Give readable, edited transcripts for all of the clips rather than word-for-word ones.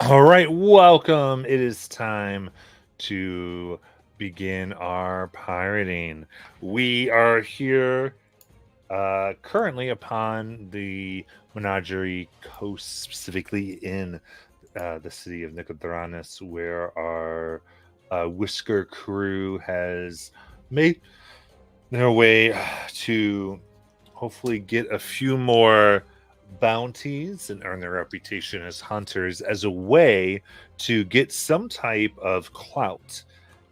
All right, welcome. It is time to begin our pirating. We are here currently upon the Menagerie Coast, specifically in the city of Nicodranas, where our Whisker crew has made their way to hopefully get a few more bounties and earn their reputation as hunters as a way to get some type of clout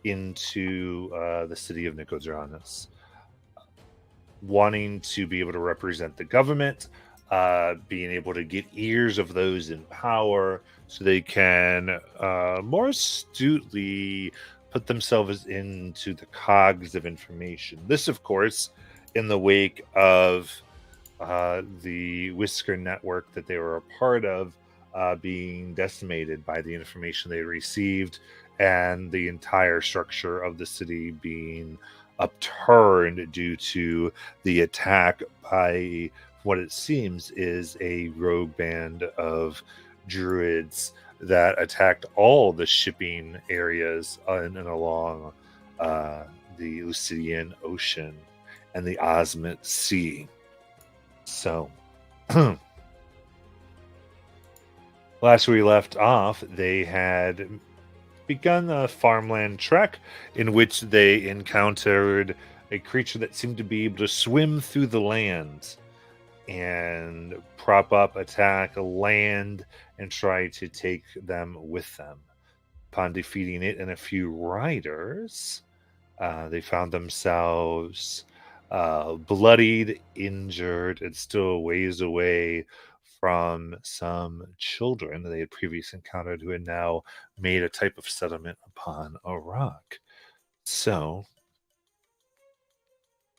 into the city of Nicodranas, wanting to be able to represent the government, being able to get ears of those in power so they can more astutely put themselves into the cogs of information. This, of course, in the wake of the Whisker network that they were a part of being decimated by the information they received, and the entire structure of the city being upturned due to the attack by what it seems is a rogue band of druids that attacked all the shipping areas in and along the Lucidian Ocean and the Osmit Sea. So, last we left off, they had begun a farmland trek in which they encountered a creature that seemed to be able to swim through the land and prop up, attack, land, and try to take them with them. Upon defeating it and a few riders, they found themselves bloodied, injured, and still a ways away from some children they had previously encountered who had now made a type of settlement upon a rock. So,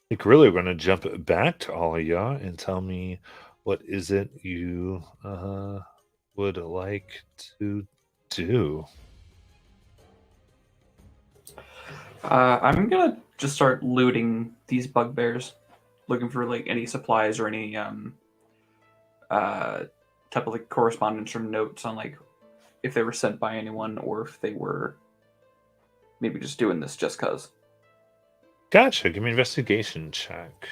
I think really we're going to jump back to all of y'all and tell me what is it you would like to do. I'm gonna just start looting these bugbears, looking for like any supplies or any uh type of like correspondence from notes on like if they were sent by anyone or if they were maybe just doing this just cause. Gotcha. Give me an investigation check.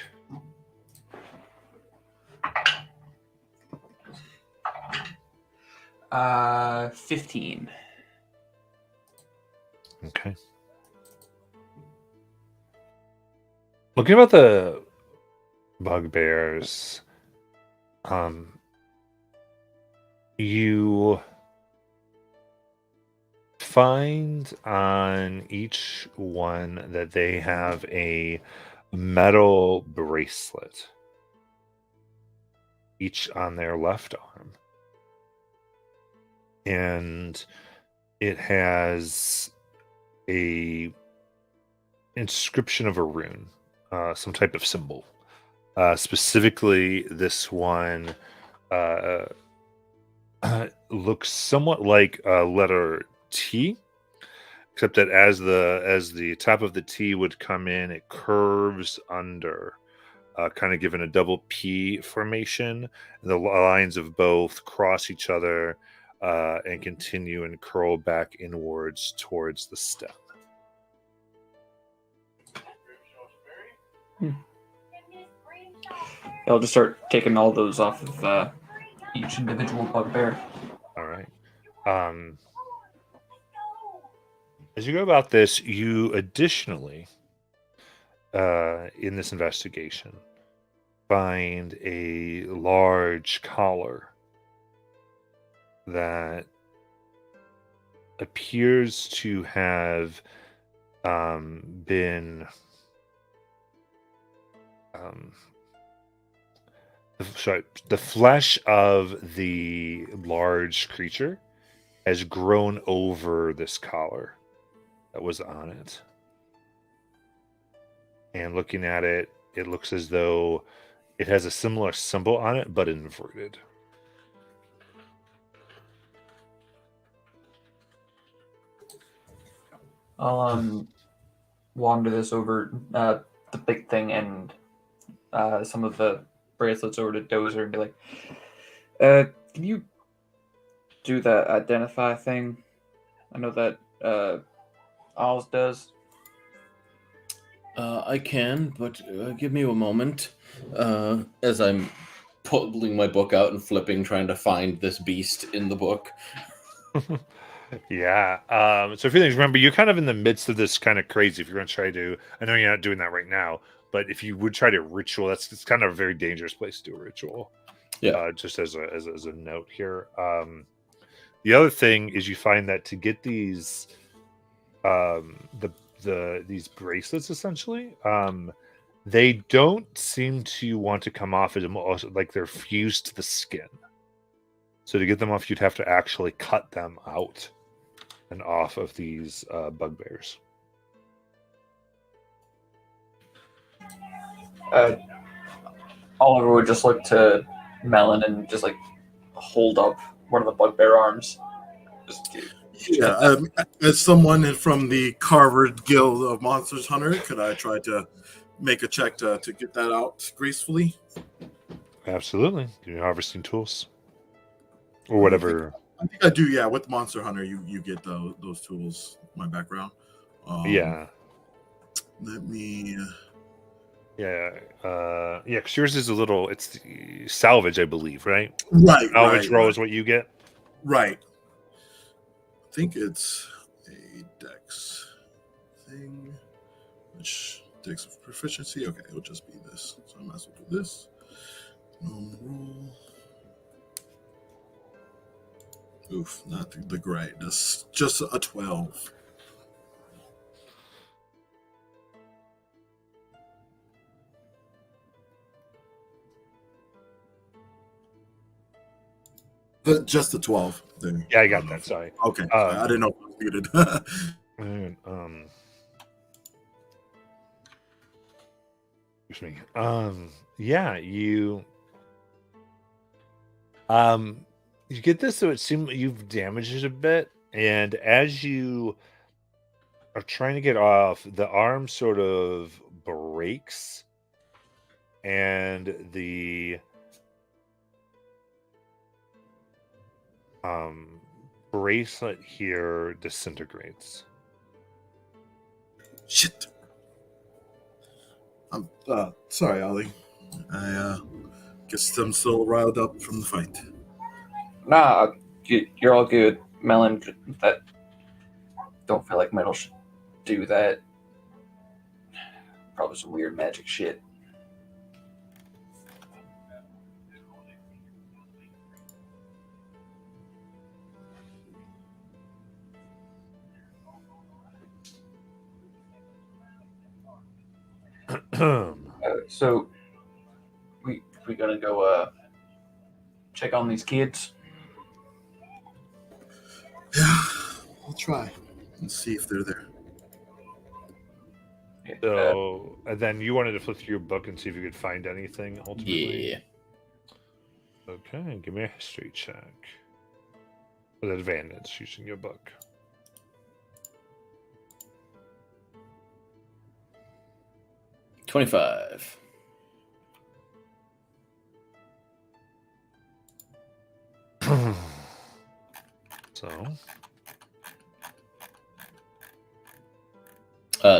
15. Okay. Looking about the bugbears, you find on each one that they have a metal bracelet, each on their left arm. And it has a inscription of a rune, some type of symbol. Specifically, this one uh, looks somewhat like a letter T, except that as the top of the T would come in, it curves under, kind of given a double P formation, and the lines of both cross each other and continue and curl back inwards towards the stem. I'll just start taking all those off of each individual bugbear. All right. As you go about this, you additionally, in this investigation, find a large collar that appears to have been the flesh of the large creature has grown over this collar that was on it. And looking at it, it looks as though it has a similar symbol on it, but inverted. I'll wander this over the big thing and some of the bracelets over to Dozer and be like, can you do that identify thing? I know that Oz does. I can, but give me a moment. As I'm pulling my book out and flipping, trying to find this beast in the book. Yeah. So if you remember, you're kind of in the midst of this kind of crazy. If you're going to try to, I know you're not doing that right now, but if you would try to ritual, it's kind of a very dangerous place to do a ritual. Yeah. Just as a note here. The other thing is you find that to get these, these bracelets essentially, they don't seem to want to come off as like they're fused to the skin. So to get them off, you'd have to actually cut them out and off of these bugbears. Oliver would just look to Melon and just like hold up one of the bugbear arms. Yeah, as someone from the Carvered Guild of Monsters Hunter, could I try to make a check to get that out gracefully? Absolutely. Give me harvesting tools. Or whatever. I think I do, yeah. With Monster Hunter, you get those tools, my background. Yeah. Let me... Yeah, because yours is it's the salvage, I believe, right? Right. Salvage roll is what you get? Right. I think it's a dex thing, which dex of proficiency. Okay, it'll just be this. So I might as well do this. Normal roll. Oof, not the great. That's just a 12. Just the 12. There. Yeah, I got that. Sorry. Okay, I didn't know if it was muted. Excuse me. Yeah, you get this, so it seems you've damaged it a bit, and as you are trying to get off, the arm sort of breaks, and the bracelet here disintegrates. Shit. I'm sorry, Ollie. I guess I'm still riled up from the fight. Nah, you're all good, Melon. That don't feel like metal should do that. Probably some weird magic shit. So we gonna go check on these kids? Yeah, I'll try and see if they're there. So, and then you wanted to flip through your book and see if you could find anything ultimately? Yeah. Okay, give me a history check. With advantage using your book. $25. So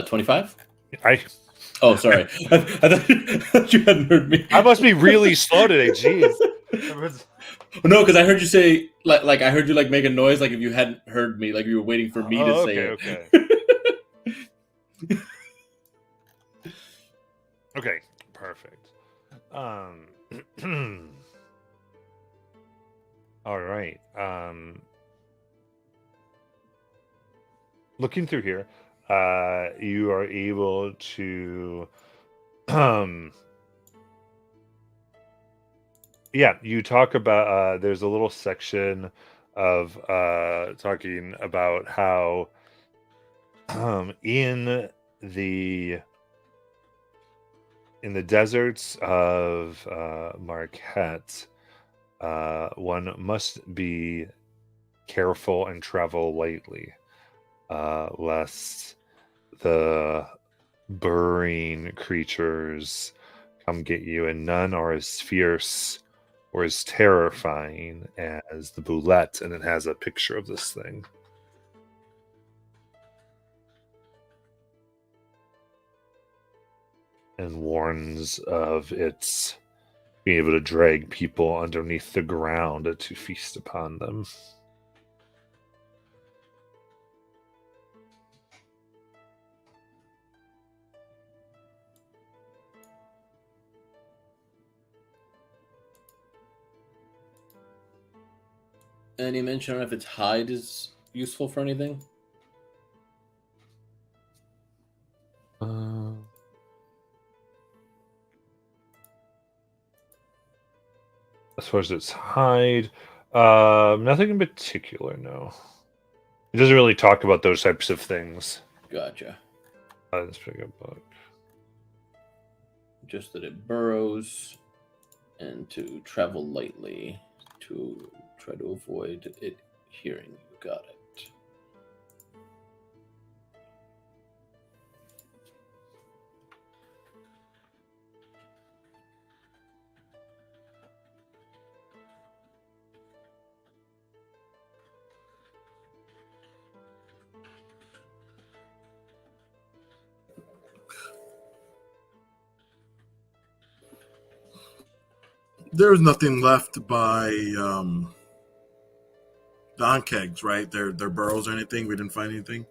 25? Oh, sorry. I thought you hadn't heard me. I must be really slow today. Jeez. No, because I heard you say like I heard you like make a noise like if you hadn't heard me, like you were waiting for me to say it. Okay. Okay, perfect. All right. Looking through here, you are able to yeah, you talk about there's a little section of talking about how in the deserts of Marquette, one must be careful and travel lightly, lest the burrowing creatures come get you, and none are as fierce or as terrifying as the boulette, and it has a picture of this thing. And warns of its being able to drag people underneath the ground to feast upon them. Any mention on if its hide is useful for anything? As far as its hide, nothing in particular, no. It doesn't really talk about those types of things. Gotcha. Let's pick up book. Just that it burrows and to travel lightly to try to avoid it hearing you. Got it. There's nothing left by the Ankegs, right? Their burrows or anything. We didn't find anything.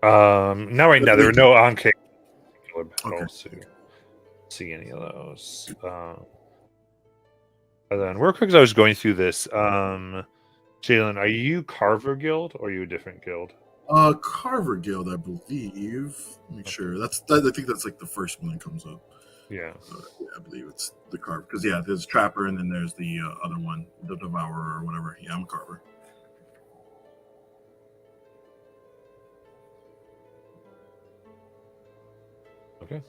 Not right now. There were no Anke battles to see any of those. And then real quick as I was going through this, Jalen, are you Carver Guild or are you a different guild? Carver Guild, I believe. Make sure. I think that's like the first one that comes up. Yeah. Yeah, I believe it's the Carver. Because yeah, there's Trapper and then there's the other one, the Devourer or whatever. Yeah, I'm a Carver. Okay.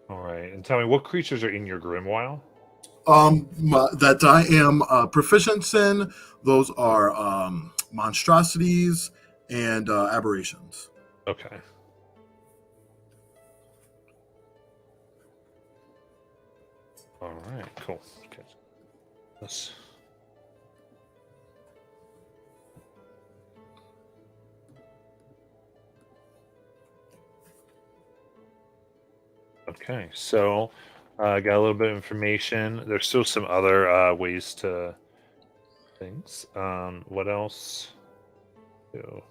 All right, and tell me what creatures are in your Grimoire? That I am proficient in. Those are monstrosities and aberrations. Okay. All right, cool. Okay. Let's... Okay, so got a little bit of information. There's still some other ways to things. What else? So,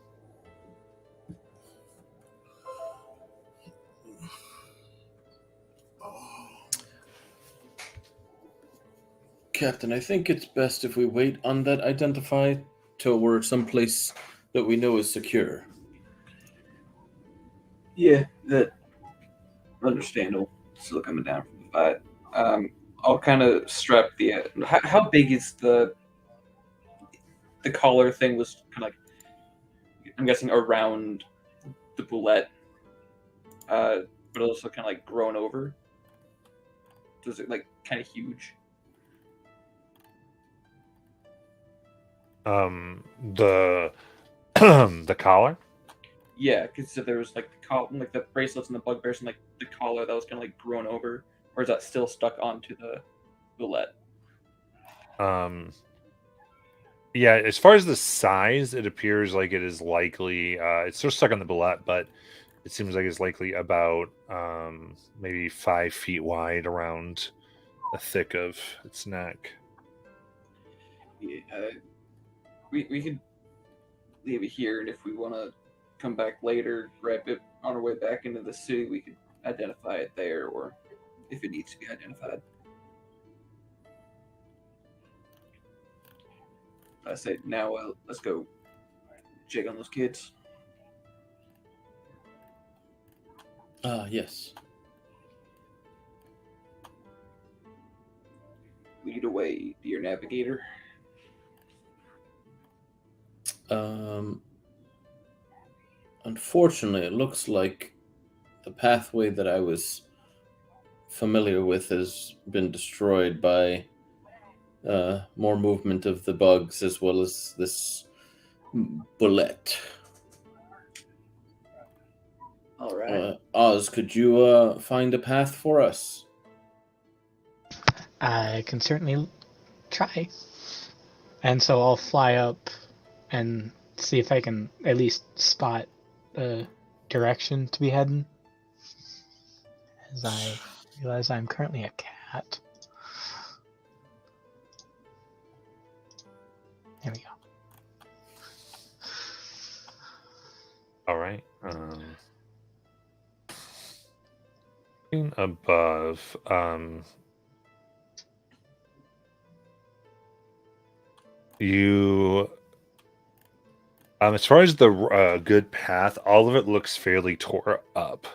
Captain, I think it's best if we wait on that identify till we're someplace that we know is secure. Yeah, that understandable. Still coming down from the fight. I'll kind of strap the. How big is the collar thing? Was kind of like, I'm guessing around the boulette, but also kind of like grown over. Does it like kind of huge? the the collar. Yeah, because there was like like the bracelets and the bugbears and like the collar that was kind of like grown over, or is that still stuck onto the boulette? Yeah, as far as the size, it appears like it is likely it's still stuck on the boulette, but it seems like it's likely about maybe 5 feet wide around the thick of its neck. Yeah, we could leave it here, and if we want to come back later, grab it on our way back into the city, we could identify it there, or if it needs to be identified. I say now, let's go check on those kids. Yes. Lead away, dear navigator. Unfortunately, it looks like the pathway that I was familiar with has been destroyed by more movement of the bugs, as well as this bullet. All right. Oz, could you find a path for us? I can certainly try. And so I'll fly up and see if I can at least spot a direction to be heading. As I realize I'm currently a cat. There we go. All right. Above. You. As far as the good path, all of it looks fairly tore up.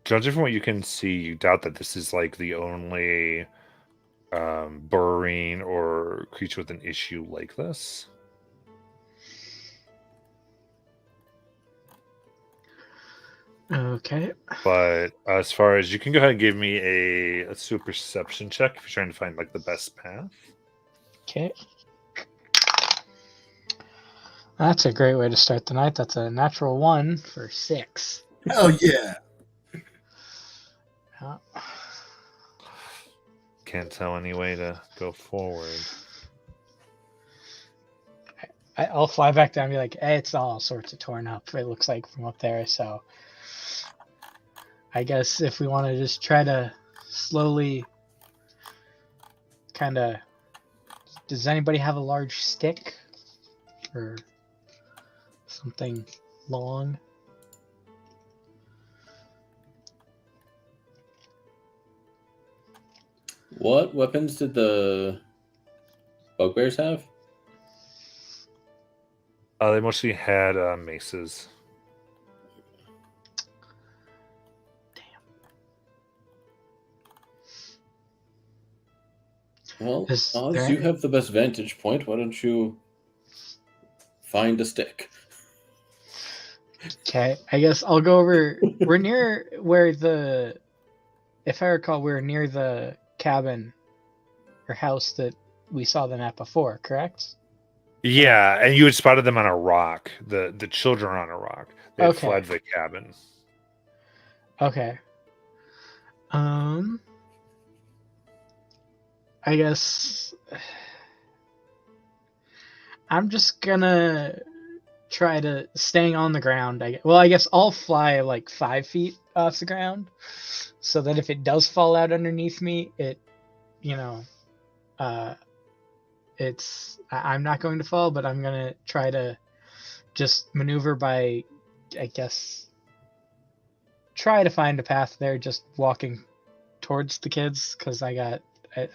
Judging from what you can see, you doubt that this is like the only burrowing or creature with an issue like this. Okay. But as far as you can go ahead and give me a super perception check if you're trying to find like the best path. Okay. That's a great way to start the night. That's a natural 1 for 6. Hell yeah! Yeah. Can't tell any way to go forward. I'll fly back down and be like, hey, it's all sorts of torn up, it looks like, from up there. So I guess if we want to just try to slowly kind of... Does anybody have a large stick? Or something long? What weapons did the bugbears have? They mostly had maces. Well, Is Oz, there- you have the best vantage point. Why don't you find a stick? Okay, I guess I'll go over. We're near where the... If I recall, we're near the cabin or house that we saw them at before, correct? Yeah, and you had spotted them on a rock. The children are on a rock. They had Okay. fled the cabin. Okay. I guess I'm just gonna try to staying on the ground. I guess I'll fly like 5 feet off the ground, so that if it does fall out underneath me, it, I'm not going to fall, but I'm gonna try to just maneuver by, I guess, try to find a path there, just walking towards the kids, because I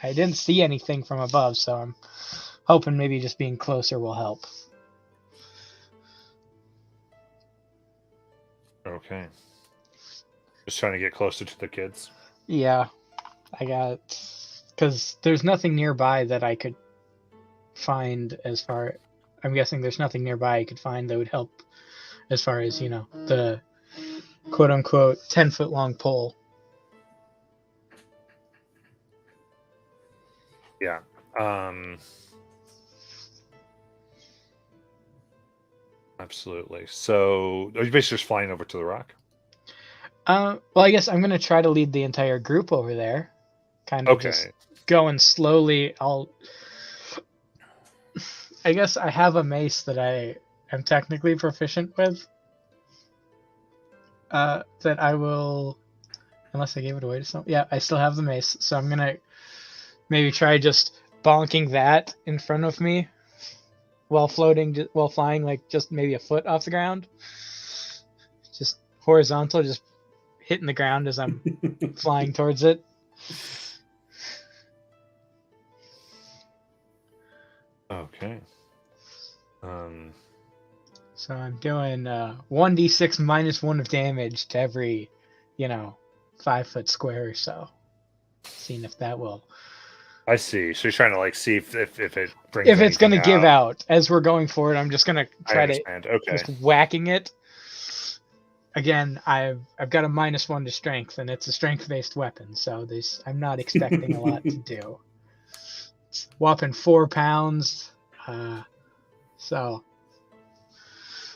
didn't see anything from above, so I'm hoping maybe just being closer will help. Okay. Just trying to get closer to the kids. Yeah, because there's nothing nearby that I could find I'm guessing there's nothing nearby I could find that would help as far as, the quote-unquote 10-foot long pole. Yeah. Absolutely. So, are you basically just flying over to the rock? Well, I guess I'm going to try to lead the entire group over there. Kind of Okay. just going slowly. I guess I have a mace that I am technically proficient with. That I will... Unless I gave it away to someone. Yeah, I still have the mace. So I'm going to maybe try just bonking that in front of me while flying like just maybe a foot off the ground. Just horizontal, just hitting the ground as I'm flying towards it. Okay. So I'm doing 1d6 minus 1 of damage to every, 5-foot square or so. Seeing if that will... I see. So you're trying to like see if it brings If it's going to anything give out. As we're going forward, I'm just going to I try to understand. Okay. just whacking it. Again, I've got a -1 to strength, and it's a strength-based weapon, so I'm not expecting a lot to do. It's whopping 4 pounds. So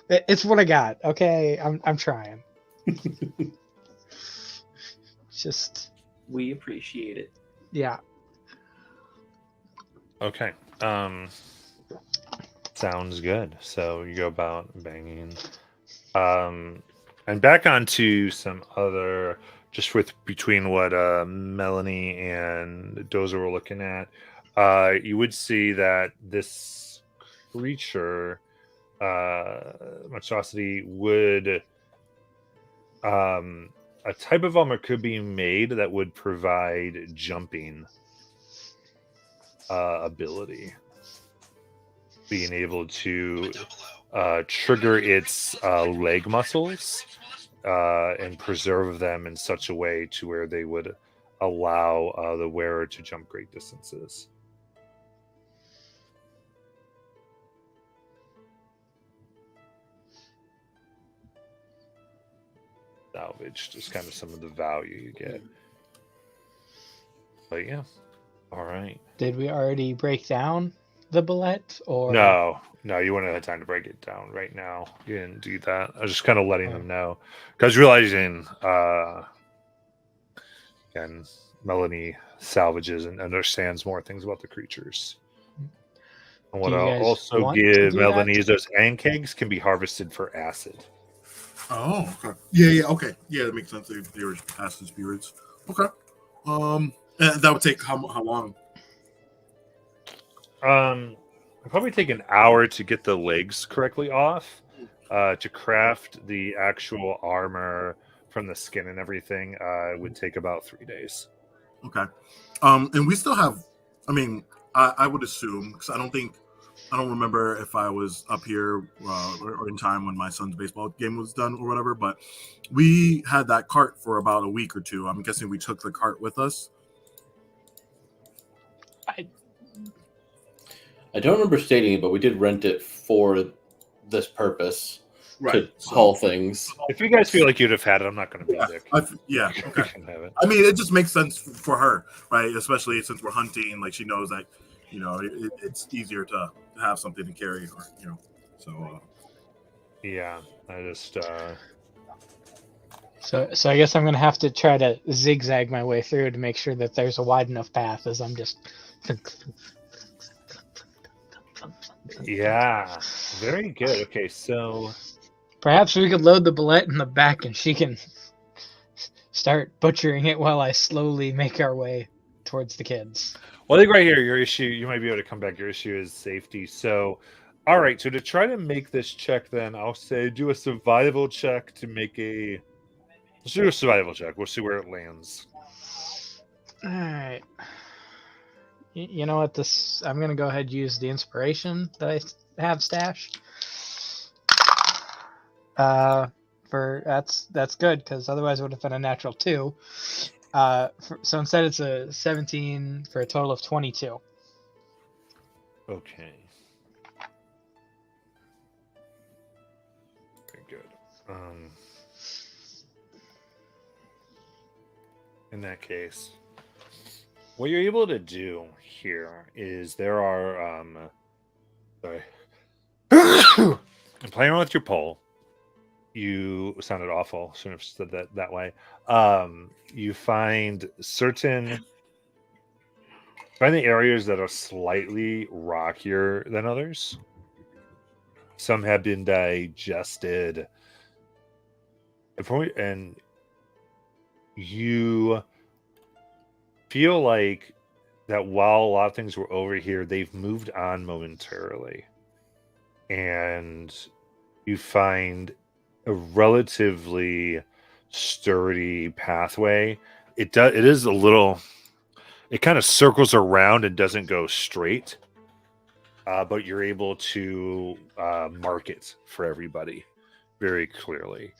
it's what I got. Okay, I'm trying. Just We appreciate it. yeah. Okay. Sounds good. So you go about banging. And back onto some other, just with between what Melanie and Dozer were looking at, you would see that this creature, monstrosity, would a type of armor could be made that would provide jumping ability, being able to trigger its leg muscles and preserve them in such a way to where they would allow the wearer to jump great distances. Salvage, just kind of some of the value you get. But yeah, all right. Did we already break down the bullet or No, you wouldn't have had time to break it down right now. You didn't do that. I was just kind of letting them know, because realizing, again, Melanie salvages and understands more things about the creatures. And what Do you I'll guys also want to give do Melanie that? is those ankegs can be harvested for acid. Oh, okay. Yeah, okay. Yeah, that makes sense. They were acid spirits. Okay. And that would take how long? It'd probably take an hour to get the legs correctly off. To craft the actual armor from the skin and everything, it would take about 3 days. Okay. And we still have. I mean, I would assume, because I don't remember if I was up here or in time when my son's baseball game was done or whatever, but we had that cart for about a week or two. I'm guessing we took the cart with us. I don't remember stating it, but we did rent it for this purpose to So- haul things. If you guys feel like you'd have had it, I'm not going to be Yeah, a dick. yeah, You okay. can have it. I mean, it just makes sense for her, right? Especially since we're hunting, like she knows that, it's easier to have something to carry, or So Yeah, I just So I guess I'm gonna have to try to zigzag my way through to make sure that there's a wide enough path as I'm just. yeah, very good. Okay, so Perhaps we could load the bullet in the back and she can start butchering it while I slowly make our way towards the kids. well, I think right here, your issue, you might be able to come back. Your issue is safety. So, all right. So to try to make this check, then I'll say do a survival check to make a. Let's do a survival check. We'll see where it lands. All right. You know what? I'm gonna go ahead and use the inspiration that I have stashed. That's good because otherwise it would have been a natural 2. So instead it's a 17 for a total of 22. Okay. Very good. In that case, what you're able to do here is there are sorry. I'm playing around with your pole. You sounded awful. Shouldn't have said that way. You find the areas that are slightly rockier than others. Some have been digested. And you feel like that while a lot of things were over here, they've moved on momentarily. And you find a relatively sturdy pathway. It kind of circles around and doesn't go straight, but you're able to mark it for everybody very clearly.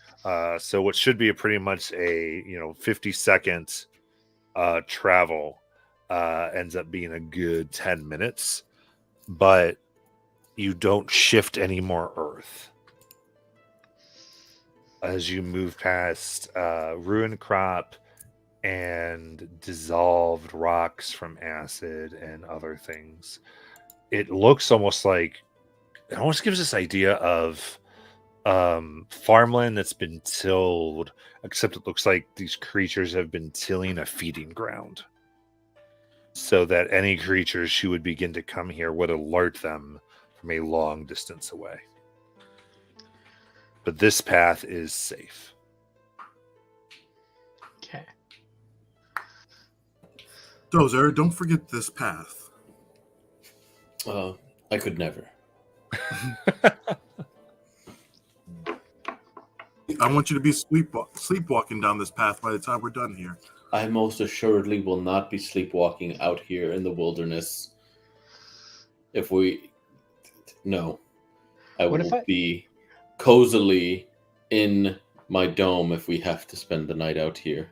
So what should be pretty much a 50-second travel ends up being a good 10 minutes, but you don't shift any more earth as you move past Ruined Crop and dissolved rocks from acid and other things. It looks almost like it almost gives this idea of farmland that's been tilled, except it looks like these creatures have been tilling a feeding ground, so that any creatures who would begin to come here would alert them from a long distance away. But this path is safe. Okay. Dozer, don't forget this path. I could never. I want you to be sleepwalking down this path by the time we're done here. I most assuredly will not be sleepwalking out here in the wilderness. No. I What will if I- be cozily in my dome if we have to spend the night out here.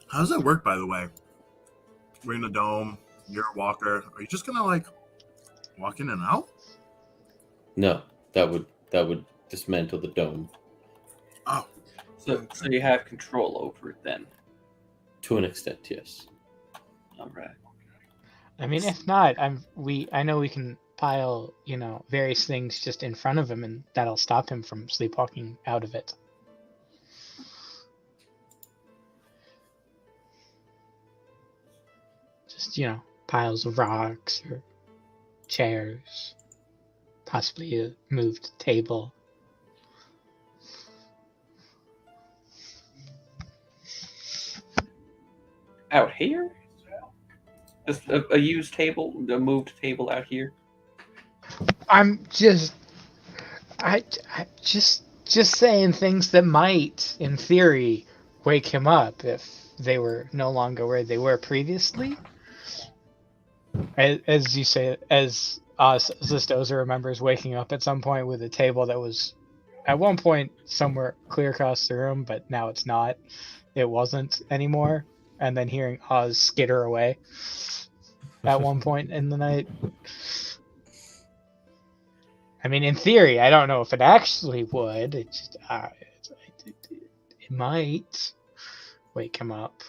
How does that work, by the way? We're in a dome. You're a walker. Are you just gonna like walk in and out? No, that would dismantle the dome Oh, So you have control over it then. to an extent, yes. All right. I mean, if not, I know we can pile, various things just in front of him, and that'll stop him from sleepwalking out of it. Just, piles of rocks or chairs, possibly a moved table. Out here? Just a used table, a moved table out here. I'm just saying things that might, in theory, wake him up if they were no longer where they were previously. As you say, as Zistoza remembers waking up at some point with a table that was at one point somewhere clear across the room, but now it's not. It wasn't anymore. And then hearing Oz skitter away at one point in the night. I mean, in theory, I don't know if it actually would. It just, it might wake him up.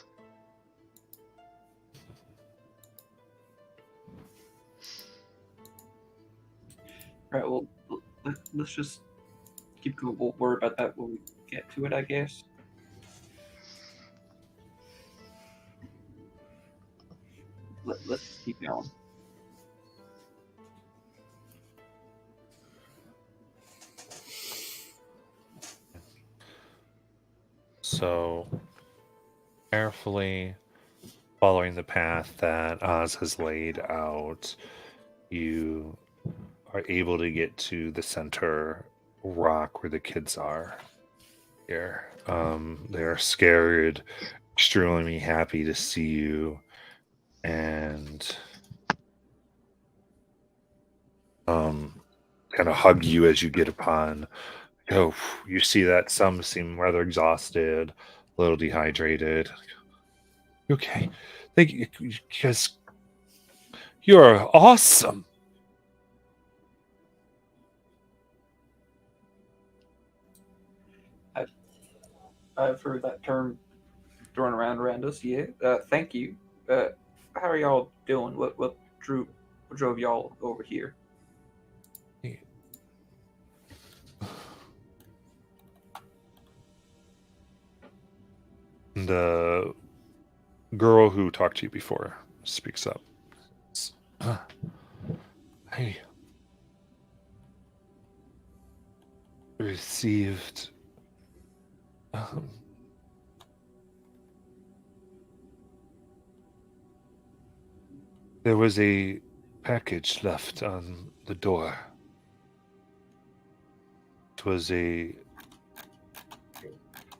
Right. Well, let's just keep going. We'll worry about that when we get to it, I guess. Let's keep going. So, carefully following the path that Oz has laid out, you are able to get to the center rock where the kids are here. They are scared, extremely happy to see you, and kind of hug you as you get upon. Oh, you see that some seem rather exhausted, a little dehydrated. Okay, thank you, because you're awesome. I've heard that term thrown around us. Yeah. Thank you. How are y'all doing? What drove y'all over here? The girl who talked to you before speaks up. I received there was a package left on the door. It was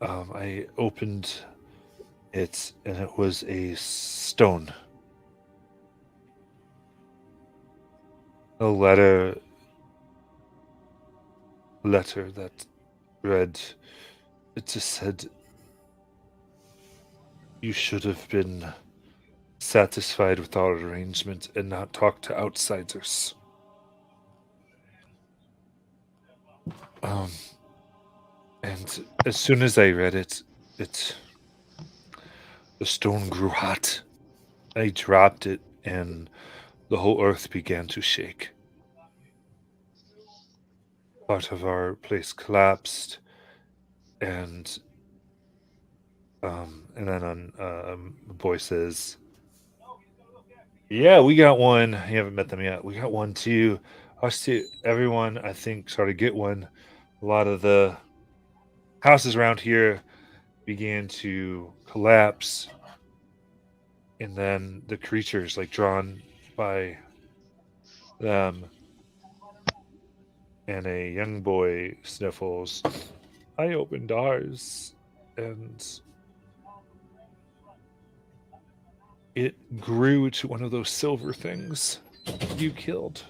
I opened it and it was a stone. A letter that read, it just said, you should have been satisfied with our arrangement and not talk to outsiders. And as soon as I read it, it The stone grew hot. I dropped it, and the whole earth began to shake. Part of our place collapsed, and the boy says, "Yeah, we got one. You haven't met them yet. We got one too. I see everyone. I think started to get one. A lot of the houses around here began to collapse, and then the creatures, like drawn by them, and a young boy sniffles. I opened ours, and it grew to one of those silver things you killed.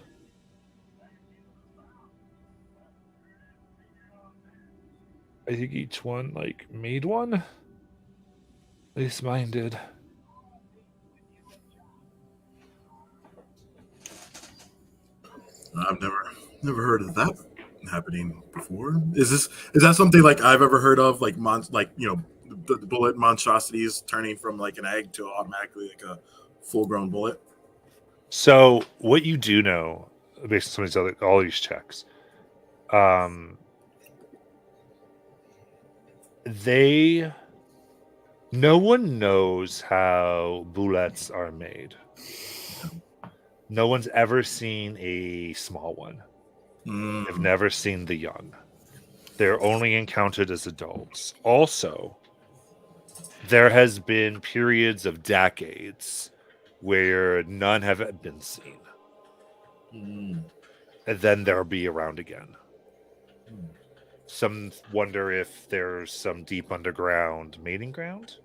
I think each one made one. At least mine did. I've never heard of that happening before. Is that something like I've ever heard of? Like the bullet monstrosities turning from like an egg to automatically like a full grown bullet. So what you do know, based on some of all these checks, no one knows how bullets are made. No one's ever seen a small one. They've never seen the young. They're only encountered as adults. Also, there has been periods of decades where none have been seen. And then they'll be around again. Some wonder if there's some deep underground mating ground.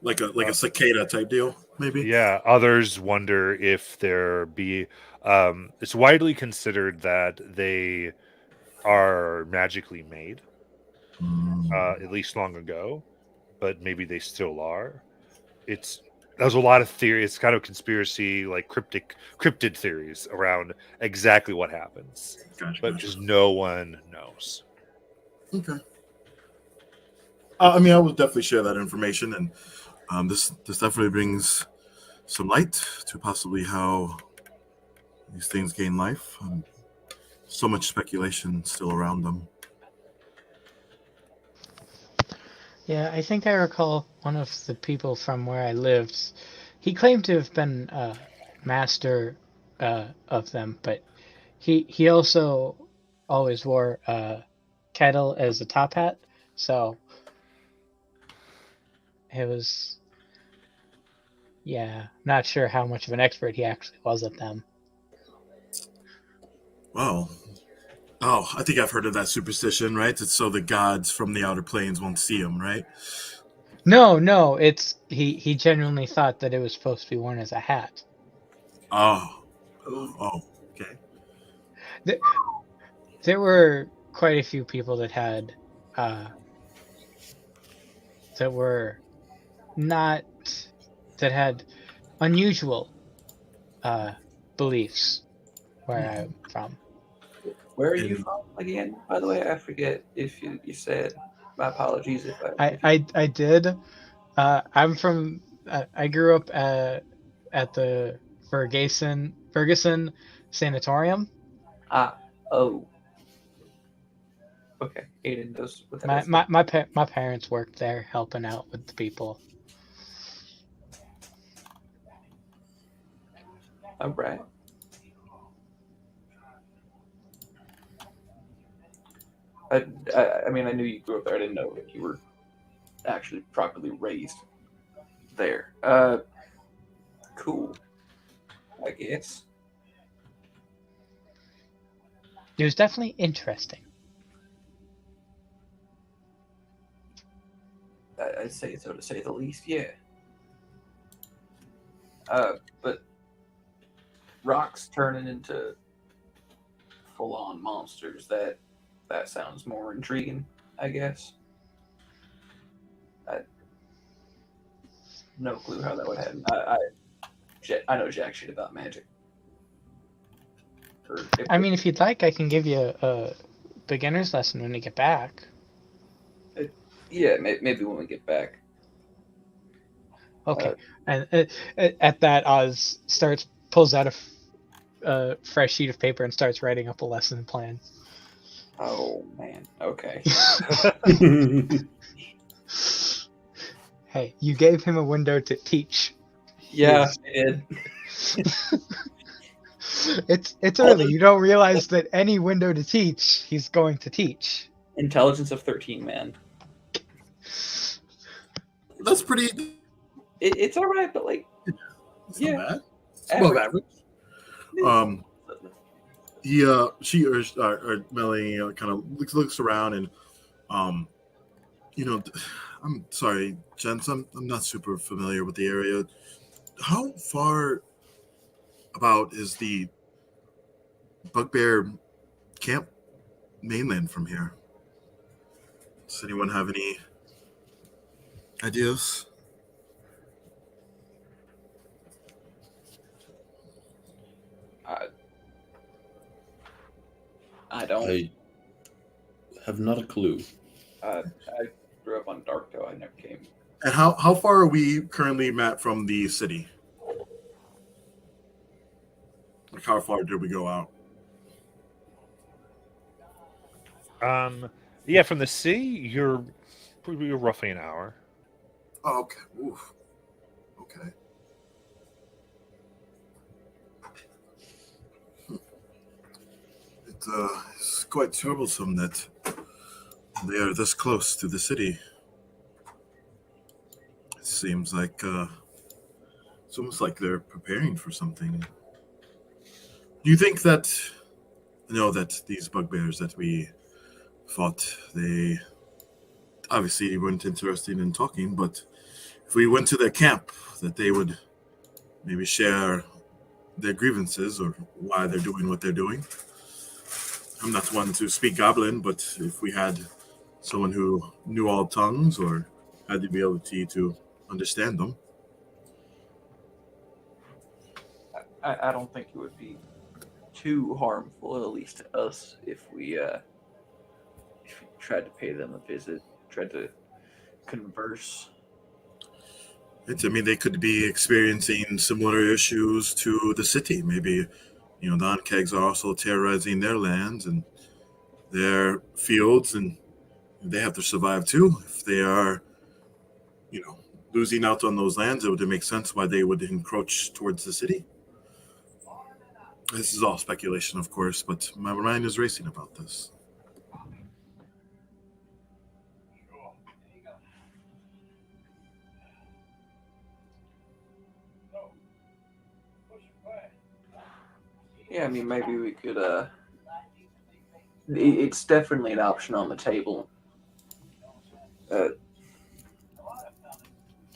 Like a cicada type deal, maybe. Yeah, others wonder if there be it's widely considered that they are magically made, at least long ago, but maybe they still are. There's a lot of theory. It's kind of conspiracy, like cryptid theories around exactly what happens. But just no one knows. Okay. I mean, I will definitely share that information, and this definitely brings some light to possibly how these things gain life. So much speculation still around them. Yeah, I think I recall one of the people from where I lived. He claimed to have been a master of them, but he also always wore a kettle as a top hat, so it was, yeah, not sure how much of an expert he actually was at them. Wow. Oh, I think I've heard of that superstition, right? It's so the gods from the outer planes won't see him, right? No, it's he genuinely thought that it was supposed to be worn as a hat. Oh, okay. There were quite a few people that had that were not that had unusual beliefs where I'm from. Where are you from again? By the way, I forget if you said. My apologies if I did. I'm from. I grew up at the Ferguson Sanatorium. Oh. Okay, Aiden knows what that is. My parents worked there, helping out with the people. All right. I mean, I knew you grew up there. I didn't know that you were actually properly raised there. Cool. I guess. It was definitely interesting. I'd say so, to say the least. Yeah. But rocks turning into full-on monsters. That sounds more intriguing, I guess. No clue how that would happen. I know jack shit about magic. I mean, if you'd like, I can give you a beginner's lesson when you get back. Yeah, maybe when we get back. Okay. And at that, Oz pulls out a fresh sheet of paper and starts writing up a lesson plan. Oh man. Okay. Hey, you gave him a window to teach. Yeah, Yes. I did. It's early. You don't realize that any window to teach, he's going to teach. Intelligence of 13, man. That's pretty. It's all right, but like, It's Yeah. not bad. It's above average. Melanie kind of looks around and, I'm sorry, gents, I'm not super familiar with the area. How far about is the Bugbear camp mainland from here? Does anyone have any ideas? I don't. I have not a clue. I grew up on Darktoe. I never came. And how far are we currently, Matt, from the city? Like, how far did we go out? Yeah, from the sea, you're roughly an hour. Oh, okay. Oof. Okay. It's quite troublesome that they are this close to the city. It seems like it's almost like they're preparing for something. Do you think that, that these bugbears that we fought, they obviously weren't interested in talking, but if we went to their camp, that they would maybe share their grievances or why they're doing what they're doing? I'm not one to speak Goblin, but if we had someone who knew all tongues or had the ability to understand them. I don't think it would be too harmful, at least to us, if we tried to pay them a visit, tried to converse. I mean, they could be experiencing similar issues to the city. Maybe, the Ankegs are also terrorizing their lands and their fields, and they have to survive too. If they are, losing out on those lands, it would make sense why they would encroach towards the city. This is all speculation, of course, but my mind is racing about this. Yeah, I mean, maybe we could. It's definitely an option on the table.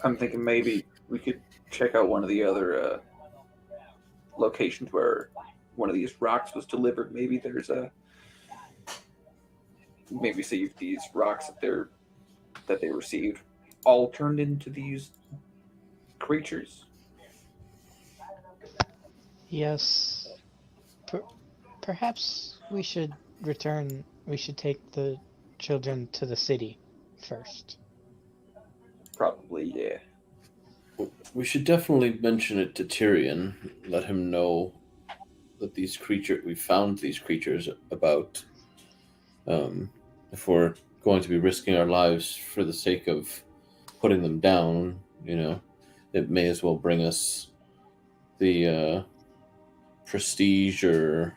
I'm thinking maybe we could check out one of the other locations where one of these rocks was delivered. Maybe there's maybe see if these rocks that they received all turned into these creatures. Yes. Perhaps we should return. We should take the children to the city first. Probably, yeah. We should definitely mention it to Tyrion. Let him know that we found these creatures about. If we're going to be risking our lives for the sake of putting them down, it may as well bring us the prestige or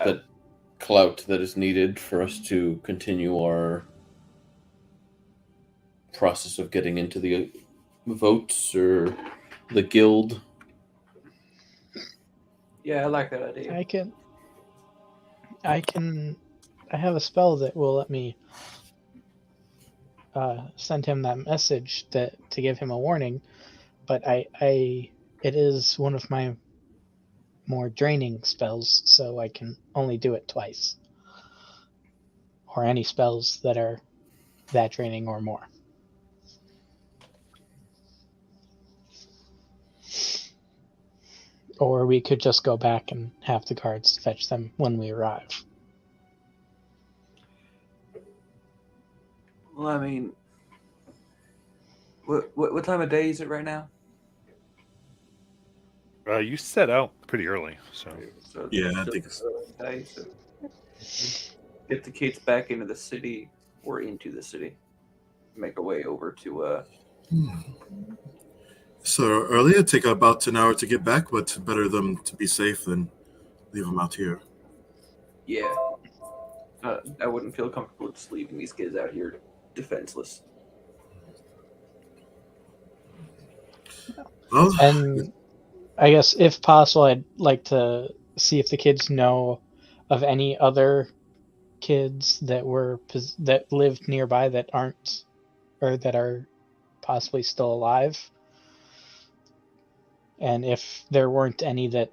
that clout that is needed for us to continue our process of getting into the votes or the guild. Yeah, I like that idea. I have a spell that will let me send him that message to give him a warning, but it is one of my more draining spells, so I can only do it twice. Or any spells that are that draining or more. Or we could just go back and have the guards fetch them when we arrive. Well, I mean, What time of day is it right now? You set out pretty early, so So Yeah, I so think it's- early day, so get the kids back into the city or into the city. Make our way over to So earlier, take about an hour to get back, but better them to be safe than leave them out here. yeah. I wouldn't feel comfortable just leaving these kids out here defenseless. Well, And I guess if possible, I'd like to see if the kids know of any other kids that that lived nearby that aren't, or that are possibly still alive. And if there weren't any that,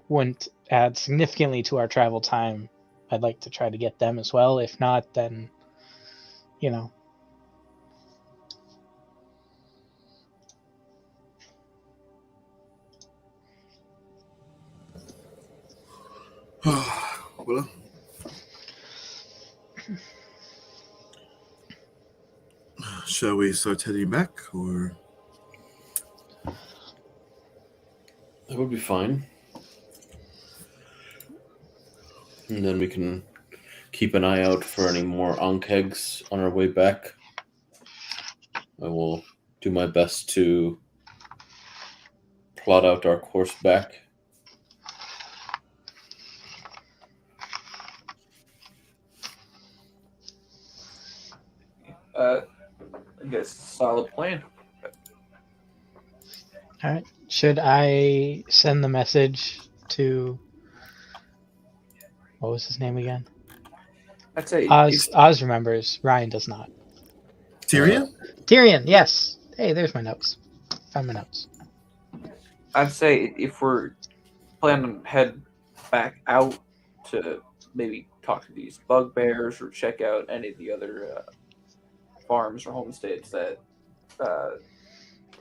wouldn't add significantly to our travel time, I'd like to try to get them as well. If not, then, you know, well, shall we start heading back, or That would be fine. And then we can keep an eye out for any more Ankegs on our way back. I will do my best to plot out our course back. I guess solid plan. all right. Should I send the message to, what was his name again? I'd say Oz remembers. Ryan does not. Tyrion? Tyrion, yes. Hey, there's my notes. Found my notes. I'd say if we're planning on head back out to maybe talk to these bugbears or check out any of the other farms or homesteads that.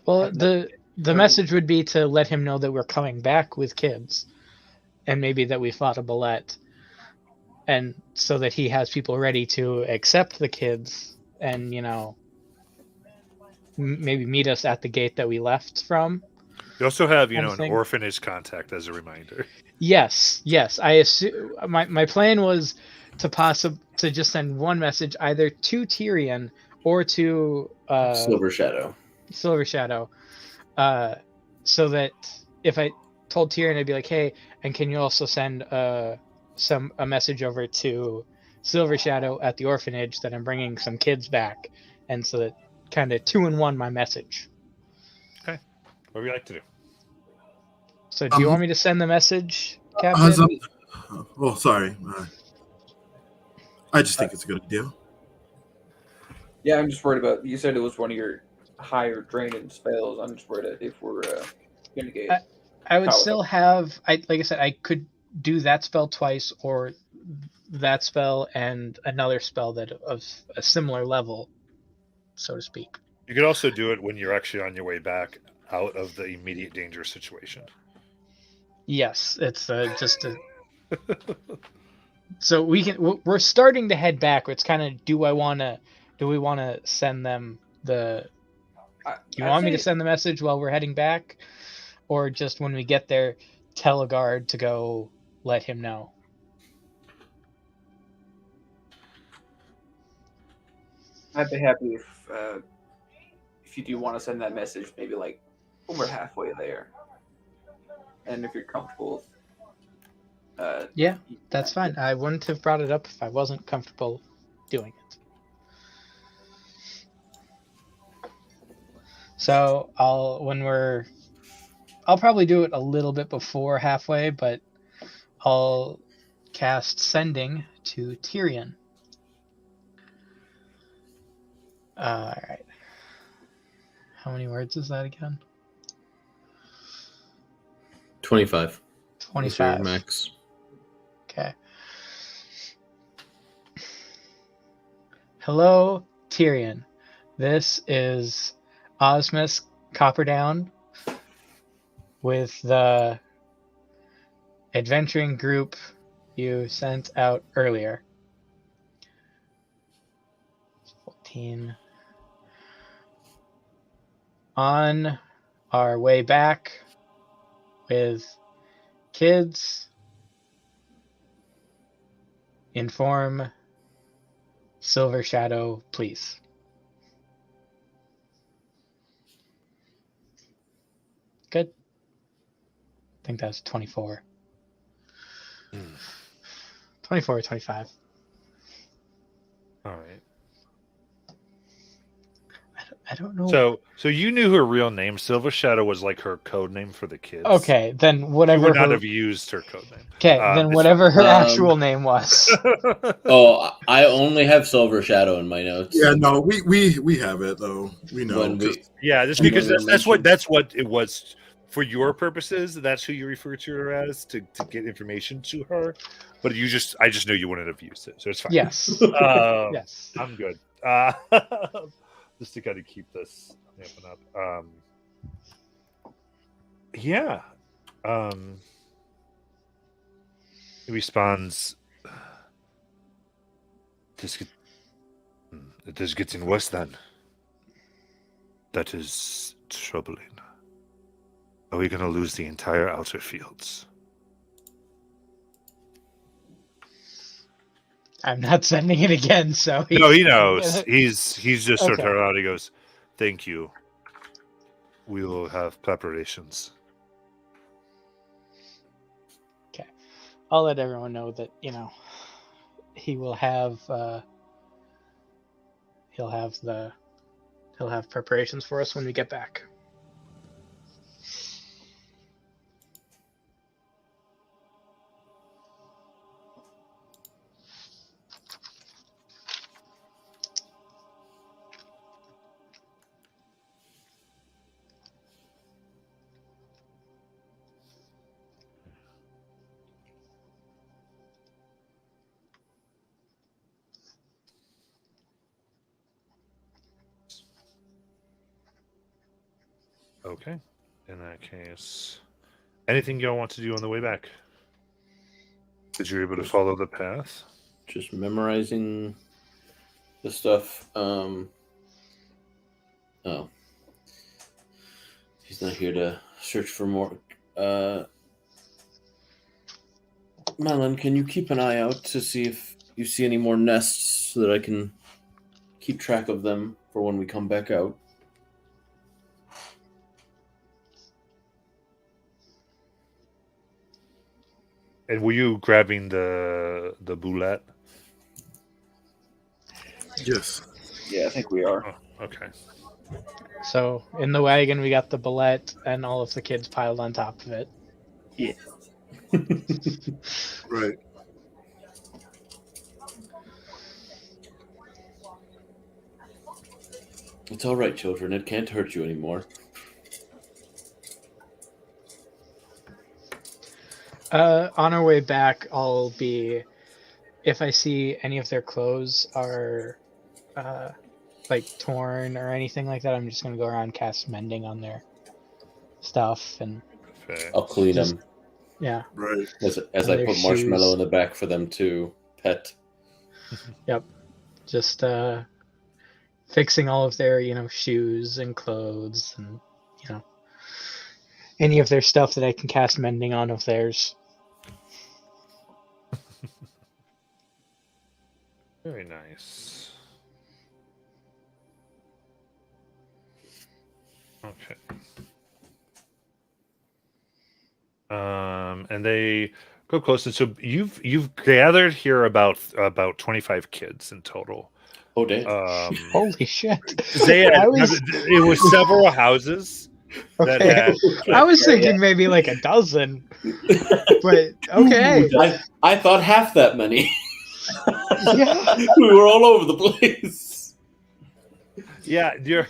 Well, the message would be to let him know that we're coming back with kids, and maybe that we fought a bullet, and so that he has people ready to accept the kids, and maybe meet us at the gate that we left from. you also have Kind of an thing. orphanage contact as a reminder. Yes. I assume my plan was to just send one message either to Tyrion or to Silver Shadow. Silver Shadow, so that if I told Tyrion, I'd be like, hey, and can you also send a message over to Silver Shadow at the orphanage that I'm bringing some kids back, and so that kind of 2-in-1 my message. What would you like to do? So do you want me to send the message, Captain? Oh, sorry. I just think it's a good idea. Yeah, I'm just worried about. You said it was one of your higher draining spells. I'm just worried if we're gonna get. I would power. still have. Like I said, I could do that spell twice, or that spell and another spell that of a similar level, so to speak. You could also do it when you're actually on your way back out of the immediate danger situation. Yes, it's just a. So we're starting to head back. It's kind of do we want to send them the? Do you want me to send the message while we're heading back, or just when we get there, tell a guard to go let him know? I'd be happy if you do want to send that message, maybe like when we're halfway there, and if you're comfortable. Yeah, that's fine. I wouldn't have brought it up if I wasn't comfortable doing it. So I'll probably do it a little bit before halfway, but I'll cast Sending to Tyrion. All right. How many words is that again? 25. 25. Max. Okay. Hello, Tyrion. This is Osmus Copperdown with the adventuring group you sent out earlier. 14. on our way back with kids, inform Silver Shadow, please. Good. I think that's 24. 24 or 25. All right. I don't know. So you knew her real name. Silver Shadow was like her code name for the kids. Okay, then You whatever would not her. have used her code name. Okay, then it's whatever her fine. actual name was. Oh, I only have Silver Shadow in my notes. Yeah, no, we have it though. We know. When we- 'cause- Yeah, just And because when you that's mentioned- what it was for your purposes. That's who you refer to her as to get information to her. But I just knew you wouldn't have used it, so it's fine. Yes. Yes. I'm good. Just to kind of keep this ramping up. Yeah. He responds. It is getting worse then. That is troubling. Are we going to lose the entire outer fields? I'm not sending it again, so No, he knows. He's just sort of Okay. around. He goes, "Thank you. We will have preparations." I'll let everyone know that, he will have he'll have preparations for us when we get back. Okay. In that case, anything y'all want to do on the way back? Did you able to follow the path? Just memorizing the stuff. Oh. He's not here to search for more. Melon, can you keep an eye out to see if you see any more nests so that I can keep track of them for when we come back out? And were you grabbing the boulette? Yes. Yeah, I think we are. Oh, okay. So in the wagon we got the bullet and all of the kids piled on top of it. Yeah. Right. It's all right, children. It can't hurt you anymore. On our way back, I'll be, if I see any of their clothes are like torn or anything like that, I'm just gonna go around cast mending on their stuff and Fair. I'll clean Just- them Right. as And I their put Marshmallow shoes. in the back for them to pet. just fixing all of their shoes and clothes and any of their stuff that I can cast mending on of theirs. Very nice. Okay. And they go close, and so you've gathered here about 25 kids in total. Oh, damn. Holy shit! They had, I was- it was several houses that Okay. had. I was thinking maybe like a dozen, but okay. I thought half that many. Yeah. We were all over the place. Yeah, you're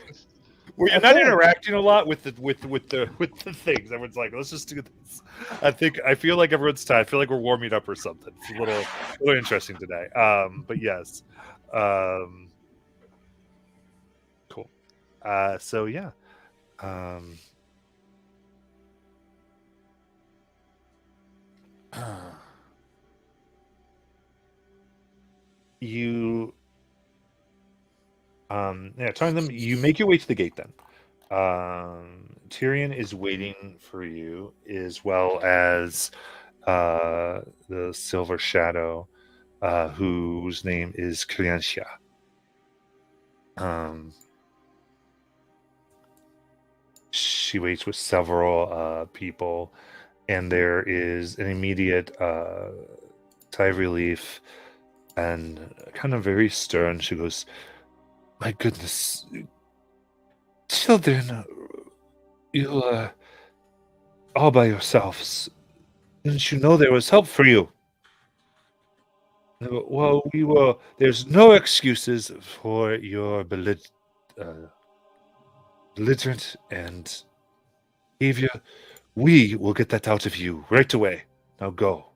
not Okay. interacting a lot with the things. Everyone's like, let's just do this. I feel like everyone's tired. I feel like we're warming up or something. It's a little interesting today. But yes. Cool. So yeah. You telling them you make your way to the gate then. Tyrion is waiting for you, as well as the Silver Shadow, whose name is Kriantia. She waits with several people, and there is an immediate sigh of relief and kind of very stern. She goes, "My goodness, children, you all by yourselves. Didn't you know there was help for you?" Well, we were. There's no excuses for your belligerent and behavior. We will get that out of you right away. Now go.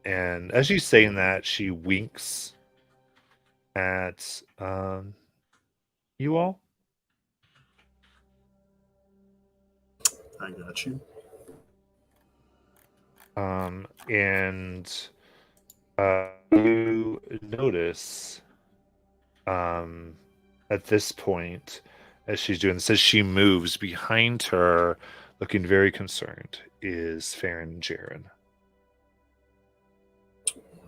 And as she's saying that, she winks at you all. I got you. And you notice at this point, as she's doing this, as she moves behind her, looking very concerned, is Farron Jaren.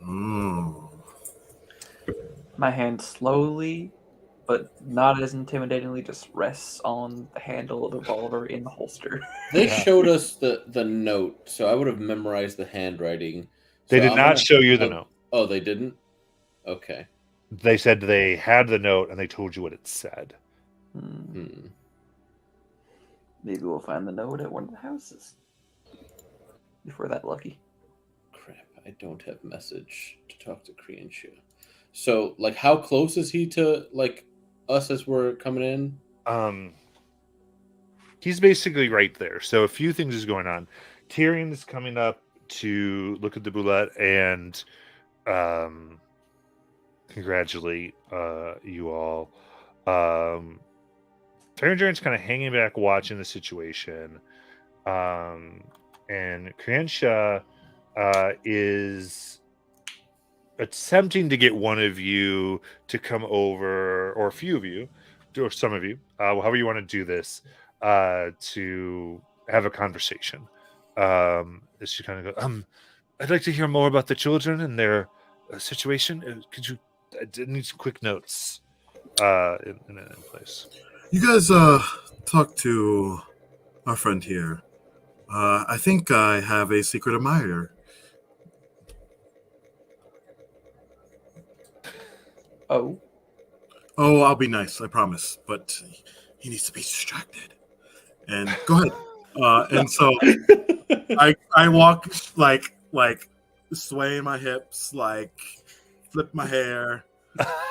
Oh. My hand slowly, but not as intimidatingly, just rests on the handle of the revolver in the holster. They Yeah. showed us the note, so I would have memorized the handwriting. They So did I'm not gonna- show you the note. Oh, they didn't? Okay. They said they had the note and they told you what it said. Hmm. Maybe we'll find the note at one of the houses. If we're that lucky. Crap, I don't have message to talk to Kriantia. So, like, how close is he to, like, us as we're coming in? He's basically right there. So a few things is going on. Tyrion is coming up to look at the boulette and congratulate you all. Farron Jaren's kind of hanging back watching the situation. And Kriantia is attempting to get one of you to come over, or a few of you, or some of you, however you want to do this, to have a conversation. She kind of goes, I'd like to hear more about the children and their situation. Could you? I need some quick notes in place. You guys talk to our friend here. I think I have a secret admirer. Oh. Oh, I'll be nice, I promise. But he needs to be distracted. And go ahead. And so I walk like swaying my hips, like flip my hair,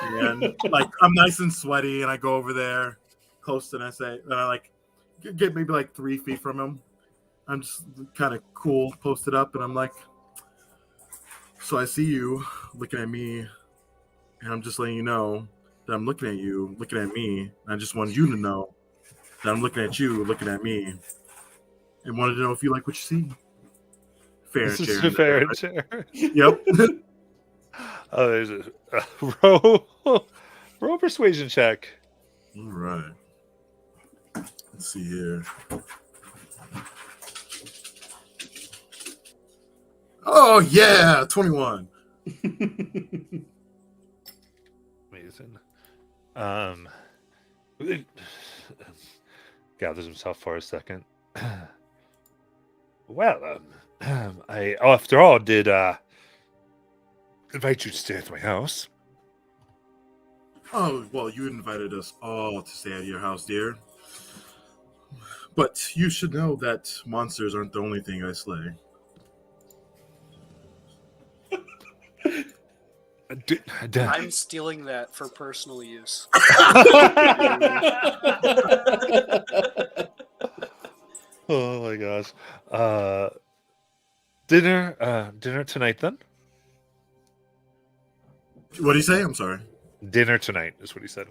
and like I'm nice and sweaty, and I go over there close and I say, and I like get maybe like 3 feet from him. I'm just kind of cool, posted up, and I'm like, so I see you looking at me, and I'm just letting you know that I'm looking at you, looking at me. And I just wanted you to know that I'm looking at you, looking at me, and wanted to know if you like what you see. Fair This and is fair. fair and fair. Yep. Oh, there's a roll persuasion check. All right. Let's see here. Oh yeah, 21. Amazing. Gathers himself for a second. Well, I after all did invite you to stay at my house. Oh well, you invited us all to stay at your house, dear. But you should know that monsters aren't the only thing I slay. I'm stealing that for personal use. Oh my gosh. Dinner tonight then? What do you say? I'm sorry. Dinner tonight is what he said.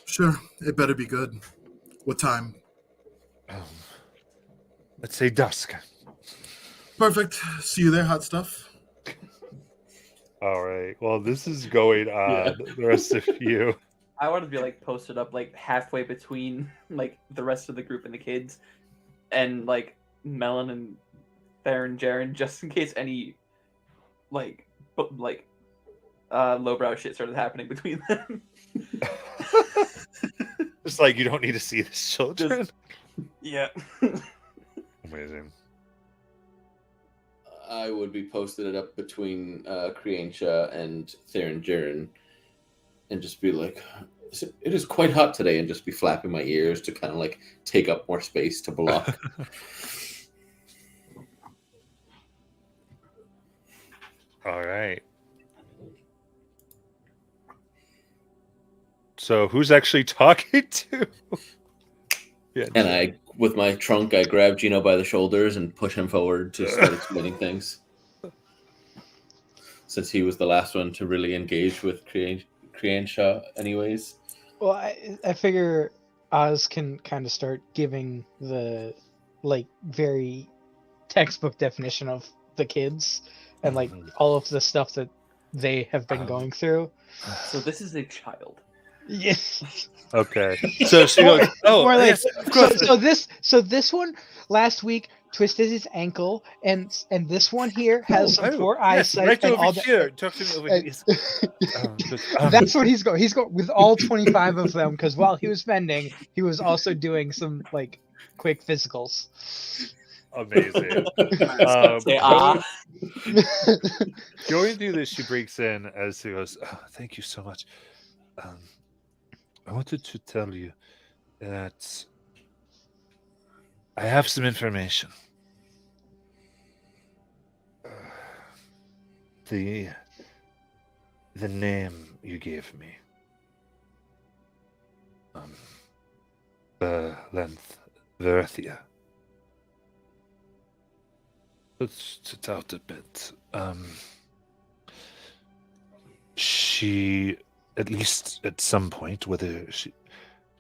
Sure, it better be good. What time? Let's say dusk. Perfect. See you there, hot stuff. All right. Well, this is going on. The rest of you. I wanted to be like posted up like halfway between like the rest of the group and the kids, and like Melon and Theron Jaren, just in case any like lowbrow shit started happening between them. It's like you don't need to see the children. Yeah. Amazing. I would be posted it up between Kriensha and Theron Jaren and just be like, it is quite hot today, and just be flapping my ears to kind of like take up more space to block. All right. So who's actually talking to? Yeah. And I, with my trunk, I grab Gino by the shoulders and push him forward to start explaining things. Since he was the last one to really engage with Kriensha anyways. Well, I figure Oz can kind of start giving the like very textbook definition of the kids and like all of the stuff that they have been going through. So this is a child. Yes. Okay. So she goes, "Oh, Or like, yes, of course." so this one last week twisted his ankle, and this one here has some poor eyesight. Right and over all here. Talk to me over and- here. That's what he's going. He's going with all 25 of them because while he was mending, he was also doing some like quick physicals. Amazing. Say ah. Going through this, she breaks in as she goes, "Oh, thank you so much. I wanted to tell you that I have some information. The name you gave me, Verthia. Let's sit out a bit. She, at least at some point, whether she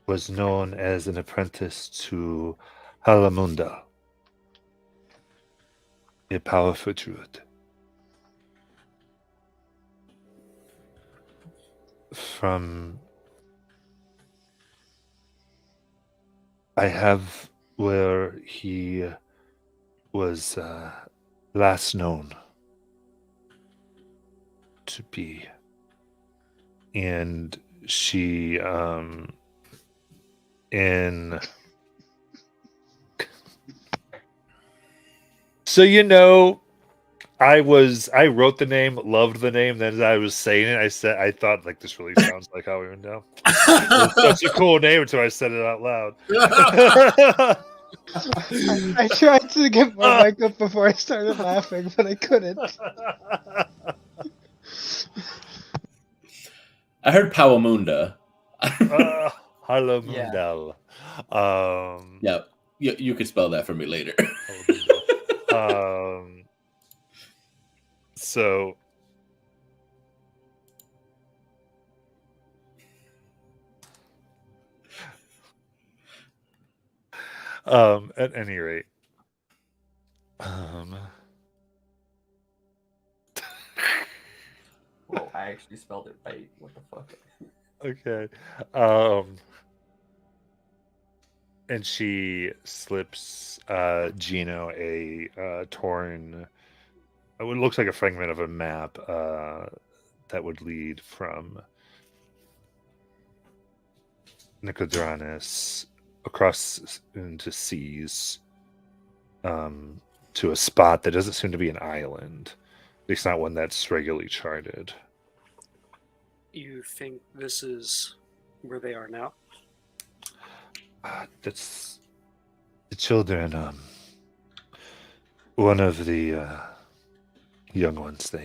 was known as an apprentice to Halamunda, a powerful druid. I have where he was last known to be, and she so I wrote the name, loved the name. Then as I was saying it, I thought like this really sounds like how we went down. It's such a cool name until I said it out loud. I tried to get my mic up before I started laughing, but I couldn't. I heard Pawamunda. Halamundal. Yeah, you could spell that for me later. So at any rate, Whoa, I actually spelled it right. What the fuck? okay. And she slips Gino a torn, it looks like a fragment of a map that would lead from Nicodranas across into seas to a spot that doesn't seem to be an island. At least not one that's regularly charted. You think this is where they are now? That's the children. One of the young ones.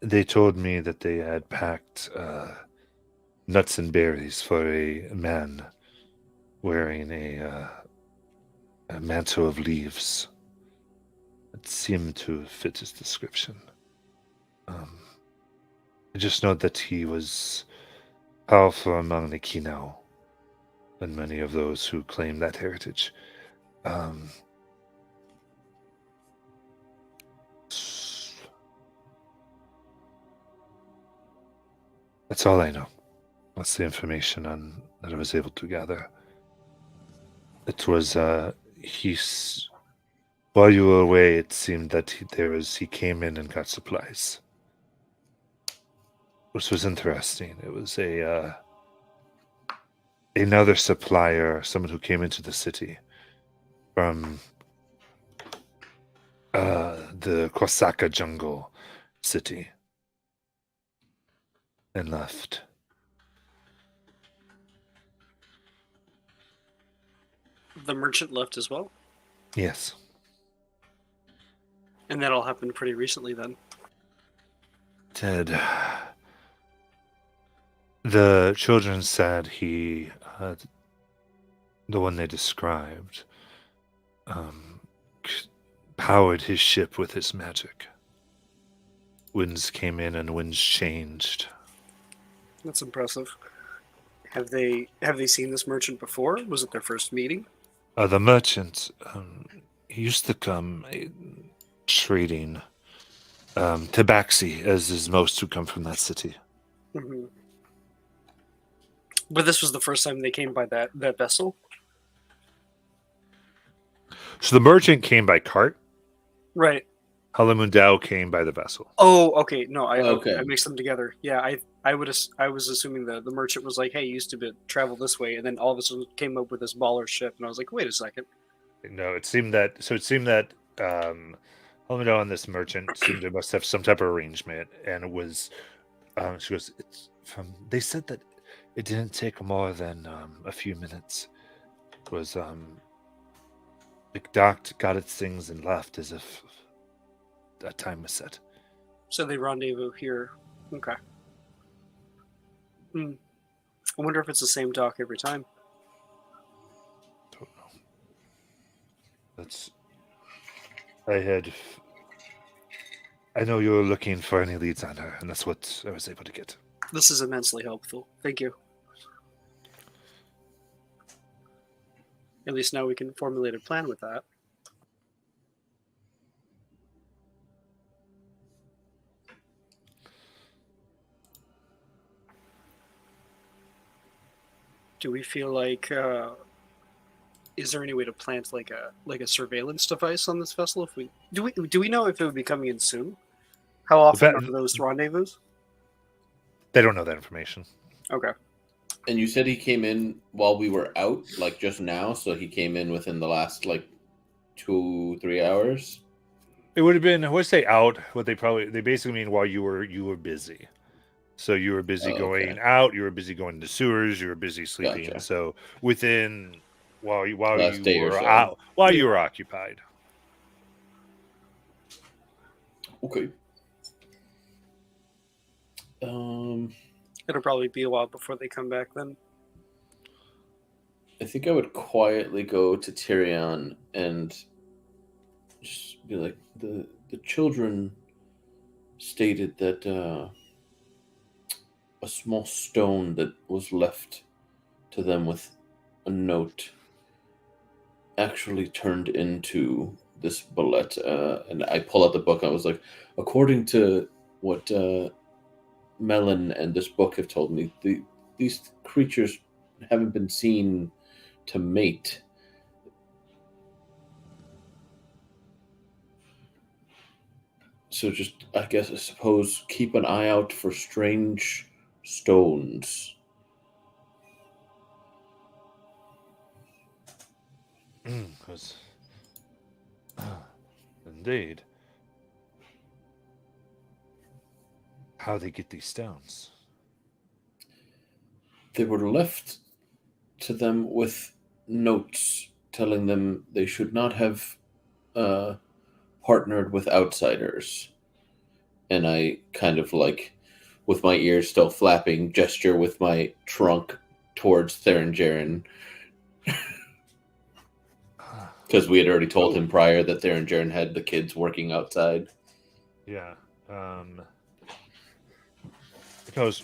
They told me that they had packed nuts and berries for a man wearing a mantle of leaves. It seemed to fit his description. I just know that he was powerful among the Kinao and many of those who claim that heritage. That's all I know. That's the information that I was able to gather. It was while you were away, it seemed that he came in and got supplies, which was interesting. It was another supplier, someone who came into the city from the Kosaka jungle city and left. The merchant left as well, Yes. and that all happened pretty recently. Then Ted. The children said he, the one they described, powered his ship with his magic. Winds came in and winds changed. that's impressive. Have they seen this merchant before? Was it their first meeting? The merchant, he used to come trading tabaxi, as is most who come from that city. Mm-hmm. But this was the first time they came by that vessel? So the merchant came by cart. Right. Halamundao came by the vessel. Oh, okay. No, Okay. I mixed them together. Yeah, I was assuming the merchant was like, hey, you used to travel this way, and then all of a sudden came up with this baller ship, and I was like, wait a second. No, it seemed that Halamundao and this merchant seemed to must have some type of arrangement, and it was. She goes. It's from. They said that it didn't take more than a few minutes. It was it docked, got its things, and left as if a time was set. So they rendezvous here. Okay. I wonder if it's the same dock every time. Don't know. I know you were looking for any leads on her, and that's what I was able to get. This is immensely helpful. Thank you. At least now we can formulate a plan with that. Do we feel like is there any way to plant like a surveillance device on this vessel? If we do we know if it would be coming in soon? How often are those rendezvous? They don't know that information. Okay. And you said he came in while we were out, like just now, so he came in within the last like 2-3 hours. It would have been, I would say out. What they basically mean while you were busy. So you were busy going out. You were busy going to sewers. You were busy sleeping. Gotcha. So within while you Last day or were so. out, while you were occupied. Okay. It'll probably be a while before they come back then. I think I would quietly go to Tyrion and just be like, the children stated that a small stone that was left to them with a note actually turned into this bullet. And I pull out the book. I was like, according to what Melon and this book have told me, these creatures haven't been seen to mate. So just, I suppose, keep an eye out for strange stones. Indeed. How they get these stones? They were left to them with notes telling them they should not have partnered with outsiders. And I kind of like, with my ears still flapping, gesture with my trunk towards Theron Jaren. Because we had already told him prior that Theron Jaren had the kids working outside. Yeah. Because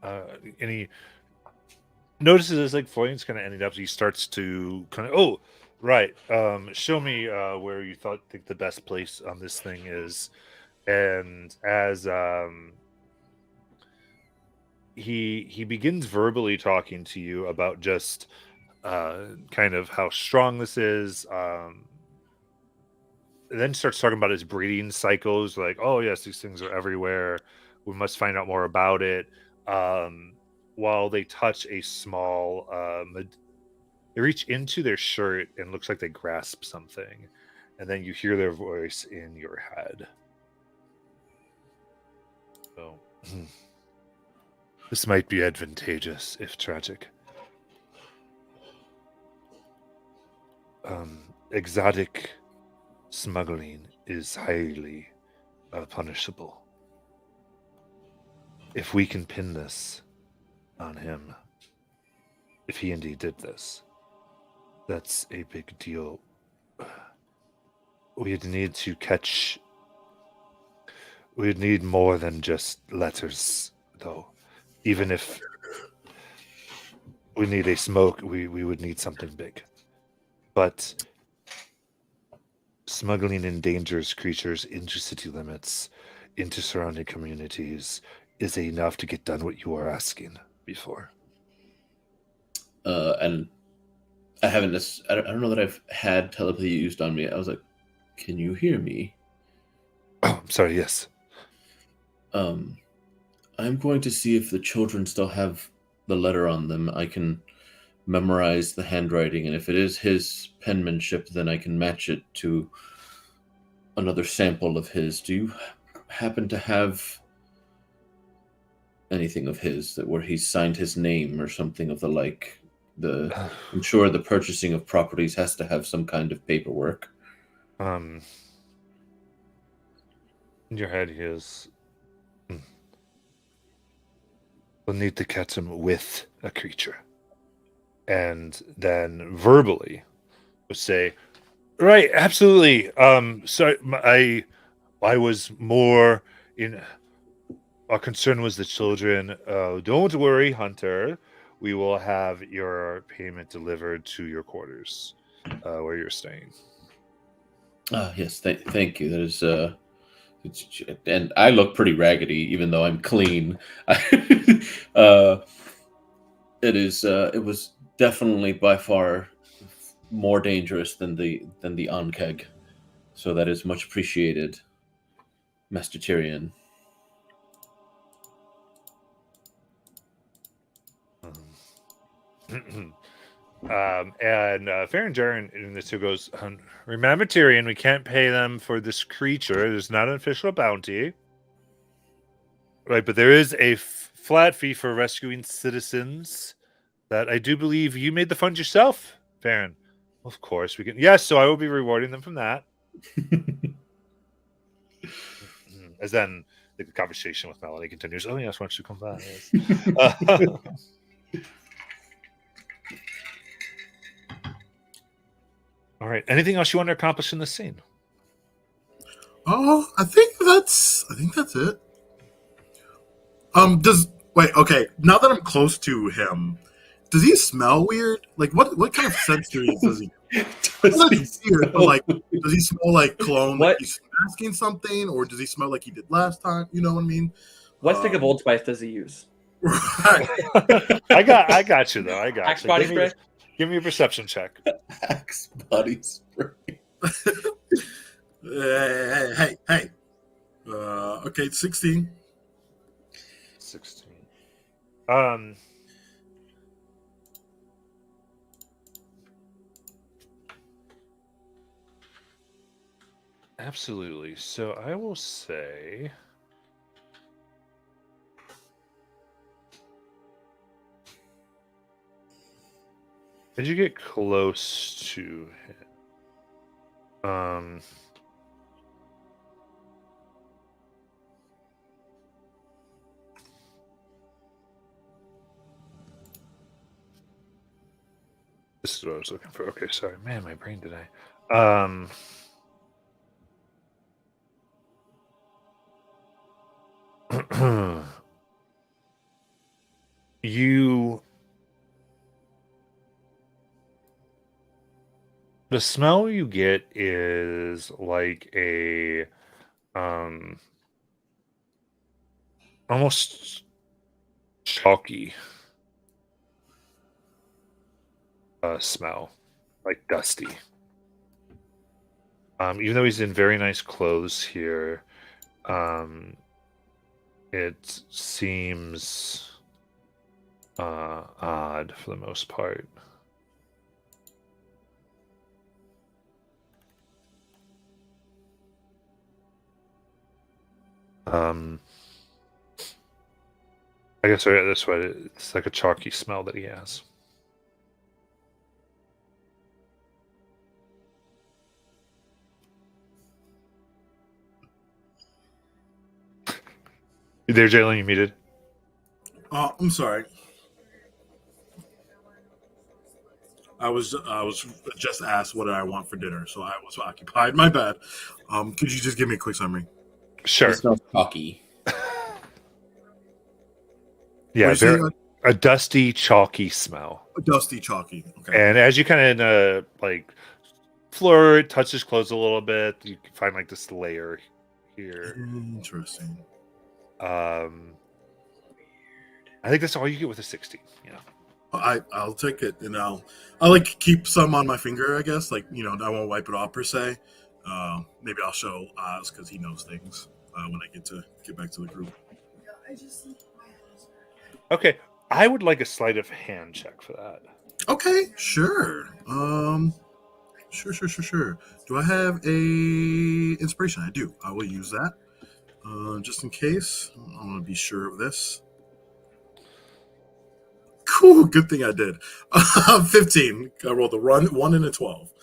and he notices as like Florian's kind of ending up, he starts to kind of show me where you think the best place on this thing is. And as he begins verbally talking to you about just kind of how strong this is. Then starts talking about his breeding cycles, like, oh yes, these things are everywhere. We must find out more about it. While they touch a small, they reach into their shirt and looks like they grasp something, and then you hear their voice in your head. So, this might be advantageous, if tragic. Exotic smuggling is highly punishable. If we can pin this on him, if he indeed did this, that's a big deal. We'd need to catch. We'd need more than just letters, though. Even if we need a smoke, we would need something big. But smuggling endangers creatures into city limits, into surrounding communities, is enough to get done what you are asking before. And I haven't. I don't know that I've had telepathy used on me. I was like, "Can you hear me?" Oh, I'm sorry. Yes. I'm going to see if the children still have the letter on them. I can memorize the handwriting, and if it is his penmanship, then I can match it to another sample of his. Do you happen to have anything of his that where he signed his name or something of the like? I'm sure the purchasing of properties has to have some kind of paperwork. In your head, he is. We'll need to catch him with a creature. And then verbally would say, right, absolutely. So I was more in. Our concern was the children. Don't worry, Hunter. We will have your payment delivered to your quarters, where you're staying. Yes, thank you. That is, and I look pretty raggedy, even though I'm clean. It was definitely by far more dangerous than the Ankeg, so that is much appreciated, Master Tyrion. And Farron in this who goes, remember Tyrion, we can't pay them for this creature. There's not an official bounty. Right, but there is a flat fee for rescuing citizens that I do believe you made the fund yourself, Farron. Of course, we can. Yes, so I will be rewarding them from that. As then the conversation with Melanie continues. Oh, yes, why don't you come back? Yes. All right. Anything else you want to accomplish in this scene? Oh, I think that's it. Okay, now that I'm close to him, does he smell weird? Like what kind of sensory does he? Does he smell like cologne? Like he's asking something, or does he smell like he did last time? You know what I mean? What stick of Old Spice does he use? Right. I got you though. I got Axe you. body spray? Give me a perception check. Axe body spray. Hey. Okay, 16. 16. Absolutely. So I will say as you get close to him, this is what I was looking for. Okay, sorry. Man, my brain today. The smell you get is like a almost chalky smell, like dusty. Even though he's in very nice clothes here, it seems odd for the most part. I guess this way, it's like a chalky smell that he has. You there, Jalen? You muted? I'm sorry. I was just asked what I want for dinner, so I was occupied. My bad. Could you just give me a quick summary? Sure. It smells chalky. Yeah, What you a dusty, chalky smell. Dusty, chalky. Okay. And as you kind of like floor it, touch his clothes a little bit, you can find like this layer here. Interesting. I think that's all you get with a 16. Yeah. I'll take it, and I'll like keep some on my finger. I guess, like, I won't wipe it off per se. Maybe I'll show Oz because he knows things when I get back to the group. Okay, I would like a sleight of hand check for that. Okay, sure. Sure. Do I have a inspiration? I do. I will use that. Just in case. I want to be sure of this. Cool. Good thing I did. 15. I rolled a 1 and a 12.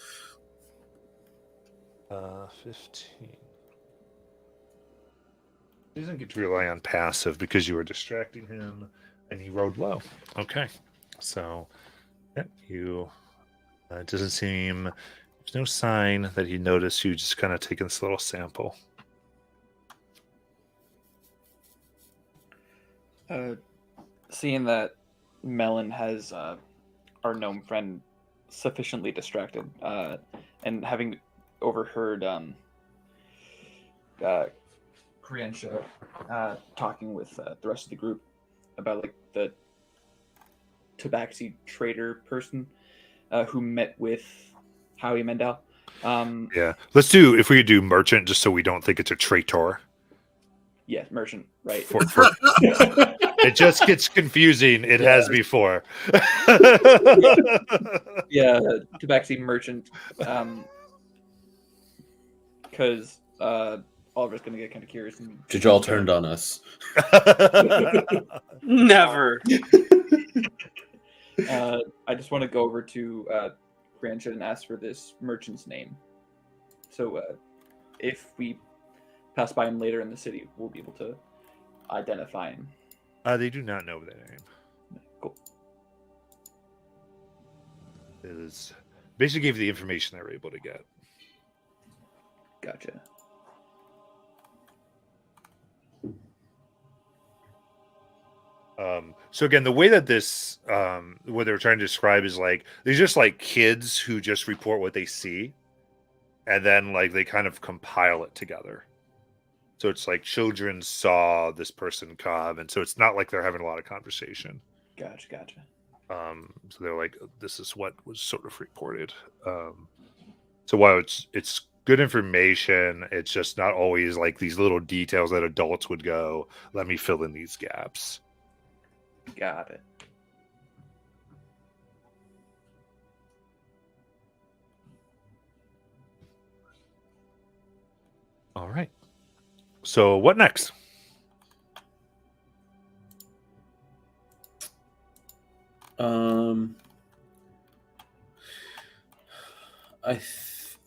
15. He doesn't get to rely on passive because you were distracting him, and he rolled low. Okay, so you. It doesn't seem. There's no sign that he noticed you. Just kind of taking this little sample. Seeing that Melon has our gnome friend sufficiently distracted, and having overheard Kriensha talking with the rest of the group about like the Tabaxi trader person who met with Howie Mendel. Yeah, let's do, if we could do merchant, just so we don't think it's a traitor. Yeah, merchant, right? It just gets confusing. It has before. Yeah, Tabaxi merchant. Because Oliver's going to get kind of curious. And Jajal turned on us. Never. I just want to go over to Kriensha and ask for this merchant's name. So if we pass by him later in the city, we'll be able to identify him. They do not know their name. Cool. It is basically gave you the information they were able to get. Gotcha. So again, the way that this, what they're trying to describe is like, they're just like kids who just report what they see, and then like they kind of compile it together. So it's like children saw this person come, and so it's not like they're having a lot of conversation. Gotcha. So they're like, this is what was sort of reported. So while it's good information, it's just not always like these little details that adults would go, let me fill in these gaps. Got it. All right. So what next?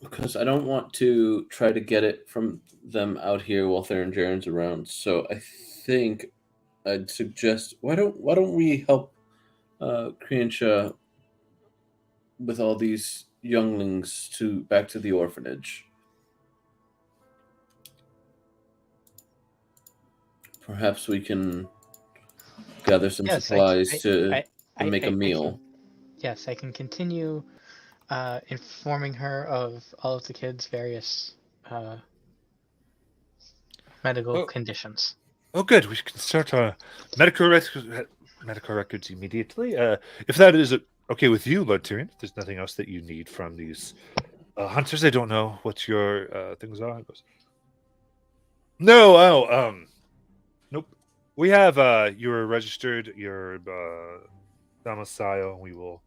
Because I don't want to try to get it from them out here while Theron Jaren's around. So I think I'd suggest why don't we help Kriensha with all these younglings back to the orphanage. Perhaps we can gather some supplies to make a meal. I can continue informing her of all of the kids' various medical conditions. Oh, good. We can start a medical medical records immediately. If that is okay with you, Lord Tyrion, if there's nothing else that you need from these hunters, I don't know what your things are. No, nope. We have your registered, your domicile, and we will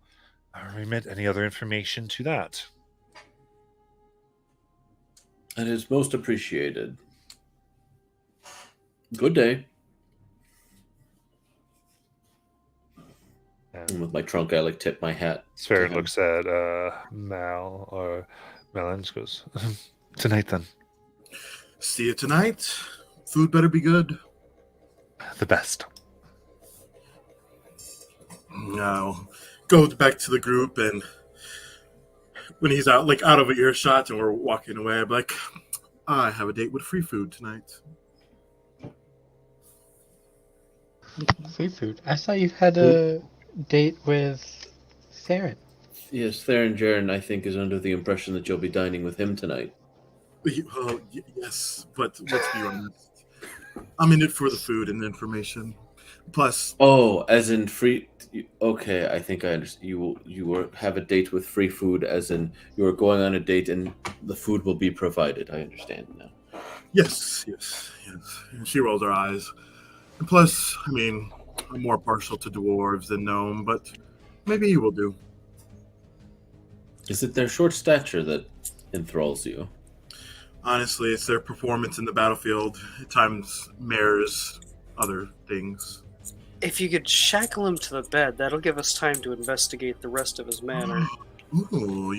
remit any other information to that. It is most appreciated. Good day. And with my trunk, I tip my hat. Sven looks at Mal or Melon, goes, "Tonight, then." See you tonight. Food better be good. The best. Now, go back to the group, and when he's out of earshot, and we're walking away, I'm like, I have a date with free food tonight. Free food. I thought you had a date with Theron. Yes, Theron Jaren, I think, is under the impression that you'll be dining with him tonight. Yes, but let's be honest. I'm in it for the food and the information. Plus, as in free. Okay, I think I understand. You will have a date with free food, as in you are going on a date and the food will be provided. I understand now. yes. And she rolls her eyes. And plus, I mean, I'm more partial to dwarves than gnome, but maybe he will do. Is it their short stature that enthralls you? Honestly, it's their performance in the battlefield. At times mirrors other things. If you could shackle him to the bed, that'll give us time to investigate the rest of his manner. Ooh,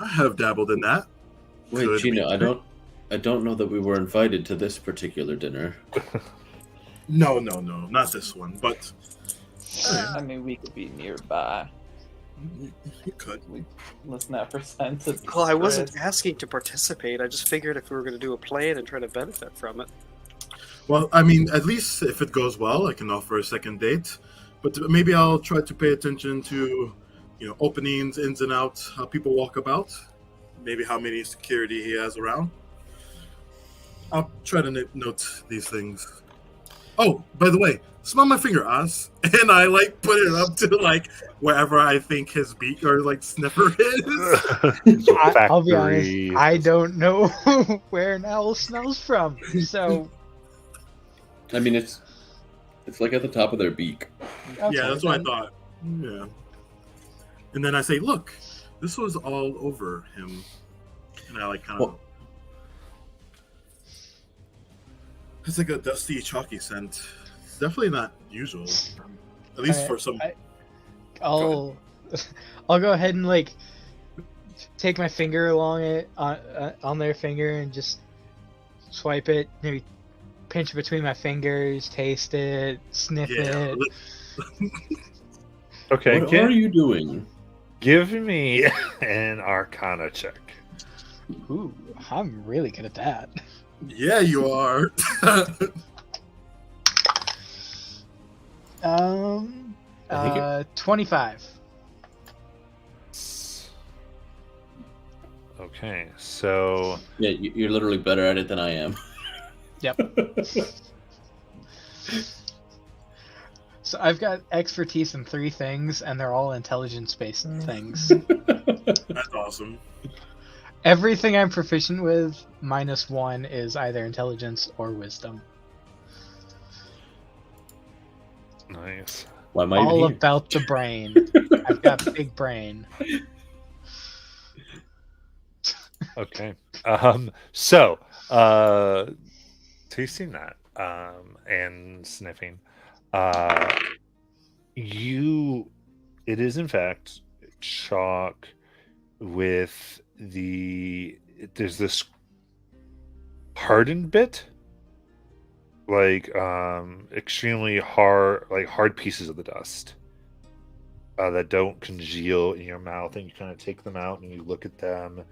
I have dabbled in that. Wait, Could Gino, be. I don't know that we were invited to this particular dinner. No, not this one. But I mean, we could be nearby. you could. Let's not present it. Well, I wasn't asking to participate. I just figured if we were going to do a plan and try to benefit from it. Well, I mean, at least if it goes well, I can offer a second date. But maybe I'll try to pay attention to, openings, ins and outs, how people walk about. Maybe how many security he has around. I'll try to note these things. Oh, by the way, smell my finger, Oz. And I put it up to wherever I think his beak or sniffer is. I'll be honest, I don't know where an owl smells from. So I mean, it's at the top of their beak. okay, Yeah, that's what I thought. Yeah. And then I say, look, this was all over him. And I kind of... Well, it's like a dusty, chalky scent. It's definitely not usual. At least for some... I'll go ahead and take my finger along it on their finger and just swipe it, maybe pinch it between my fingers, taste it, sniff it. Okay, what are you doing? Give me an Arcana check. Ooh, I'm really good at that. Yeah, you are. 25. Okay, so Yeah, you're literally better at it than I am. Yep. So I've got expertise in 3 things, and they're all intelligence-based things. That's awesome. Everything I'm proficient with, -1, is either intelligence or wisdom. nice. Why am I All even here? about the brain. I've got big brain. Okay. So, tasting that and sniffing, it is in fact chalk with there's this hardened bit, extremely hard pieces of the dust that don't congeal in your mouth, and you kind of take them out and you look at them,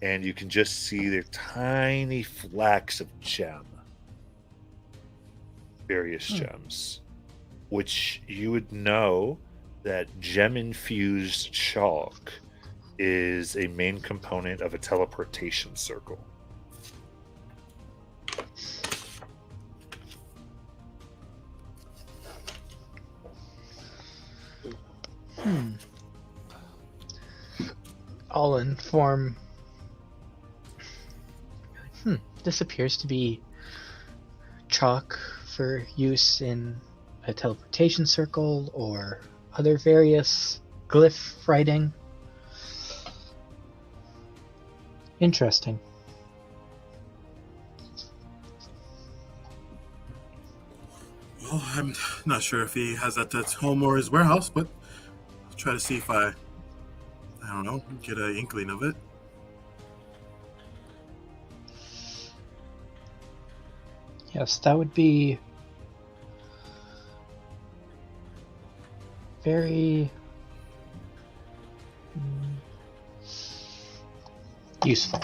and you can just see their tiny flecks of gem, various gems, which you would know that gem-infused chalk is a main component of a teleportation circle. I'll inform. This appears to be chalk for use in a teleportation circle or other various glyph writing. Interesting. Well, I'm not sure if he has that at home or his warehouse, but I'll try to see if I don't know, get an inkling of it. Yes, that would be very useful.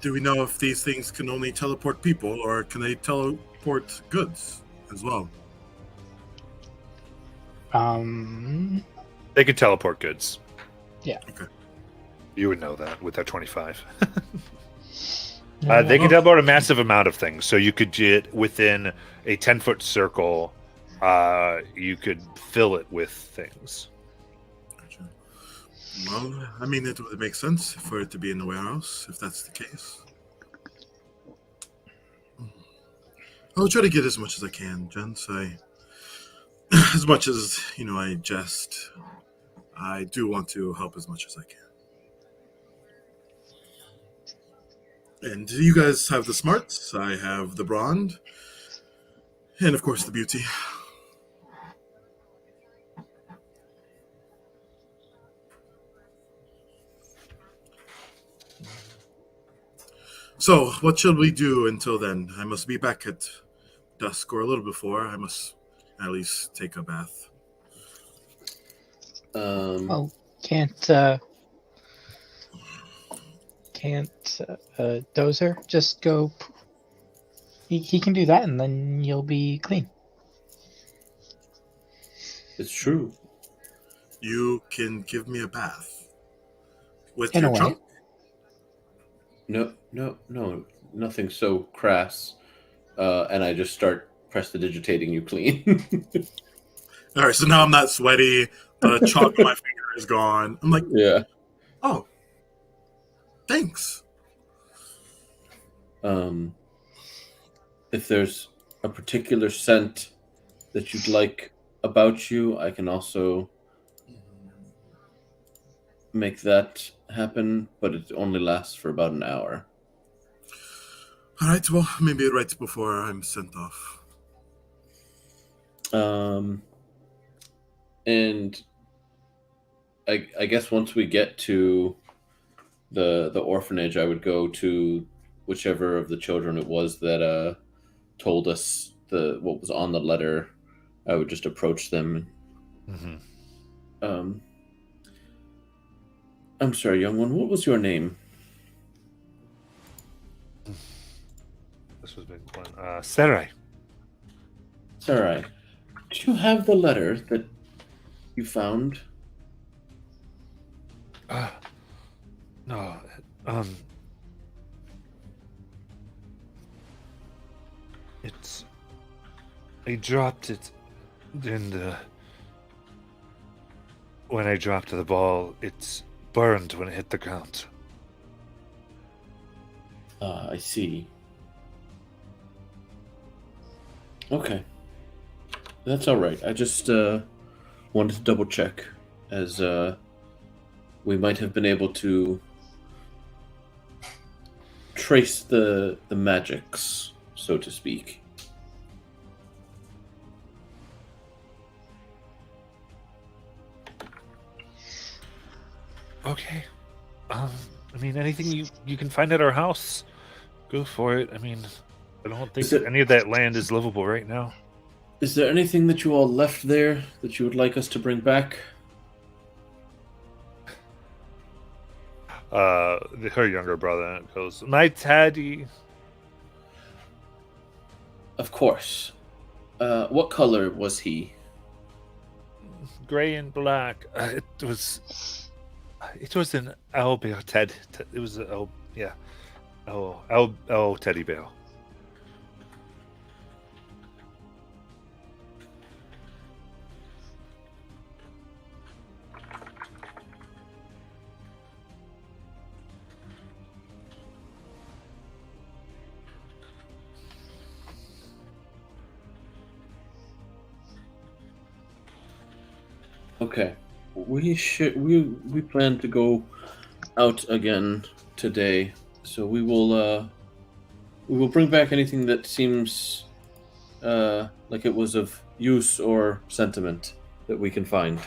Do we know if these things can only teleport people, or can they teleport goods as well? They could teleport goods. Yeah. Okay. You would know that with that 25. No, They can teleport a massive amount of things. So you could get within a 10-foot circle, you could fill it with things. Gotcha. Well, I mean, it would make sense for it to be in the warehouse, if that's the case. I'll try to get as much as I can, gents. As much as, I jest, I do want to help as much as I can. And you guys have the smarts, I have the brawn, and of course the beauty. So, what shall we do until then? I must be back at dusk or a little before. I must at least take a bath. Well, can't Dozer just go? He can do that, and then you'll be clean. It's true. You can give me a bath with In your a way. trunk. No, nothing so crass. And I just start prestidigitating you clean. All right, so now I'm not sweaty. The chalk on my finger is gone. I'm like, Yeah. oh, thanks. If there's a particular scent that you'd like about you, I can also make that happen, but it only lasts for about an hour. All right, well, maybe right before I'm sent off. And I guess once we get to the orphanage, I would go to whichever of the children it was that told us what was on the letter. I would just approach them. Mm-hmm. I'm sorry, young one. What was your name? This was a big one. Sarai. Sarai. Do you have the letter that you found? No. I dropped it in the. When I dropped the ball, it's burned when it hit the ground. I see. Okay. That's all right. I just wanted to double check, as we might have been able to trace the magics, so to speak. Okay. I mean, anything you can find at our house, go for it. I mean, I don't think any of that land is livable right now. Is there anything that you all left there that you would like us to bring back? Her younger brother goes, "My Taddy." Of course. What color was he? Gray and black. It was an owl bear, Ted. It was a owl teddy bear. Okay. We plan to go out again today, so we will bring back anything that seems like it was of use or sentiment that we can find.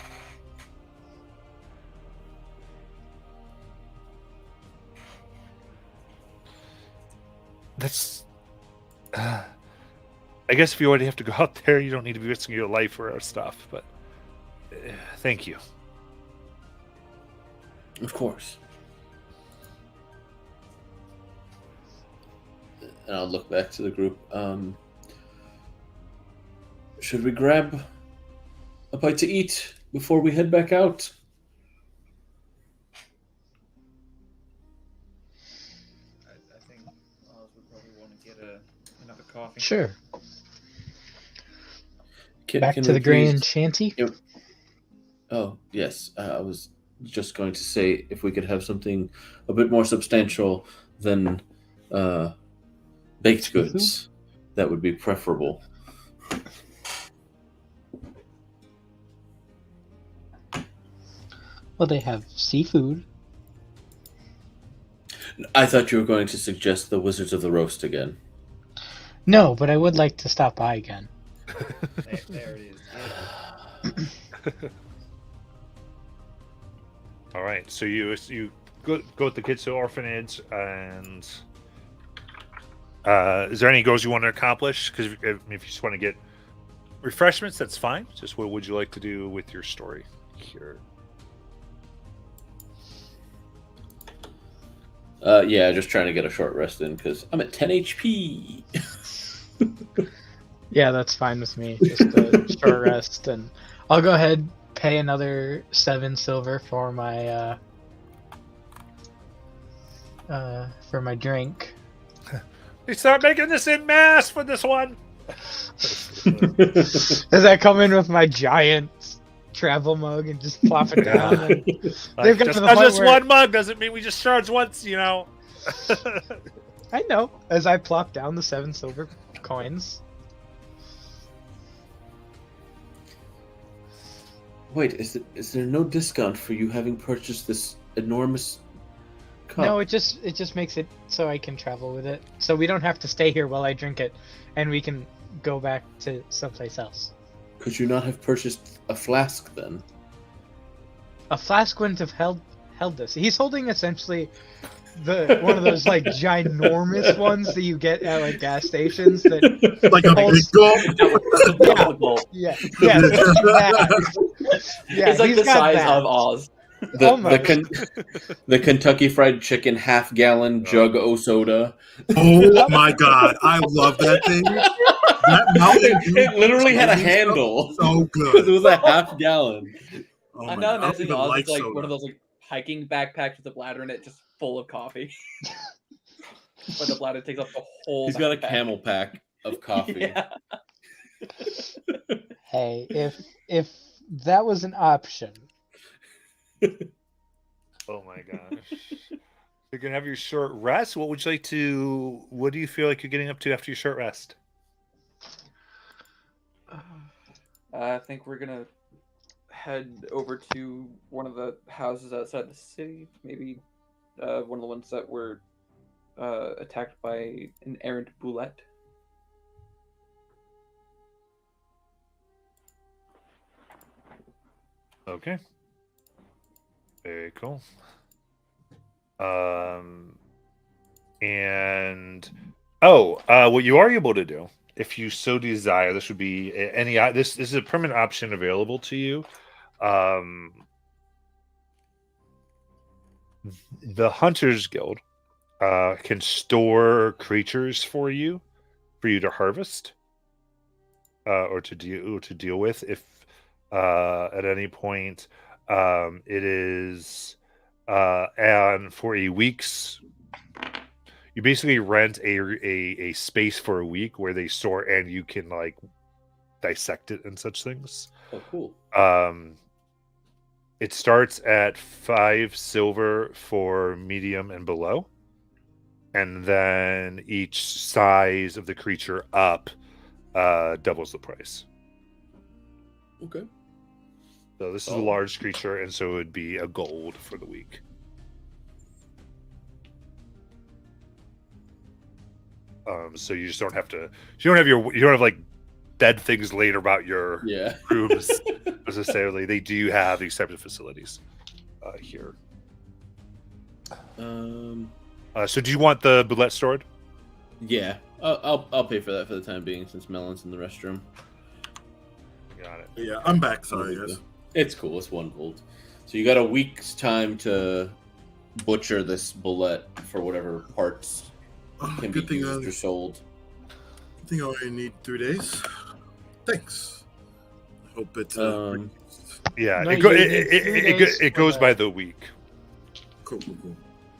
That's. I guess if you already have to go out there, you don't need to be risking your life for our stuff. But thank you. Of course. And I'll look back to the group. Should we grab a bite to eat before we head back out? I think Oz would probably want to get another coffee. Sure. Can Back we to the please- Grand Shanty. Oh, yes. I was just going to say if we could have something a bit more substantial than baked goods, that would be preferable. Well, they have seafood. I thought you were going to suggest the Wizards of the Roast again. No, but I would like to stop by again. There it is. All right, so you go with the kids to the orphanage, and is there any goals you want to accomplish? Because if you just want to get refreshments, that's fine. Just what would you like to do with your story here? Yeah, just trying to get a short rest in because I'm at 10 HP. Yeah, that's fine with me. Just a short rest, and I'll go ahead pay another 7 silver for my drink. They start making this in mass for this one. As I come in with my giant travel mug and just plop it down. And they've got Just to the because point it's where- one mug doesn't mean we just charge once, you know. I know. As I plop down the 7 silver coins. Wait, is there no discount for you having purchased this enormous cup? No, it just makes it so I can travel with it. So we don't have to stay here while I drink it, and we can go back to someplace else. Could you not have purchased a flask then? A flask wouldn't have held this. He's holding essentially one of those like ginormous ones that you get at like gas stations that Like a holds- big gulp. yeah yeah It's like he's the got size that. of Oz. The Kentucky Fried Chicken half-gallon jug o soda. Oh my god, I love that thing. That Mountain Dew It literally had a flaming stuff, handle. So Because good. it was a half-gallon. Oh I'm my not God, I don't imagining even Oz like as like soda. one of those like hiking backpacks with a bladder in it, just full of coffee. But the bladder takes up the whole. He's got a backpack. camel pack of coffee. Yeah. Hey, if that was an option. Oh my gosh. You're gonna have your short rest. What would you like to? What do you feel like you're getting up to after your short rest? I think we're gonna head over to one of the houses outside the city. Maybe one of the ones that were attacked by an errant boulette. Okay. Very cool. And what you are able to do, if you so desire, this would be this is a permanent option available to you. The Hunters Guild can store creatures for you to harvest or to deal with if at any point it is and for a week's you basically rent a space for a week where they store and you can like dissect it and such things. Oh, cool. It starts at 5 silver for medium and below, and then each size of the creature up doubles the price. Okay. So this is a Oh. large creature, and so it would be a gold for the week. So you just don't have to. You don't have like dead things laid about your Yeah. rooms necessarily. They do have these types of facilities here. So do you want the boulette stored? Yeah. I'll pay for that for the time being, since Melon's in the restroom. Got it. Yeah, I'm back. Sorry, guys. It's cool. It's 1 gold. So you got a week's time to butcher this bullet for whatever parts can be Good thing used or sold. I think I only need 3 days. Thanks. I hope it. Yeah, No, it, go, you it, need it, 3 it, days it for goes that. by the week. Cool.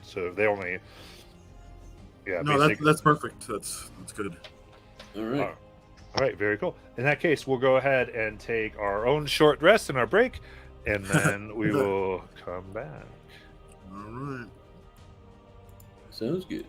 So they only. Yeah. No, basically- that's perfect. That's good. All right. All right, very cool. In that case, we'll go ahead and take our own short rest and our break, and then we will come back. All right. Sounds good.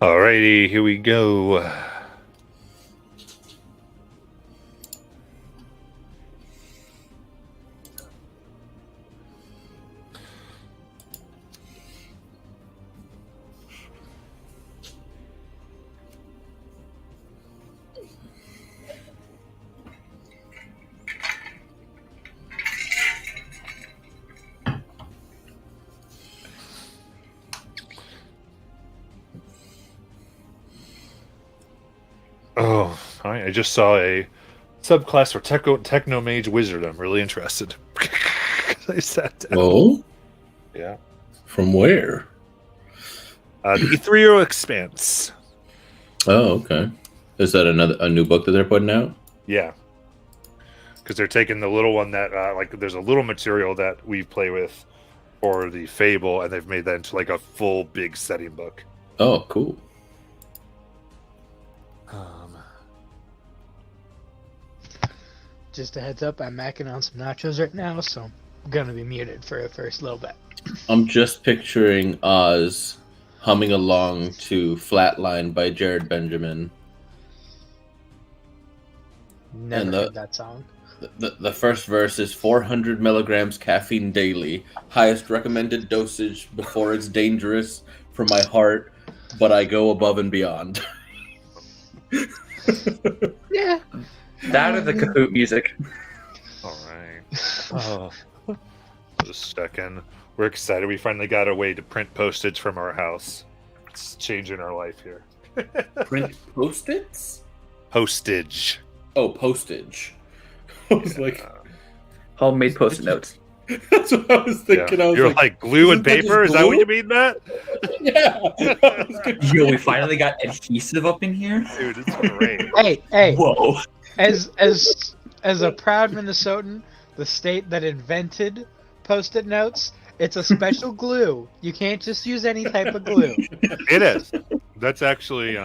Alrighty, here we go. Oh, all right. I just saw a subclass for Techno Mage Wizard. I'm really interested. I sat down. Oh, Yeah. from where? The Ethereal Expanse. Oh, okay. Is that a new book that they're putting out? Yeah. Because they're taking the little one that, like, there's a little material that we play with for the Fable, and they've made that into, like, a full big setting book. Oh, cool. Just a heads up, I'm macking on some nachos right now, so I'm gonna be muted for the first little bit. I'm just picturing Oz humming along to Flatline by Jared Benjamin. Never And heard that song. The first verse is 400 milligrams caffeine daily, highest recommended dosage before it's dangerous for my heart, but I go above and beyond. Yeah. That or the Kahoot music. All right. Oh. Just a second. We're excited. We finally got a way to print postage from our house. It's changing our life here. Print post-its? Postage. Oh, postage. I was like, Homemade post-it notes. that's what I was thinking. Yeah. I was You're like glue and isn't that just paper? Is that what glue? you mean, Matt? Yeah. I was gonna- Yo, we finally got adhesive up in here. Dude, it's great. Hey, Whoa. as a proud Minnesotan, the state that invented post-it notes, it's a special glue. You can't just use any type of glue. It is. That's actually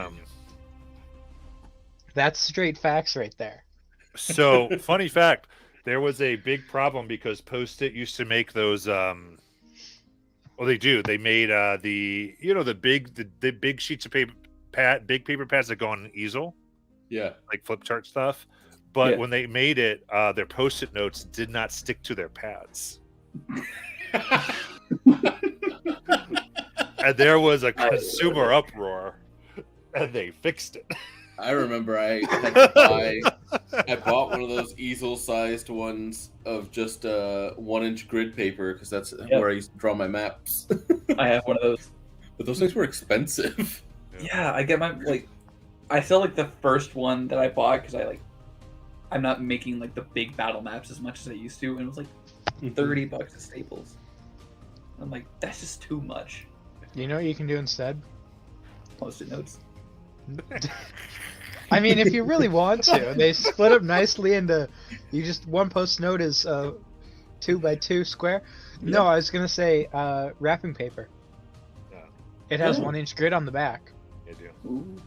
That's straight facts right there. so funny fact. There was a big problem because Post-it used to make those well, they do. They made the big sheets of paper big paper pads that go on an easel, Yeah. like flip chart stuff. But Yeah. when they made it, their Post-it notes did not stick to their pads. And there was a consumer uproar, and they fixed it. I remember I had to buy. I bought one of those easel-sized ones of just 1-inch grid paper because that's where I used to draw my maps. I have one of those. But those things were expensive. Yeah, I get my I still like the first one that I bought because I'm not making like the big battle maps as much as I used to, and it was like $30 at Staples. I'm like, that's just too much. You know what you can do instead? Post-it notes. I mean, if you really want to, they split up nicely into. You just one post note is 2x2 square. No, I was gonna say wrapping paper. Yeah. It has Oh. 1-inch grid on the back, They do. Ooh.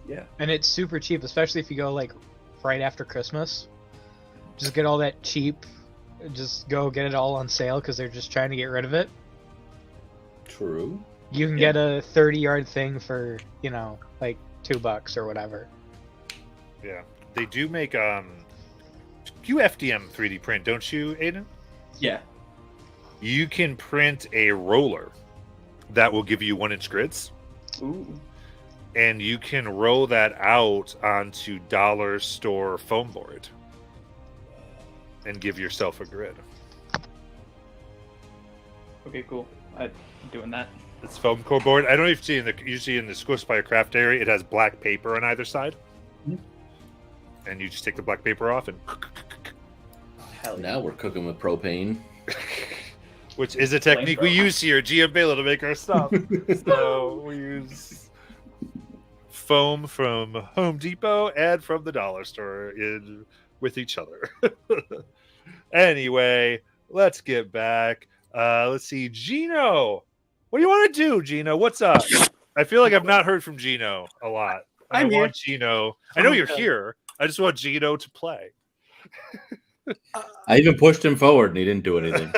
Yeah. and it's super cheap, especially if you go like right after Christmas. Just get all that cheap. Just go get it all on sale because they're just trying to get rid of it. True. You can Yeah. get a 30-yard thing for like $2 or whatever. Yeah, they do make you FDM 3D print, don't you, Aiden? Yeah. You can print a roller that will give you 1-inch grids, Ooh. and you can roll that out onto dollar store foam board and give yourself a grid. Okay, cool. I'm doing that. It's foam core board. I don't know if you see usually in the Squishfire craft area, it has black paper on either side. Mhm. And you just take the black paper off and Hell yeah. Now we're cooking with propane. which is a technique we use here at GM Bela to make our stuff. So we use foam from Home Depot and from the dollar store with each other. Anyway, let's get back. Let's see, Gino. What do you want to do, Gino? What's up? I feel like I've not heard from Gino a lot. I'm I want Gino. I know you're here. I just want Gino to play. I even pushed him forward and he didn't do anything.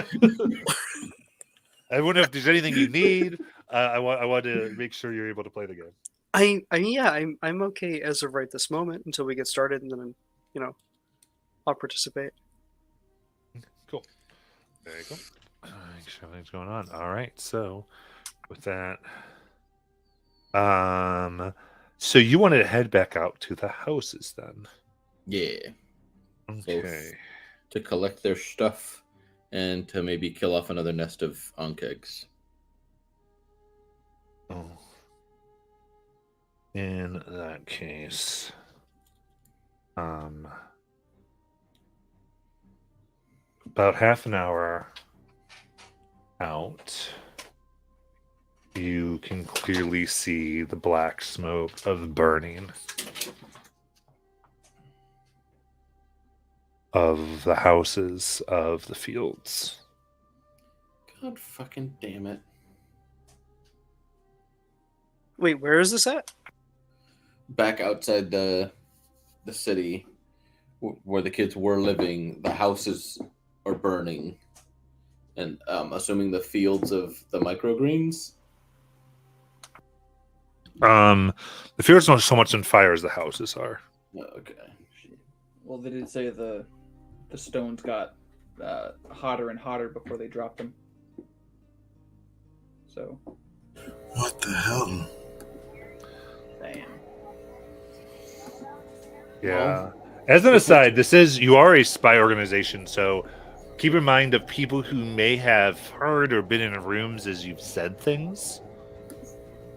I wonder if there's anything you need. I want to make sure you're able to play the game. I'm okay as of right this moment until we get started, and then I'll participate. Cool. There you go. Make sure everything's going on. All right. So with that, so you want to head back out to the houses then? Yeah. Okay. To collect their stuff and to maybe kill off another nest of onkegs. Oh. In that case, about half an hour out, you can clearly see the black smoke of burning of the houses of the fields. God fucking damn it. Wait, where is this at? Back outside the city where the kids were living, the houses are burning. And assuming the fields of the microgreens? The fields not so much on fire as the houses are. Okay. Well, they did say the stones got hotter and hotter before they dropped them. So. What the hell? Damn. Yeah. As an aside, you are a spy organization, so keep in mind of people who may have heard or been in rooms as you've said things.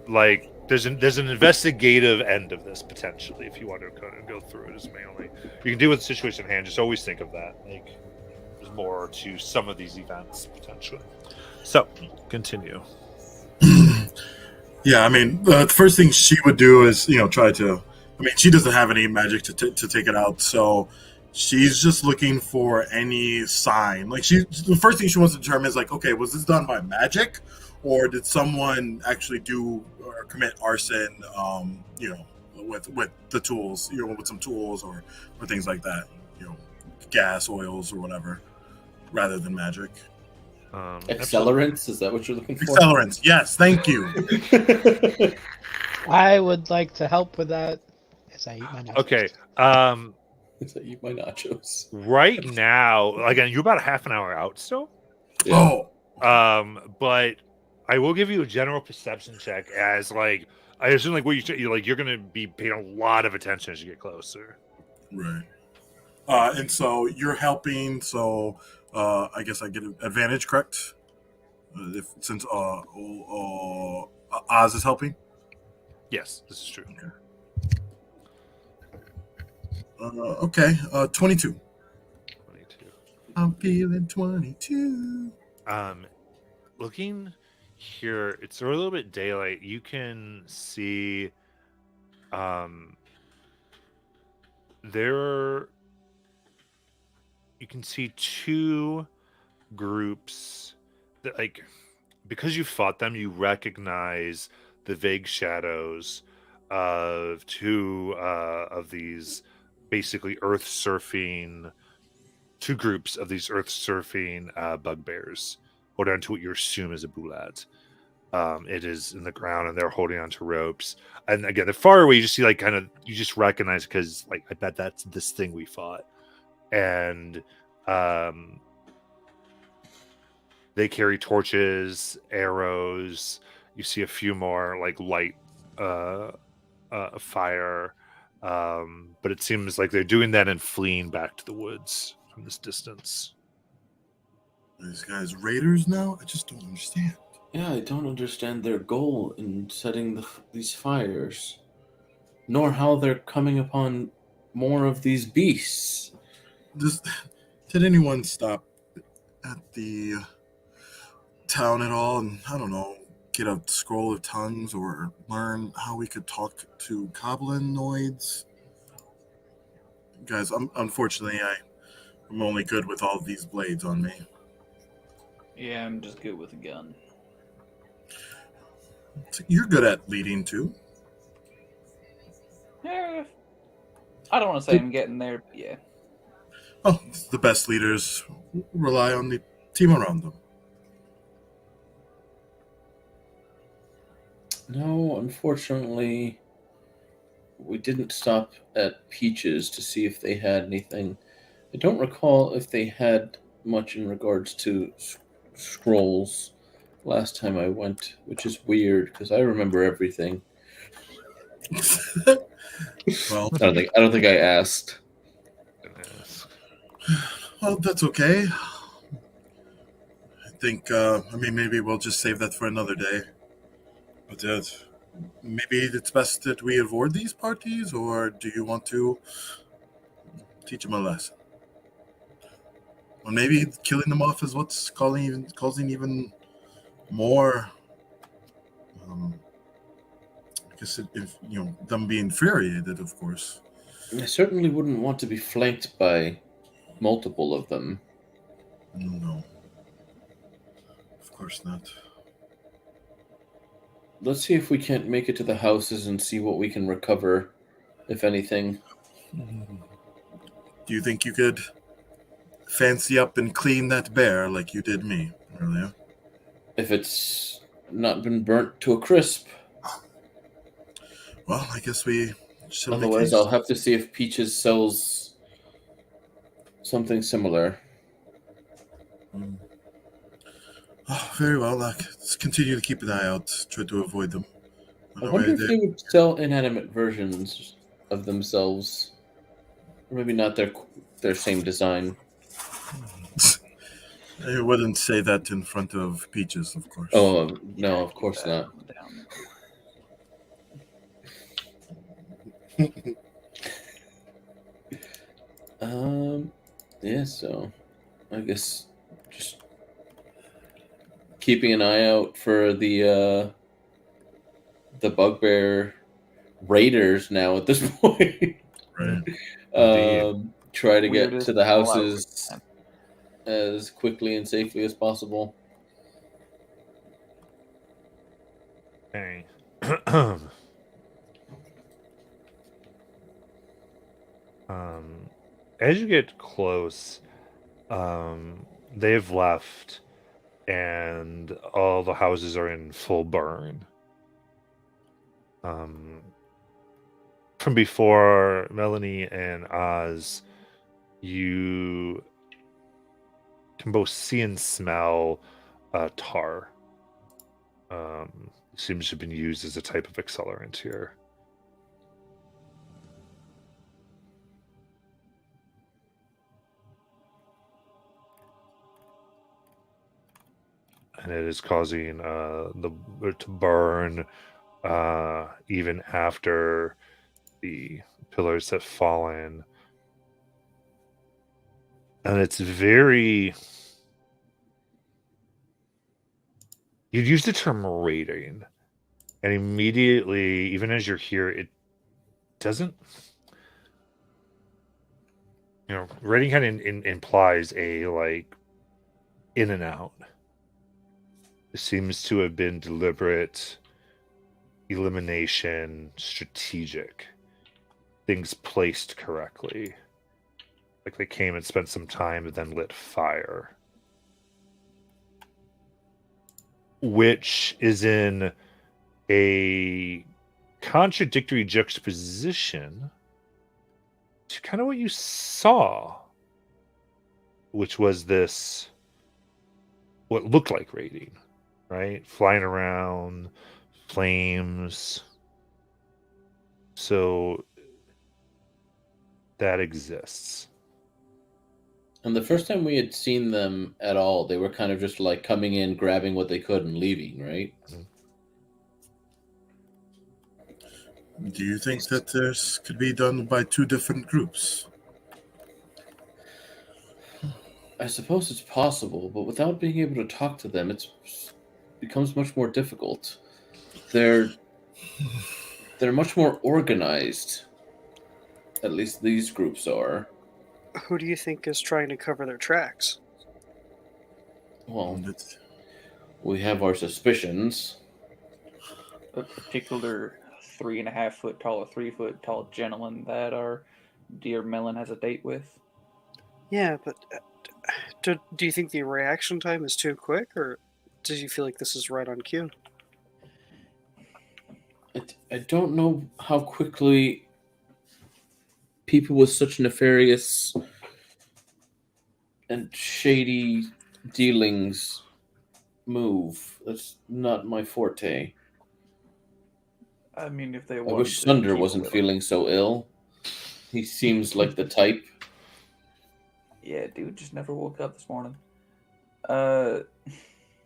Like, there's an investigative end of this, potentially, if you want to kind of go through it as mainly. You can deal with the situation at hand, just always think of that. Like, there's more to some of these events, potentially. So, continue. Yeah, I mean, the first thing she would do is, try to. I mean, she doesn't have any magic to take it out, so she's just looking for any sign. Like, the first thing she wants to determine is like, okay, was this done by magic, or did someone actually do or commit arson? With the tools, with some tools or things like that, gas, oils, or whatever, rather than magic. Accelerants? Is that what you're looking for? Accelerants, yes, thank you. I would like to help with that as I eat my nachos. Okay. As I eat my nachos. Right now, again, you're about a half an hour out still. Yeah. Oh, But I will give you a general perception check as I assume what you're gonna be paying a lot of attention as you get closer. right. And so you're helping. So I guess I get an advantage, correct? Since Oz is helping. Yes, this is true. Okay. 22. 22. I'm feeling 22. Looking here, it's a little bit daylight. You can see, you can see two groups that, because you fought them, you recognize the vague shadows of two of these basically two groups of these earth surfing bugbears. Hold on to what you assume is a bulat. It is in the ground, and they're holding onto ropes. And again, they're far away. You just see, you just recognize because, I bet that's this thing we fought. And they carry torches, arrows. You see a few more light fire, but it seems like they're doing that and fleeing back to the woods from this distance. These guys raiders now? I just don't understand. Yeah, I don't understand their goal in setting these fires, nor how they're coming upon more of these beasts. Did anyone stop at the town at all and, I don't know, get a scroll of tongues or learn how we could talk to goblinoids? Guys, unfortunately, I'm only good with all of these blades on me. Yeah, I'm just good with a gun. So you're good at leading too. Yeah, I don't want to say I'm getting there, but yeah. Oh, the best leaders rely on the team around them. No, unfortunately, we didn't stop at Peaches to see if they had anything. I don't recall if they had much in regards to scrolls last time I went, which is weird because I remember everything. Well, I don't think I asked. well, that's okay. I think, maybe we'll just save that for another day. But maybe it's best that we avoid these parties, or do you want to teach them a lesson? Or maybe killing them off is what's causing even more. Because them being infuriated, of course. I certainly wouldn't want to be flanked by multiple of them. No, of course not. Let's see if we can't make it to the houses and see what we can recover, if anything. Do you think you could fancy up and clean that bear like you did me earlier? If it's not been burnt to a crisp. Well, I guess we should. Otherwise, I'll have to see if Peaches sells something similar. Oh, very well. Let's continue to keep an eye out. Try to avoid them. I wonder if they would sell inanimate versions of themselves. Or maybe not their same design. I wouldn't say that in front of Peaches, of course. Oh, no, of course not. Yeah, so I guess just keeping an eye out for the bugbear raiders now at this point. Right. Try to get Weirdest to the Fallout houses game. as quickly and safely as possible. Okay. As you get close, they've left, and all the houses are in full burn. From before, Melanie and Oz, you can both see and smell tar. Seems to have been used as a type of accelerant here. And it is causing it to burn even after the pillars have fallen. And it's very... You'd use the term raiding, and immediately, even as you're here, it doesn't... raiding kind of implies a, in and out. It seems to have been deliberate elimination, strategic. Things placed correctly. Like they came and spent some time and then lit fire. Which is in a contradictory juxtaposition to kind of what you saw, which was this, what looked like raiding, right? Flying around, flames. So that exists. And the first time we had seen them at all, they were kind of just like coming in, grabbing what they could, and leaving, right? Do you think that this could be done by two different groups? I suppose it's possible, but without being able to talk to them, it becomes much more difficult. They're much more organized. At least these groups are. Who do you think is trying to cover their tracks? Well, we have our suspicions. A particular 3.5 foot tall or 3 foot tall gentleman that our dear Melon has a date with. Yeah, but do you think the reaction time is too quick, or do you feel like this is right on cue? I don't know how quickly people with such nefarious and shady dealings move. That's not my forte. I mean, if they I want wish to Thunder keep a wasn't little- feeling so ill. He seems like the type. Yeah, dude, just never woke up this morning. Oh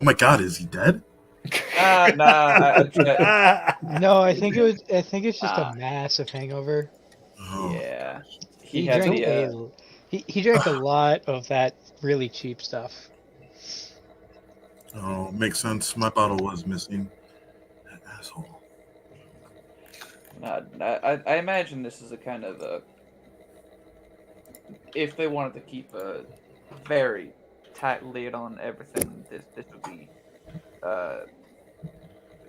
my god, is he dead? No, I think it's just Ah. a massive hangover. Oh, Yeah, He had drank the, he drank a lot of that really cheap stuff. oh, makes sense. My bottle was missing. That asshole. I imagine this is a kind of a. If they wanted to keep a very tight lid on everything, this would be a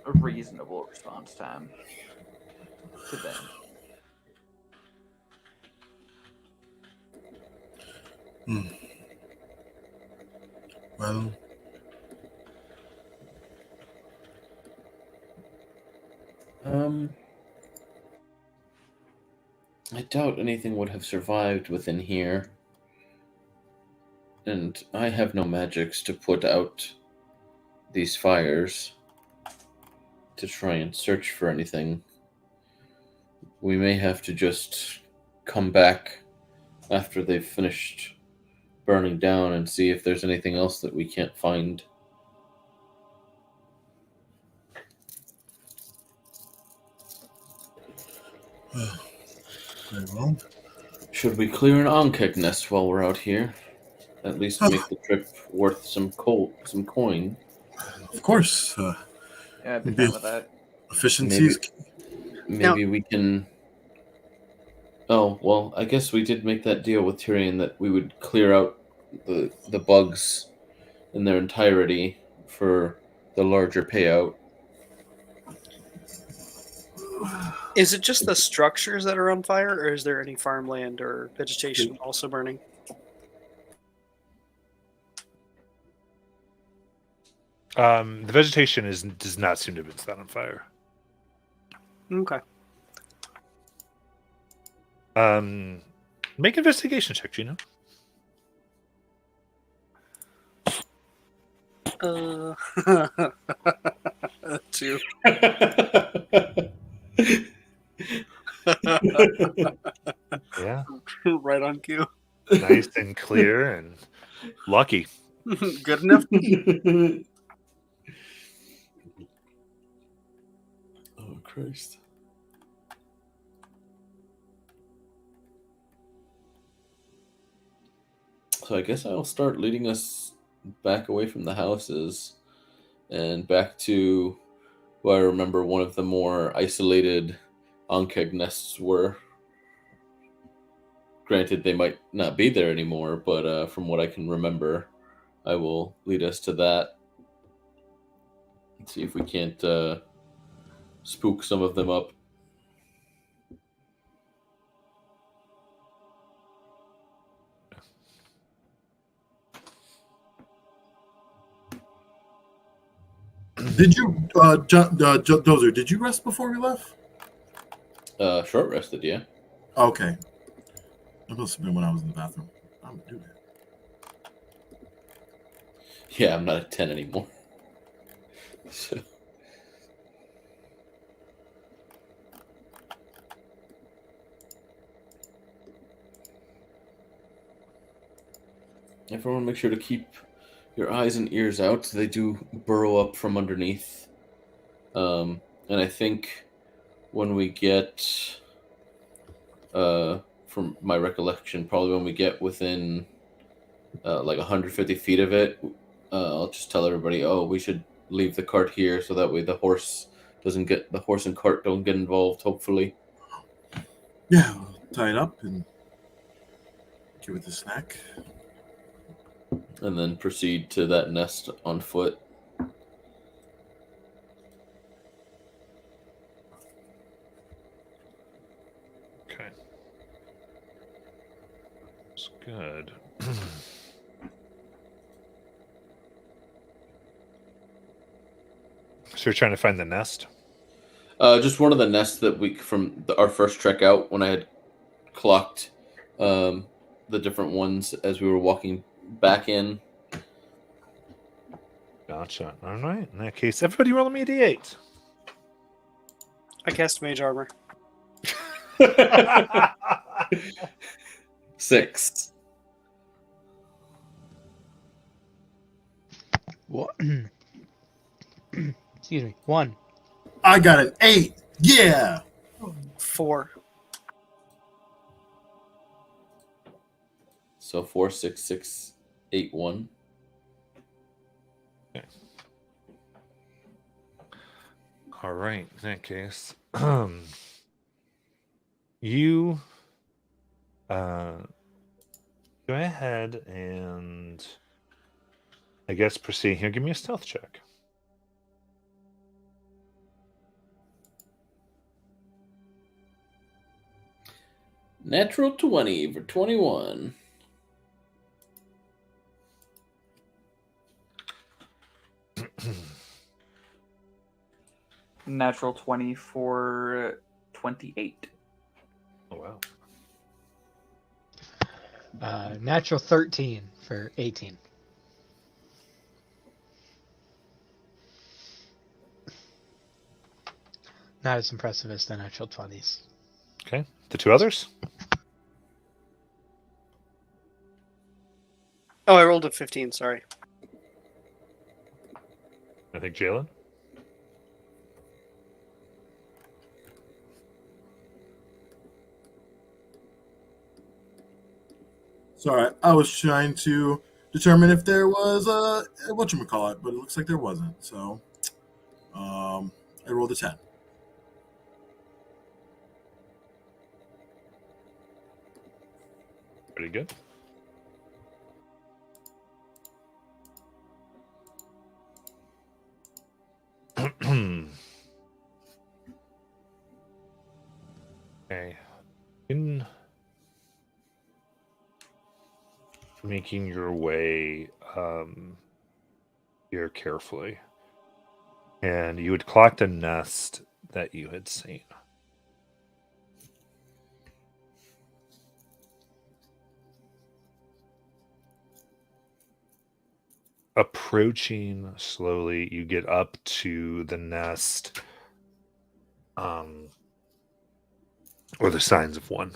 reasonable response time to them. Hmm. Well, I doubt anything would have survived within here. And I have no magics to put out these fires to try and search for anything. We may have to just come back after they've finished burning down and see if there's anything else that we can't find. very well. Should we clear an Ankeg nest while we're out here? At least make the trip worth some coin. Of course. Yeah, I'd be Maybe- fine with that. Efficiency is key. Maybe we can. Oh well, I guess we did make that deal with Tyrion that we would clear out the bugs in their entirety for the larger payout. Is it just the structures that are on fire, or is there any farmland or vegetation also burning? The vegetation does not seem to have been set on fire. Okay. Make investigation check, Gino. Two. Yeah, Right on cue. nice and clear and lucky. Good enough. Oh Christ. So I guess I'll start leading us back away from the houses and back to where I remember one of the more isolated Ankeg nests were. Granted, they might not be there anymore, but from what I can remember, I will lead us to that. See if we can't spook some of them up. Did you, Dozer, did you rest before we left? Short rested, yeah. Okay. That must have been when I was in the bathroom. I don't do that. Yeah, I'm not a 10 anymore. So. Everyone make sure to keep your eyes and ears out. They do burrow up from underneath. And I think when we get, from my recollection, probably when we get within like 150 feet of it, I'll just tell everybody, oh, we should leave the cart here so that way the horse and cart don't get involved, hopefully. Yeah, I'll tie it up and give it the snack. And then proceed to that nest on foot. Okay. That's good. So you're trying to find the nest? Just one of the nests that our first trek out when I had clocked the different ones as we were walking back in. Gotcha. All right. In that case, everybody roll me a d8. I cast mage armor. 6. What? Excuse me. 1. I got an 8. Yeah. 4. So 4, 6, 6, 8, 1. All right. In that case, you go ahead and I guess proceed here. Give me a stealth check. Natural 20 for 21. Natural 20 for 28. Oh wow. Natural 13 for 18. Not as impressive as the natural 20s. Okay. The two others? Oh, I rolled a 15. Sorry. I think Jalen. Sorry, I was trying to determine if there was a whatchamacallit, but it looks like there wasn't. So I rolled a 10. Pretty good. Okay. In making your way here carefully, and you had clocked a nest that you had seen. Approaching slowly, you get up to the nest, or the signs of one.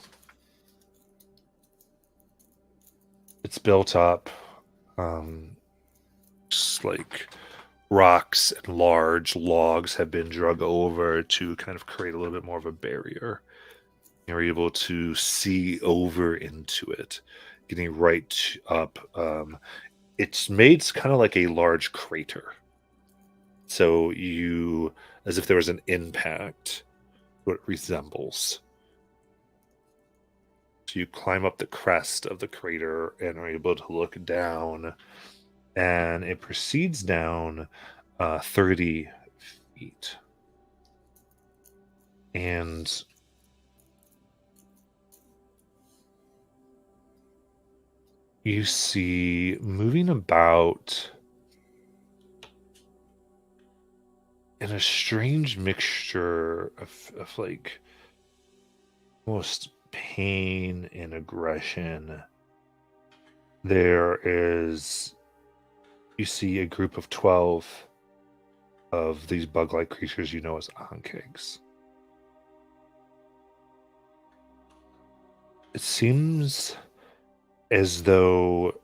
It's built up, just like rocks and large logs have been drug over to kind of create a little bit more of a barrier. You're able to see over into it, getting right up. It's made kind of like a large crater. So you, as if there was an impact, what it resembles. So you climb up the crest of the crater and are able to look down, and it proceeds down 30 feet. And you see moving about in a strange mixture of like almost pain and aggression. You see a group of 12 of these bug-like creatures you know as Ankegs. It seems as though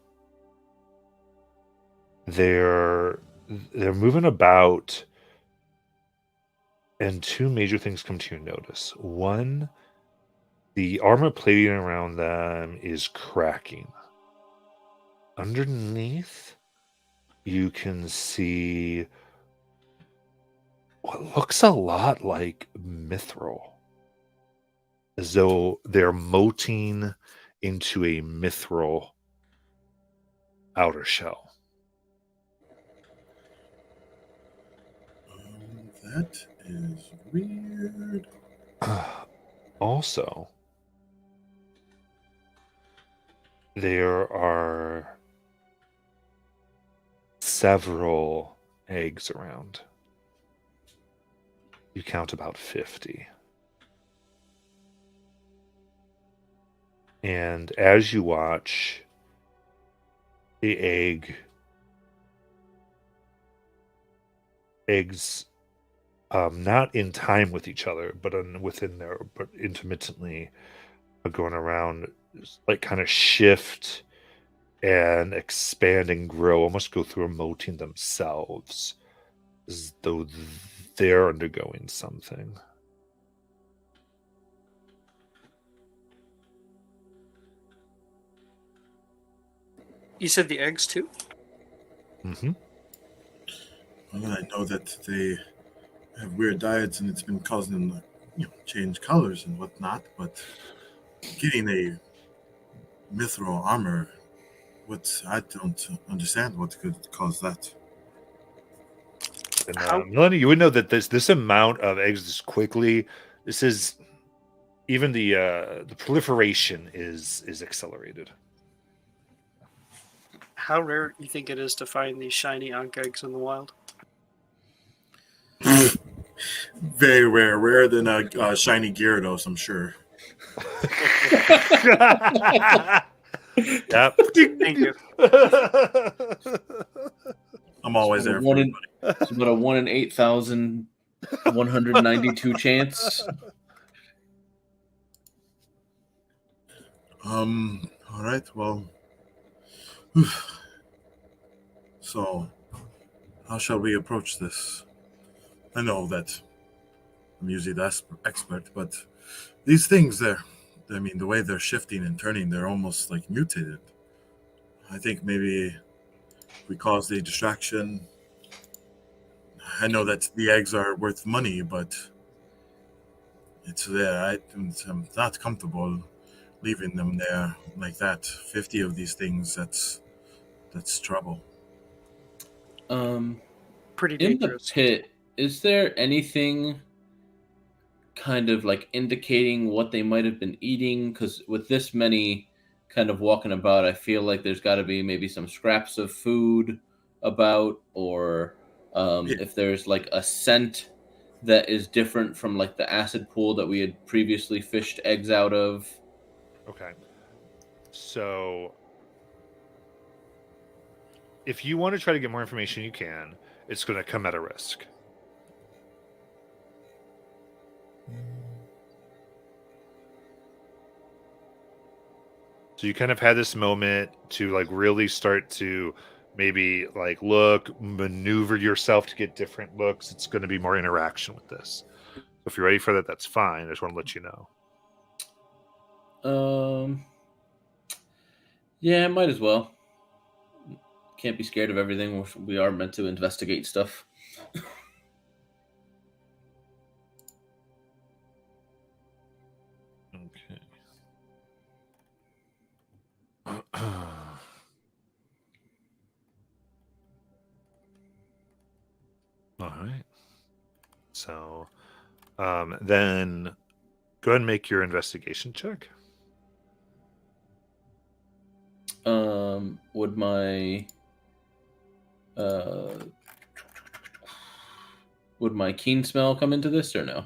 they're moving about, and two major things come to your notice. One, the armor plating around them is cracking. Underneath, you can see what looks a lot like mithril, as though they're molting into a mithril outer shell. That is weird. Also, there are several eggs around. You count about 50. And as you watch, the eggs, not in time with each other, but but intermittently, are going around, like kind of shift and expand and grow, almost go through a molting themselves, as though they're undergoing something. You said the eggs too? Mm-hmm. Well, I know that they have weird diets and it's been causing them to change colors and whatnot, but getting a mithril armor, I don't understand what could cause that. And How- Melanie, you would know that this amount of eggs this quickly, this is even the proliferation is accelerated. How rare you think it is to find these shiny Ankh eggs in the wild? Very rare, rarer than a shiny Gyarados, I'm sure. Yep. Thank you. I'm always there for One in, everybody. it's about a 1 in 8,192 chance. All right, well. So, how shall we approach this? I know that I'm usually the expert, but these things, the way they're shifting and turning, they're almost like mutated. I think maybe if we cause the distraction. I know that the eggs are worth money, but I'm not comfortable leaving them there like that. 50 of these things, that's trouble. Pretty In the dangerous. pit, is there anything kind of like indicating what they might have been eating? Because with this many kind of walking about, I feel like there's got to be maybe some scraps of food about, or if there's like a scent that is different from like the acid pool that we had previously fished eggs out of. Okay. So if you want to try to get more information, you can. It's going to come at a risk. So you kind of had this moment to like really start to maybe like look, maneuver yourself to get different looks. It's going to be more interaction with this. So if you're ready for that, that's fine. I just want to let you know. Yeah, might as well. Can't be scared of everything. We are meant to investigate stuff. Okay. All right. So then go ahead and make your investigation check. Would my keen smell come into this or no?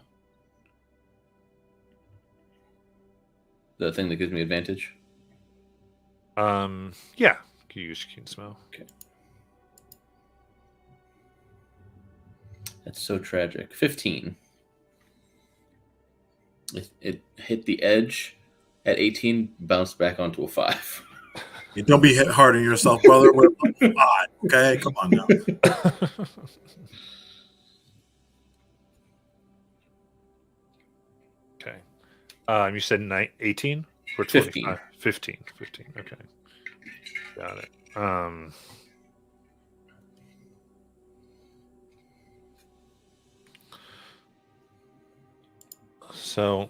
The thing that gives me advantage? Yeah. You use keen smell. Okay. That's so tragic. 15. It hit the edge at 18, bounced back onto a 5. You don't be hit hard on yourself, brother. We're on 5, okay? Come on now. Okay. You said 18 or 15. 15. Okay. Got it. So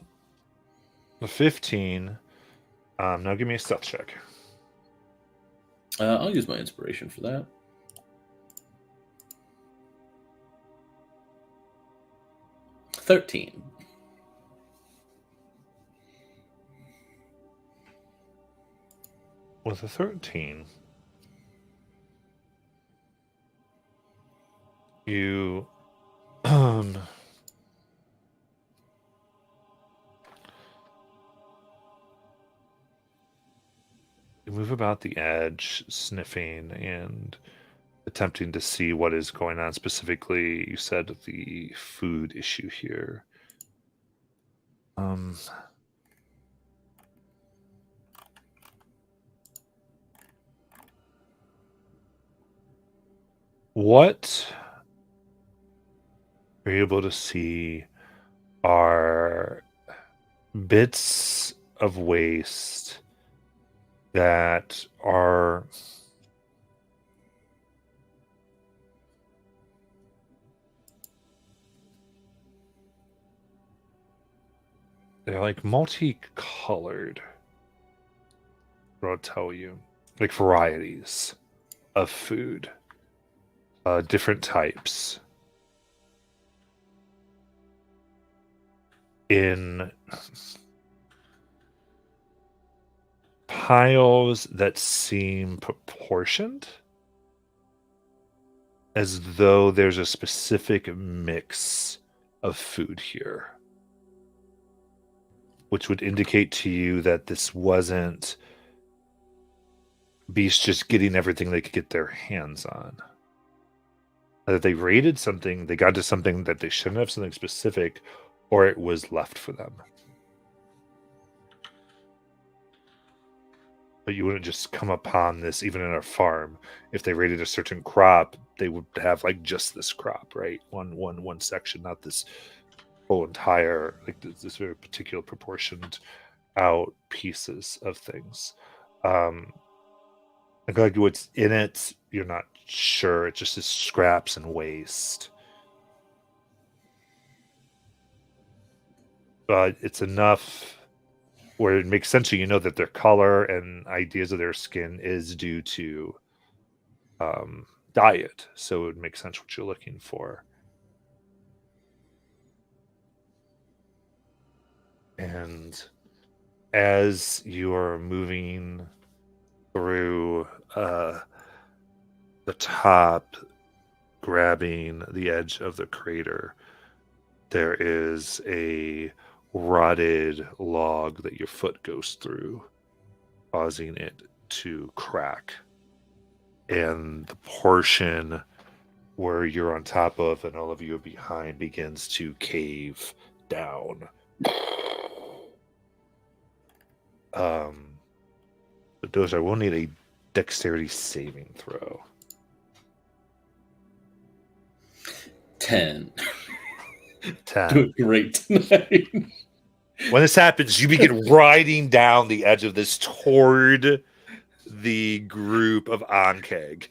the 15. Now give me a stealth check. I'll use my inspiration for that. $13. With a 13, you You move about the edge, sniffing and attempting to see what is going on. Specifically, you said the food issue here. What you're able to see are bits of waste that are they're like multicolored. I'll tell you, like varieties of food, different types. In piles that seem proportioned, as though there's a specific mix of food here, which would indicate to you that this wasn't beasts just getting everything they could get their hands on. That they raided something, they got to something that they shouldn't have, something specific, or it was left for them. But you wouldn't just come upon this even in a farm. If they raided a certain crop, they would have like just this crop, right? One section, not this whole entire, like this very particular proportioned out pieces of things. Like what's in it, you're not sure. It just is scraps and waste. But it's enough where it makes sense to you know that their color and ideas of their skin is due to diet. So it would make sense what you're looking for. And as you are moving through the top, grabbing the edge of the crater, there is a rotted log that your foot goes through, causing it to crack. And the portion where you're on top of and all of you are behind begins to cave down. But those I will need a dexterity saving throw. 10. 10. Doing great tonight. When this happens, you begin riding down the edge of this toward the group of Ankeg.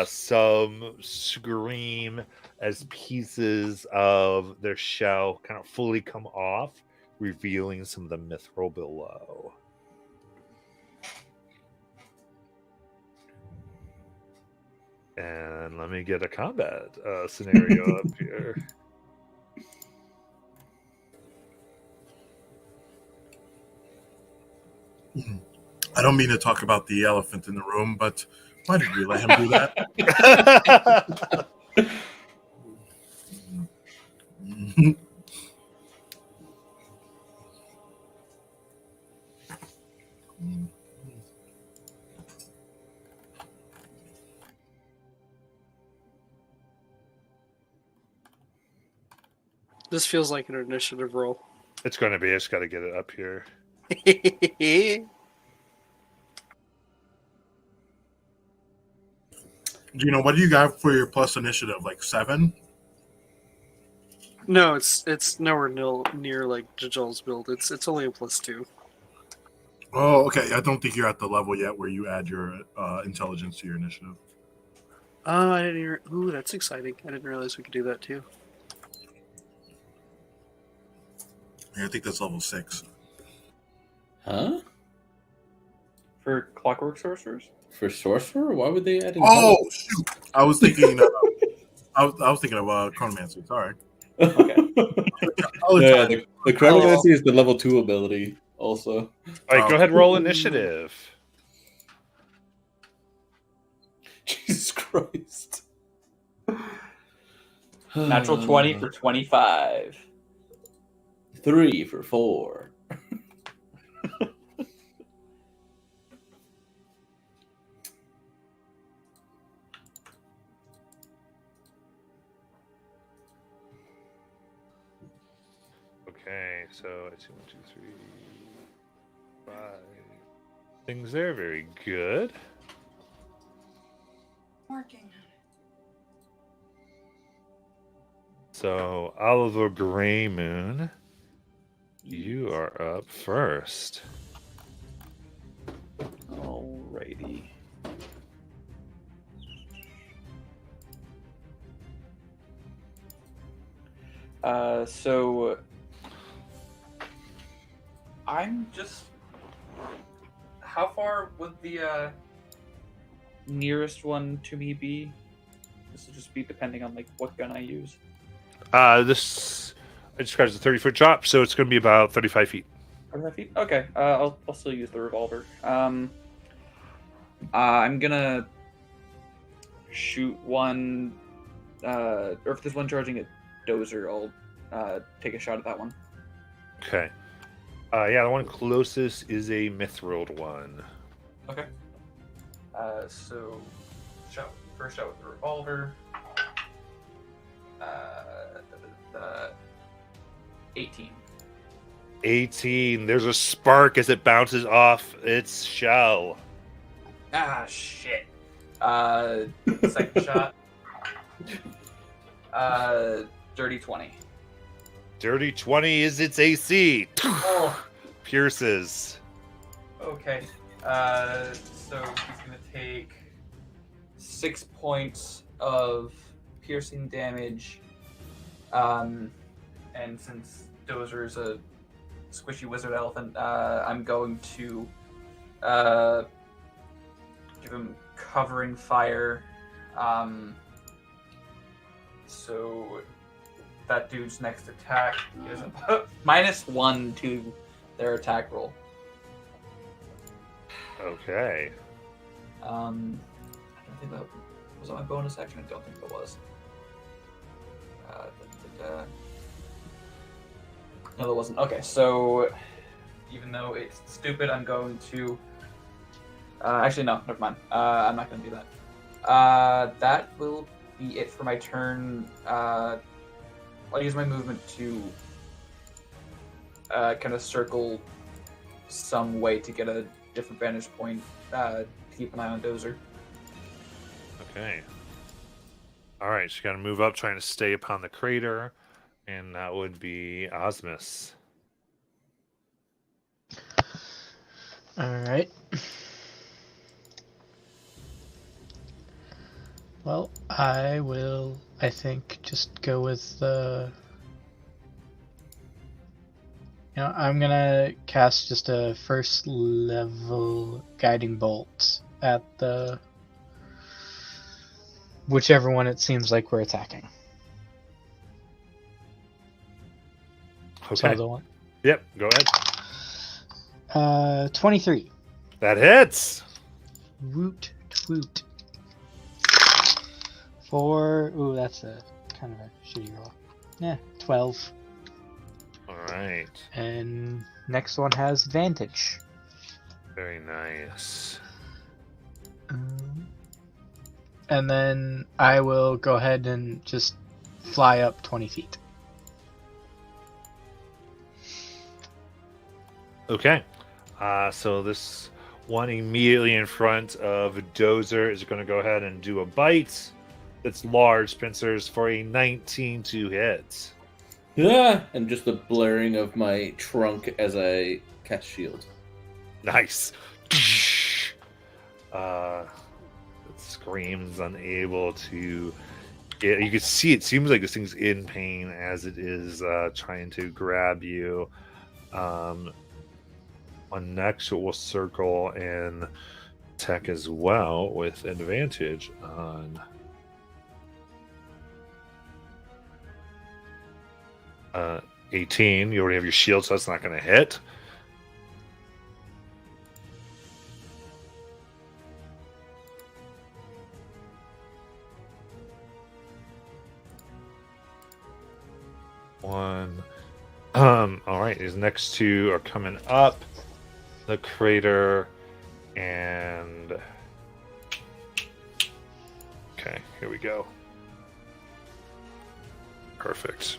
Some scream as pieces of their shell kind of fully come off, revealing some of the mithril below. And let me get a combat scenario up here. I don't mean to talk about the elephant in the room, but why did we let him do that? This feels like an initiative roll. It's going to be. I just got to get it up here. Gino, what do you got for your plus initiative? Like 7? No, it's nowhere near like Jajal's build. It's only a +2. Oh, okay. I don't think you're at the level yet where you add your intelligence to your initiative. Oh, I didn't hear. Ooh, that's exciting. I didn't realize we could do that too. Yeah, I think that's level 6. Huh? For clockwork sorcerers? For sorcerer? Why would they add in Oh, shoot. I was thinking I was thinking of chronomancy. Sorry. Okay. Yeah, the chronomancy is the level 2 ability also. All right, go ahead, roll initiative. Jesus Christ. Natural 20 for 25. 3 for 4. Okay, so I see 1, 2, 3, 5 things there. Very good. Working. So Oliver Greymoon, you are up first. Alrighty. So I'm just. How far would the nearest one to me be? This will just be depending on like what gun I use. This I described as a 30-foot drop, so it's going to be about 35 feet. 45 feet? Okay. I'll still use the revolver. I'm gonna shoot one. Or if there's one charging a dozer, I'll take a shot at that one. Okay. Yeah, the one closest is a mithril one. Okay. So, first shot with the revolver. 18. 18. There's a spark as it bounces off its shell. Ah, shit. Second shot. Dirty 20. Dirty 20 is its AC. Oh, Pierces. okay. So he's gonna take 6 points of piercing damage. And since Dozer is a squishy wizard elephant, I'm going to give him covering fire. So that dude's next attack is a -1 to their attack roll. Okay. I don't think that was that my bonus action. I don't think it was. No, that wasn't. Okay, so even though it's stupid, I'm going to. Actually, no, never mind. I'm not going to do that. That will be it for my turn. I'll use my movement to kind of circle some way to get a different vantage point to keep an eye on Dozer. Okay. All right, so you got to move up, trying to stay upon the crater, and that would be Osmus. All right. Well, I will, I think, just go with the... You know, I'm gonna cast just a first level guiding bolt at the... whichever one it seems like we're attacking. Okay. So the one... Yep, go ahead. 23. That hits. Woot woot. 4. Ooh, that's a kind of a shitty roll. Yeah, 12. All right. And next one has advantage. Very nice. And then I will go ahead and just fly up 20 feet. Okay. So this one immediately in front of Dozer is going to go ahead and do a bite. That's large, pincers, for a 19 to hit. Yeah, and just the blaring of my trunk as I cast shield. Nice. It screams, unable to get. You can see it seems like this thing's in pain as it is trying to grab you. On next, it will circle and attack as well with advantage on. 18. You already have your shield, so that's not going to hit. One, All right, these next two are coming up. The crater and... Okay, here we go. Perfect.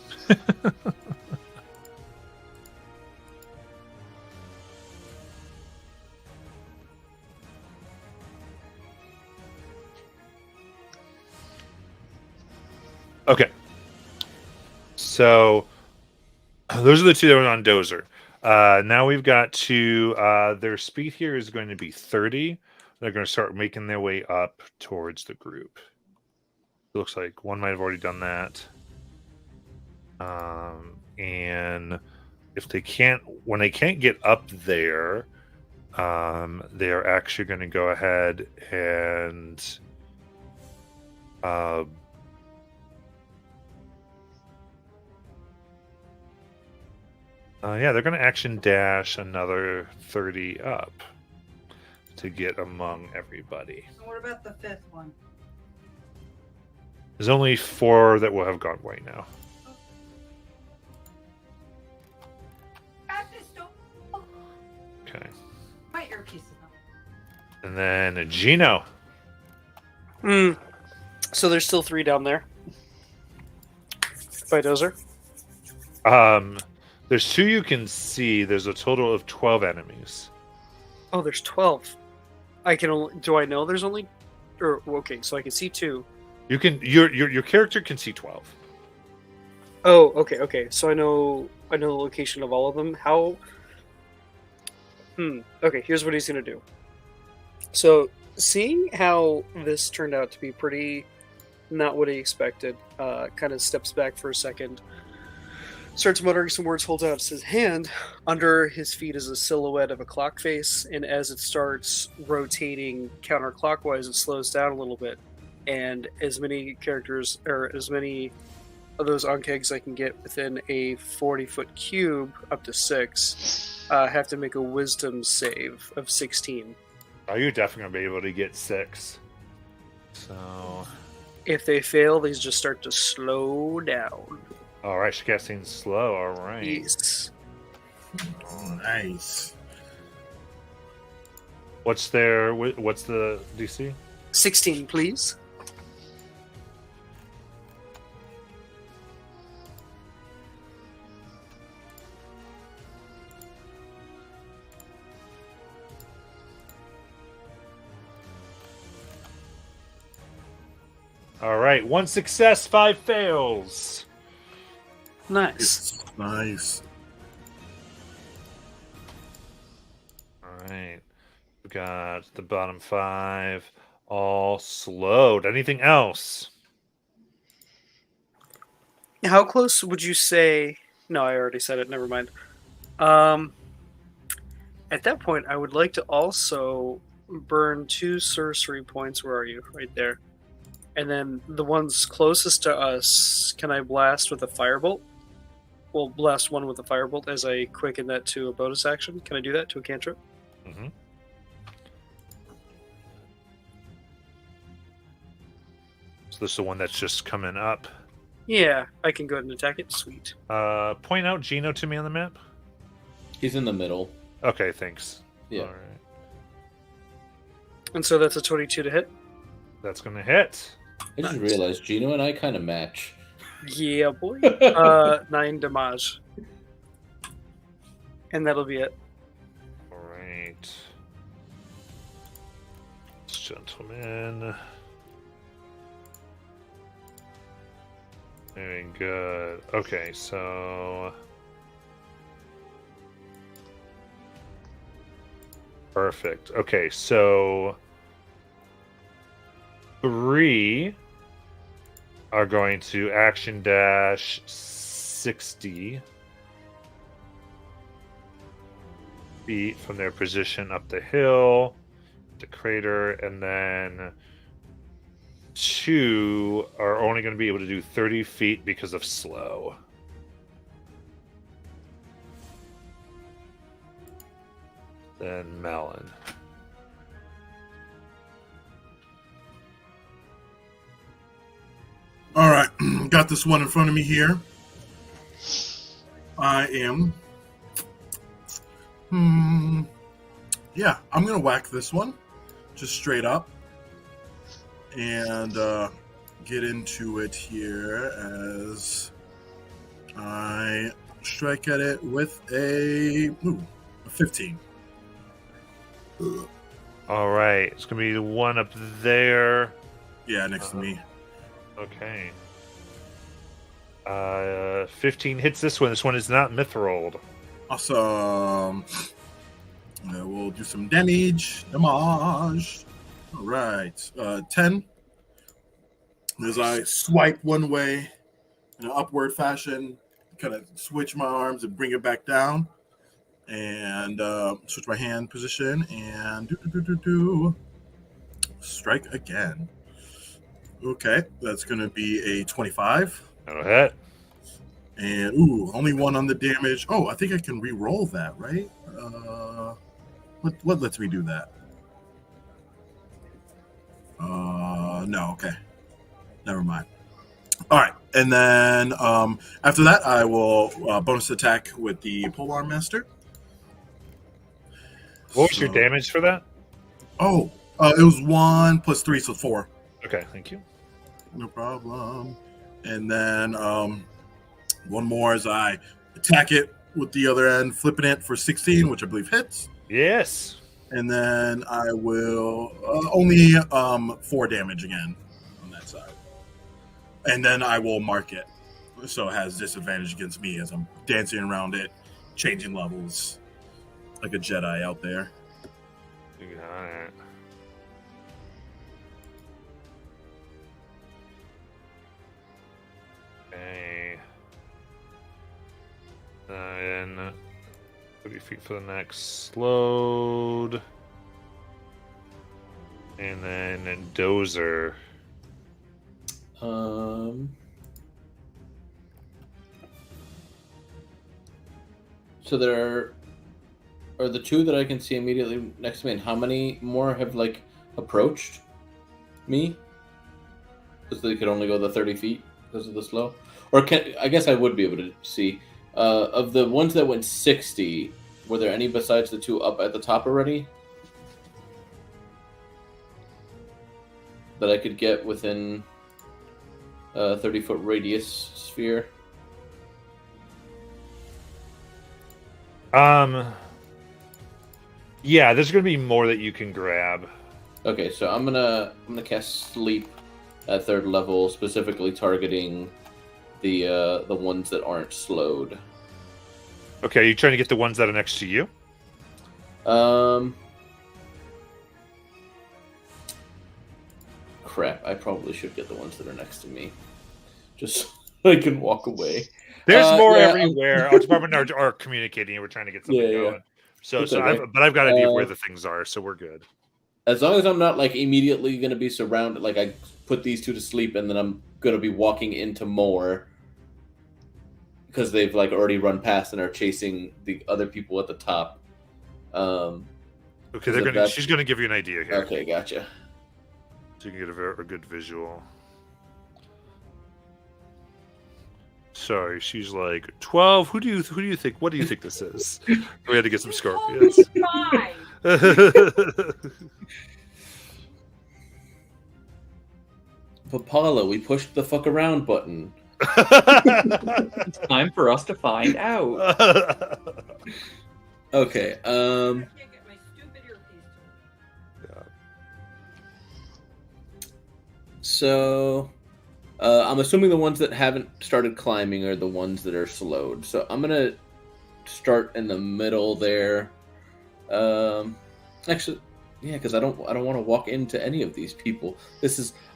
Okay. So those are the two that were on Dozer. Now we've got to their speed here is going to be 30. They're going to start making their way up towards the group. It looks like one might have already done that. And if they can't, when they can't get up there, they're actually going to go ahead and yeah, they're going to action dash another 30 up to get among everybody. So what about the fifth one? There's only 4 that will have gone right now. Got this, don't... Okay. My earpiece is not. And then Gino. So there's still 3 down there. By Dozer? There's 2 you can see. There's a total of 12 enemies. Oh, there's 12. I can only... Do I know there's only... Or, okay, so I can see 2. You can your character can see 12. Oh, okay. So I know the location of all of them. How... Okay, here's what he's gonna do. So, seeing how this turned out to be pretty not what he expected, kind of steps back for a second, starts muttering some words, holds out his hand. Under his feet is a silhouette of a clock face, and as it starts rotating counterclockwise, it slows down a little bit. And as many characters, or as many of those Ankegs I can get within a 40-foot cube, up to 6, have to make a wisdom save of 16. Oh, you're definitely going to be able to get 6. So... If they fail, these just start to slow down. All right, she's casting slow. All right. Yes. Oh, nice. What's the DC? 16, please. All right, 1 success, 5 fails. Nice. It's nice. All right, we got the bottom 5 all slowed. Anything else? How close would you say... No, I already said it. Never mind. At that point, I would like to also burn 2 sorcery points. Where are you? Right there. And then the ones closest to us, can I blast with a firebolt? Well, blast one with a firebolt as I quicken that to a bonus action. Can I do that to a cantrip? Mm-hmm. So this is the one that's just coming up. Yeah, I can go ahead and attack it. Sweet. Point out Gino to me on the map. He's in the middle. Okay, thanks. Yeah. All right. And so that's a 22 to hit. That's going to hit. I just realized Gino and I kind of match. Yeah, boy. 9 damage. And that'll be it. All right. This gentleman. Very good. Okay, so... Perfect. Okay, so... 3 are going to action dash 60 feet from their position up the hill, the crater, and then 2 are only going to be able to do 30 feet because of slow. Then Melon. All right, got this one in front of me here. I am. Yeah, I'm gonna whack this one, just straight up, and get into it here as I strike at it with a 15. All right, it's gonna be the one up there. Yeah, next to me. Okay. 15 hits this one. This one is not mithrilled. Awesome. We'll do some damage. All right. 10. As I swipe one way in an upward fashion, kind of switch my arms and bring it back down, and switch my hand position and strike again. Okay, that's going to be a 25. That'll hit. And only one on the damage. Oh, I think I can re-roll that, right? What lets me do that? No. Okay, never mind. All right, and then after that, I will bonus attack with the Polearm Master. What was your damage for that? Oh, it was 1 + 3, so 4. Okay, thank you. No problem. And then one more as I attack it with the other end, flipping it for 16, which I believe hits. Yes. And then I will only 4 damage again on that side. And then I will mark it, so it has disadvantage against me as I'm dancing around it, changing levels like a Jedi out there. You got it. Okay. Then 30 feet for the next load. And then Dozer. So there are the two that I can see immediately next to me, and how many more have like approached me? Because they could only go the 30 feet because of the slow. Or I guess I would be able to see. Of the ones that went 60, were there any besides the two up at the top already that I could get within a 30-foot radius sphere? Yeah, there's gonna be more that you can grab. Okay, so I'm gonna cast Sleep at 3rd level, specifically targeting the ones that aren't slowed. Okay, are you trying to get the ones that are next to you? Crap, I probably should get the ones that are next to me, just so I can walk away. There's more yeah, everywhere. Our department are communicating, and we're trying to get something going. Yeah. So, It's okay. I've got an idea of where the things are, so we're good. As long as I'm not like immediately going to be surrounded, like I put these two to sleep, and then I'm going to be walking into more because they've like already run past and are chasing the other people at the top. Okay, she's gonna give you an idea here. Okay, gotcha. So you can get a good visual. Sorry, she's like 12. Who do you think? What do you think this is? We had to get some scorpions. But Paula, we pushed the fuck around button. It's time for us to find out. Okay. I can't get my stupid earpiece to So, I'm assuming the ones that haven't started climbing are the ones that are slowed. So I'm gonna start in the middle there. Actually, yeah, because I don't want to walk into any of these people.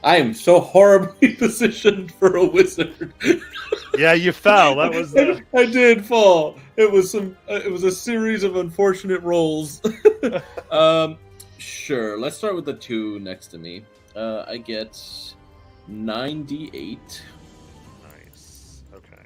I am so horribly positioned for a wizard. Yeah, you fell. That was. I did fall. It was a series of unfortunate rolls. Sure. Let's start with the two next to me. I get 9d8. Nice. Okay.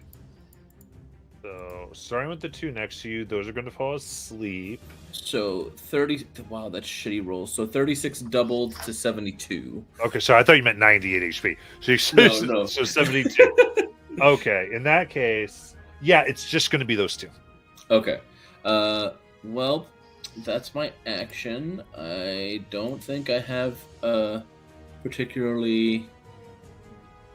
So starting with the two next to you, those are going to fall asleep. So 30. Wow, that's shitty rolls. So 36 doubled to 72. Okay, so I thought you meant 98 HP. So No. so 72. Okay, in that case, Yeah, it's just going to be those two. Okay. Well, that's my action. I don't think I have particularly.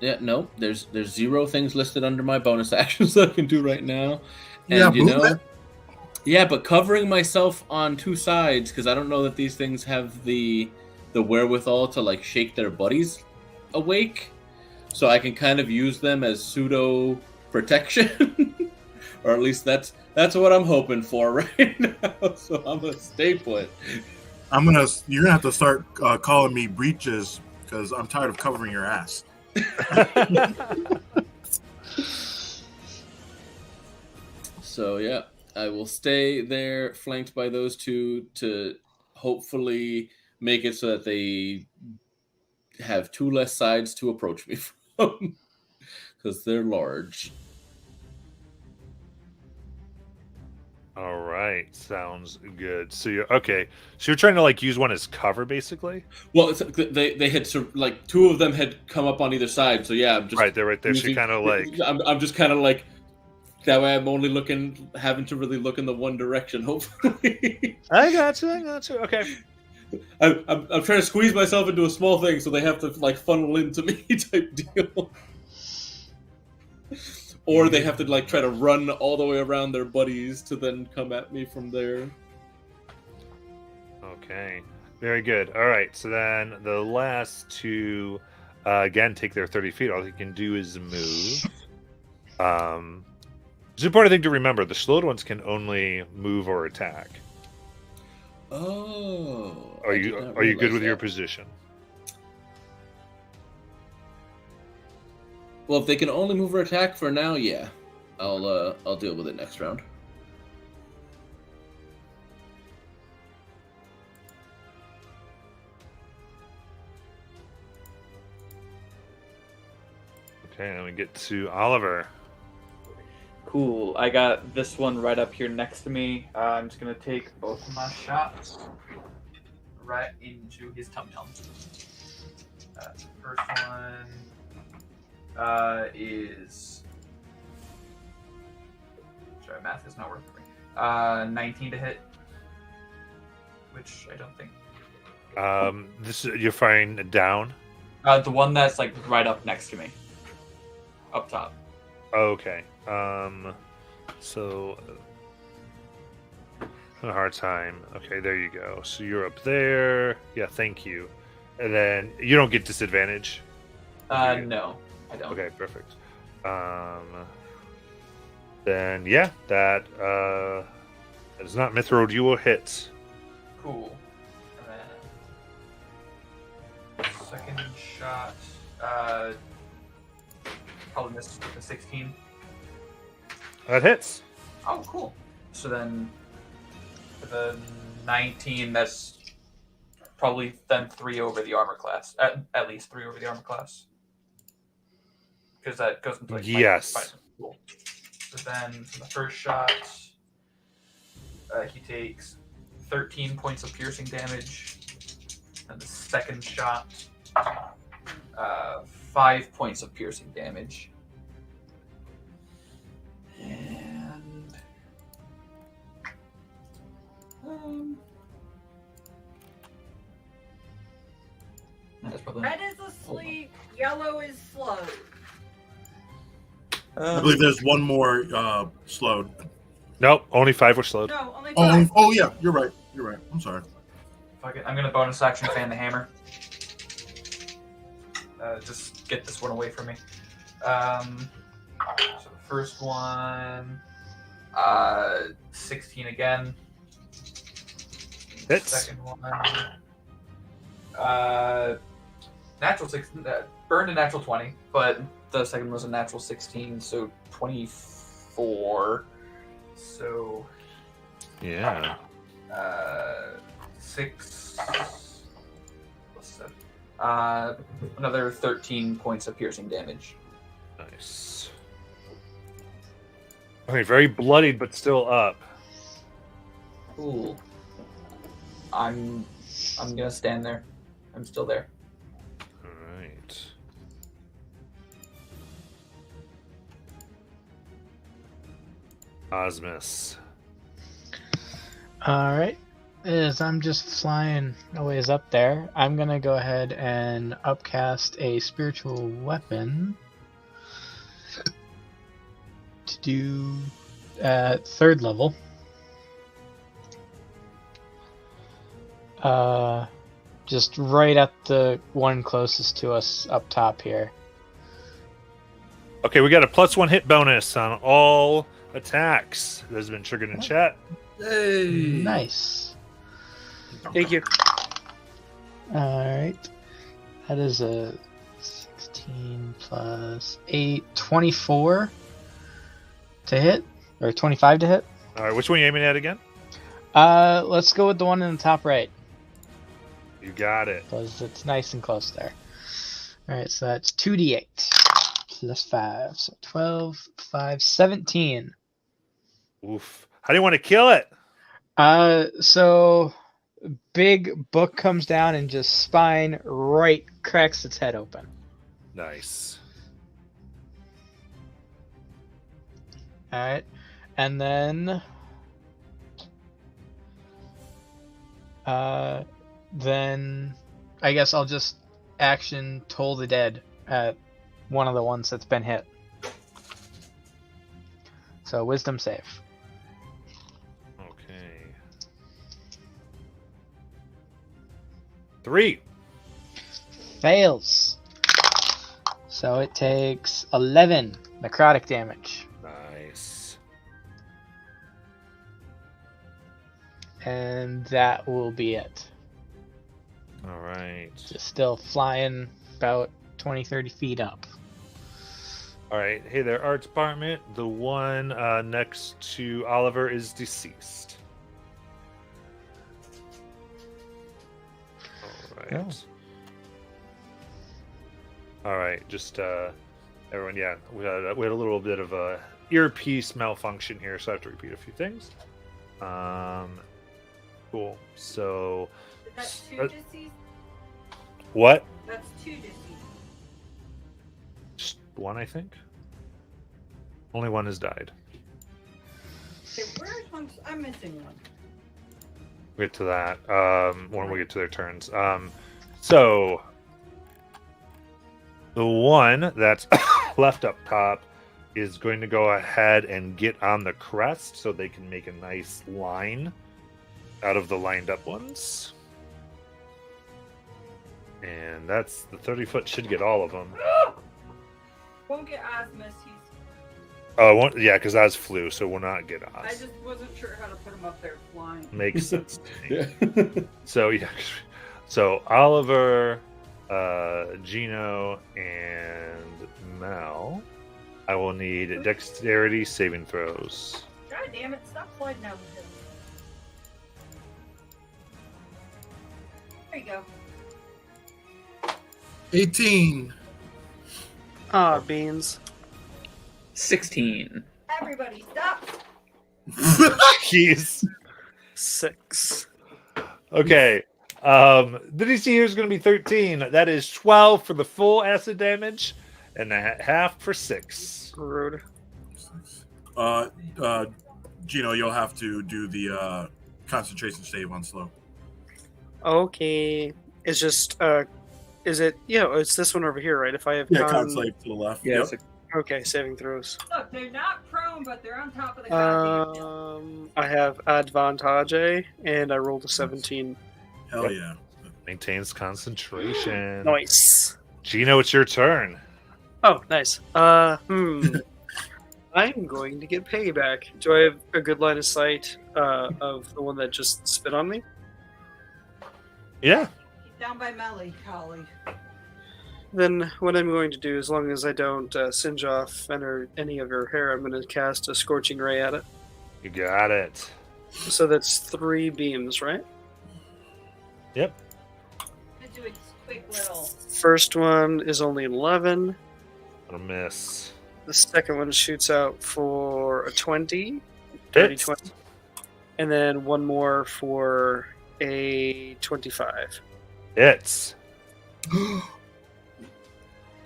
Yeah, no. There's 0 things listed under my bonus actions that I can do right now. And Yeah, you know, movement. yeah, but covering myself on 2 sides because I don't know that these things have the wherewithal to like shake their buddies awake, so I can kind of use them as pseudo protection, or at least that's what I'm hoping for right now. So I'm gonna stay put. You're gonna have to start calling me breaches because I'm tired of covering your ass. So yeah, I will stay there, flanked by those 2, to hopefully make it so that they have 2 less sides to approach me from, because they're large. All right, sounds good. So you're okay. So you're trying to like use one as cover, basically. Well, they had like 2 of them had come up on either side. So yeah, I'm just Right, they're right there. So using- kind of like I'm just kind of like that way. I'm only having to really look in the one direction. Hopefully, I got you. Okay. I'm trying to squeeze myself into a small thing, so they have to like funnel into me type deal. Or they have to like try to run all the way around their buddies to then come at me from there. Okay, very good. All right, so then the last 2, again, take their 30 feet. All they can do is move. It's an important thing to remember: the slowed ones can only move or attack. Oh, Are you good with your position? Well, if they can only move or attack for now, yeah, I'll deal with it next round. Okay, then we get to Oliver. Cool. I got this one right up here next to me. I'm just gonna take both of my shots right into his tum tum. First one is. Sorry, math is not working for me. 19 to hit, which I don't think. This you're firing down. The one that's like right up next to me, up top. Okay. So a hard time. Okay, there you go. So you're up there. Yeah, thank you. And then you don't get disadvantage. No, I don't. Okay, perfect. Then yeah, that is not Mithril. You will hit. Cool. And then second shot, probably missed with the 16. That hits. Oh, cool. So then for the 19, that's probably then 3 over the armor class. At least 3 over the armor class. Because that goes into like Yes. Cool. So then for the first shot, he takes 13 points of piercing damage. And the second shot, 5 points of piercing damage. And that's probably Red is asleep, yellow is slow. I believe there's one more slowed. Nope, only 5 were slowed. No, only Oh, five. oh yeah, you're right. You're right. I'm sorry. Fuck it. I'm gonna bonus action fan the hammer. Just get this one away from me. So the first one, 16 again. Hits. Second one, natural 16. Burned a natural 20, but the second was a natural 16, so 24. So Yeah. 6 plus 7. Another 13 points of piercing damage. Nice. Okay, very bloodied, but still up. Cool. I'm gonna stand there. I'm still there. All right. Osmus. All right. As I'm just flying a ways up there, I'm gonna go ahead and upcast a spiritual weapon to do at 3rd level. Just right at the one closest to us up top here. Okay, we got a +1 hit bonus on all attacks. That has been triggered in chat. Hey. Nice. Thank you. Alright. That is a 16 plus 8, 24 to hit. Or 25 to hit. All right, which one are you aiming at again? Let's go with the one in the top right. You got it. Because it's nice and close there. Alright, so that's 2d8 plus 5. So 12, 5, 17. Oof. How do you want to kill it? So big book comes down and just spine right cracks its head open. Nice. Alright. And then I guess I'll just action Toll the Dead at one of the ones that's been hit. So wisdom save. Okay. 3. Fails. So it takes 11 necrotic damage. Nice. And that will be it. All right. Just still flying about 20-30 feet up. All right. Hey there, art department. The one next to Oliver is deceased. All right. All right. Just everyone. Yeah, we had a little bit of a earpiece malfunction here, so I have to repeat a few things. Cool. So. That's 2 deceased? What? That's 2 deceased. Just one, I think. Only one has died. Okay, where's one? I'm missing one. We'll get to that when we get to their turns. So the one that's left up top is going to go ahead and get on the crest so they can make a nice line out of the lined up ones. And that's the 30-foot should get all of them. Won't get Osmus. He's. Oh, yeah, because Oz flew, so we'll not get Oz. I just wasn't sure how to put him up there flying. Makes sense to me. So yeah, so Oliver, Gino, and Mel, I will need dexterity saving throws. God damn it! Stop sliding down the hill. There you go. 18. Ah, beans. 16. Everybody, stop. Jeez. 6. Okay. The DC here is going to be 13. That is 12 for the full acid damage, and a half for 6. Rude. Gino, you'll have to do the concentration save on slow. Okay. It's just, is it, it's this one over here, right? If I have Con save to the left. Yeah, Yep. Okay, saving throws. Look, they're not prone, but they're on top of the goddamn hill. I have advantage, and I rolled a 17. Hell yeah. Maintains concentration. Nice. Gino, it's your turn. Oh, nice. I'm going to get payback. Do I have a good line of sight of the one that just spit on me? Yeah. He's down by Melancholy. Then what I'm going to do, as long as I don't singe off any of her hair, I'm going to cast a Scorching Ray at it. You got it. So that's 3 beams, right? Yep. Let's do a quick little. First one is only 11. A miss. The second one shoots out for a 20. Dirty Hits. 20. And then one more for a 25. Hits.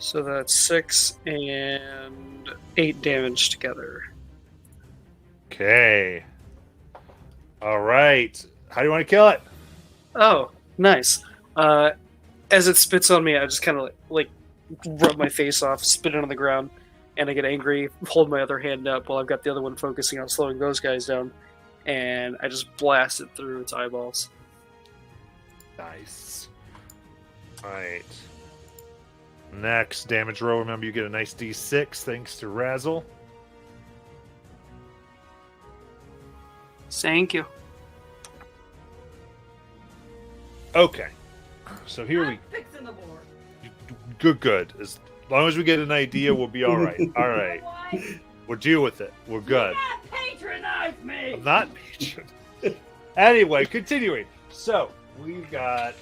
So that's 6 and 8 damage together. Okay. All right. How do you want to kill it? Oh, nice. As it spits on me, I just kind of like rub my face off, spit it on the ground, and I get angry, hold my other hand up while I've got the other one focusing on slowing those guys down, and I just blast it through its eyeballs. Nice. All right. Next damage roll. Remember, you get a nice D6 thanks to Razzle. Thank you. Okay. So here we I'm fixing the board. good. As long as we get an idea, we'll be all right. All right. Why? We'll deal with it. We're good. Do not patronize me. I'm not patron. Anyway, continuing. So we've got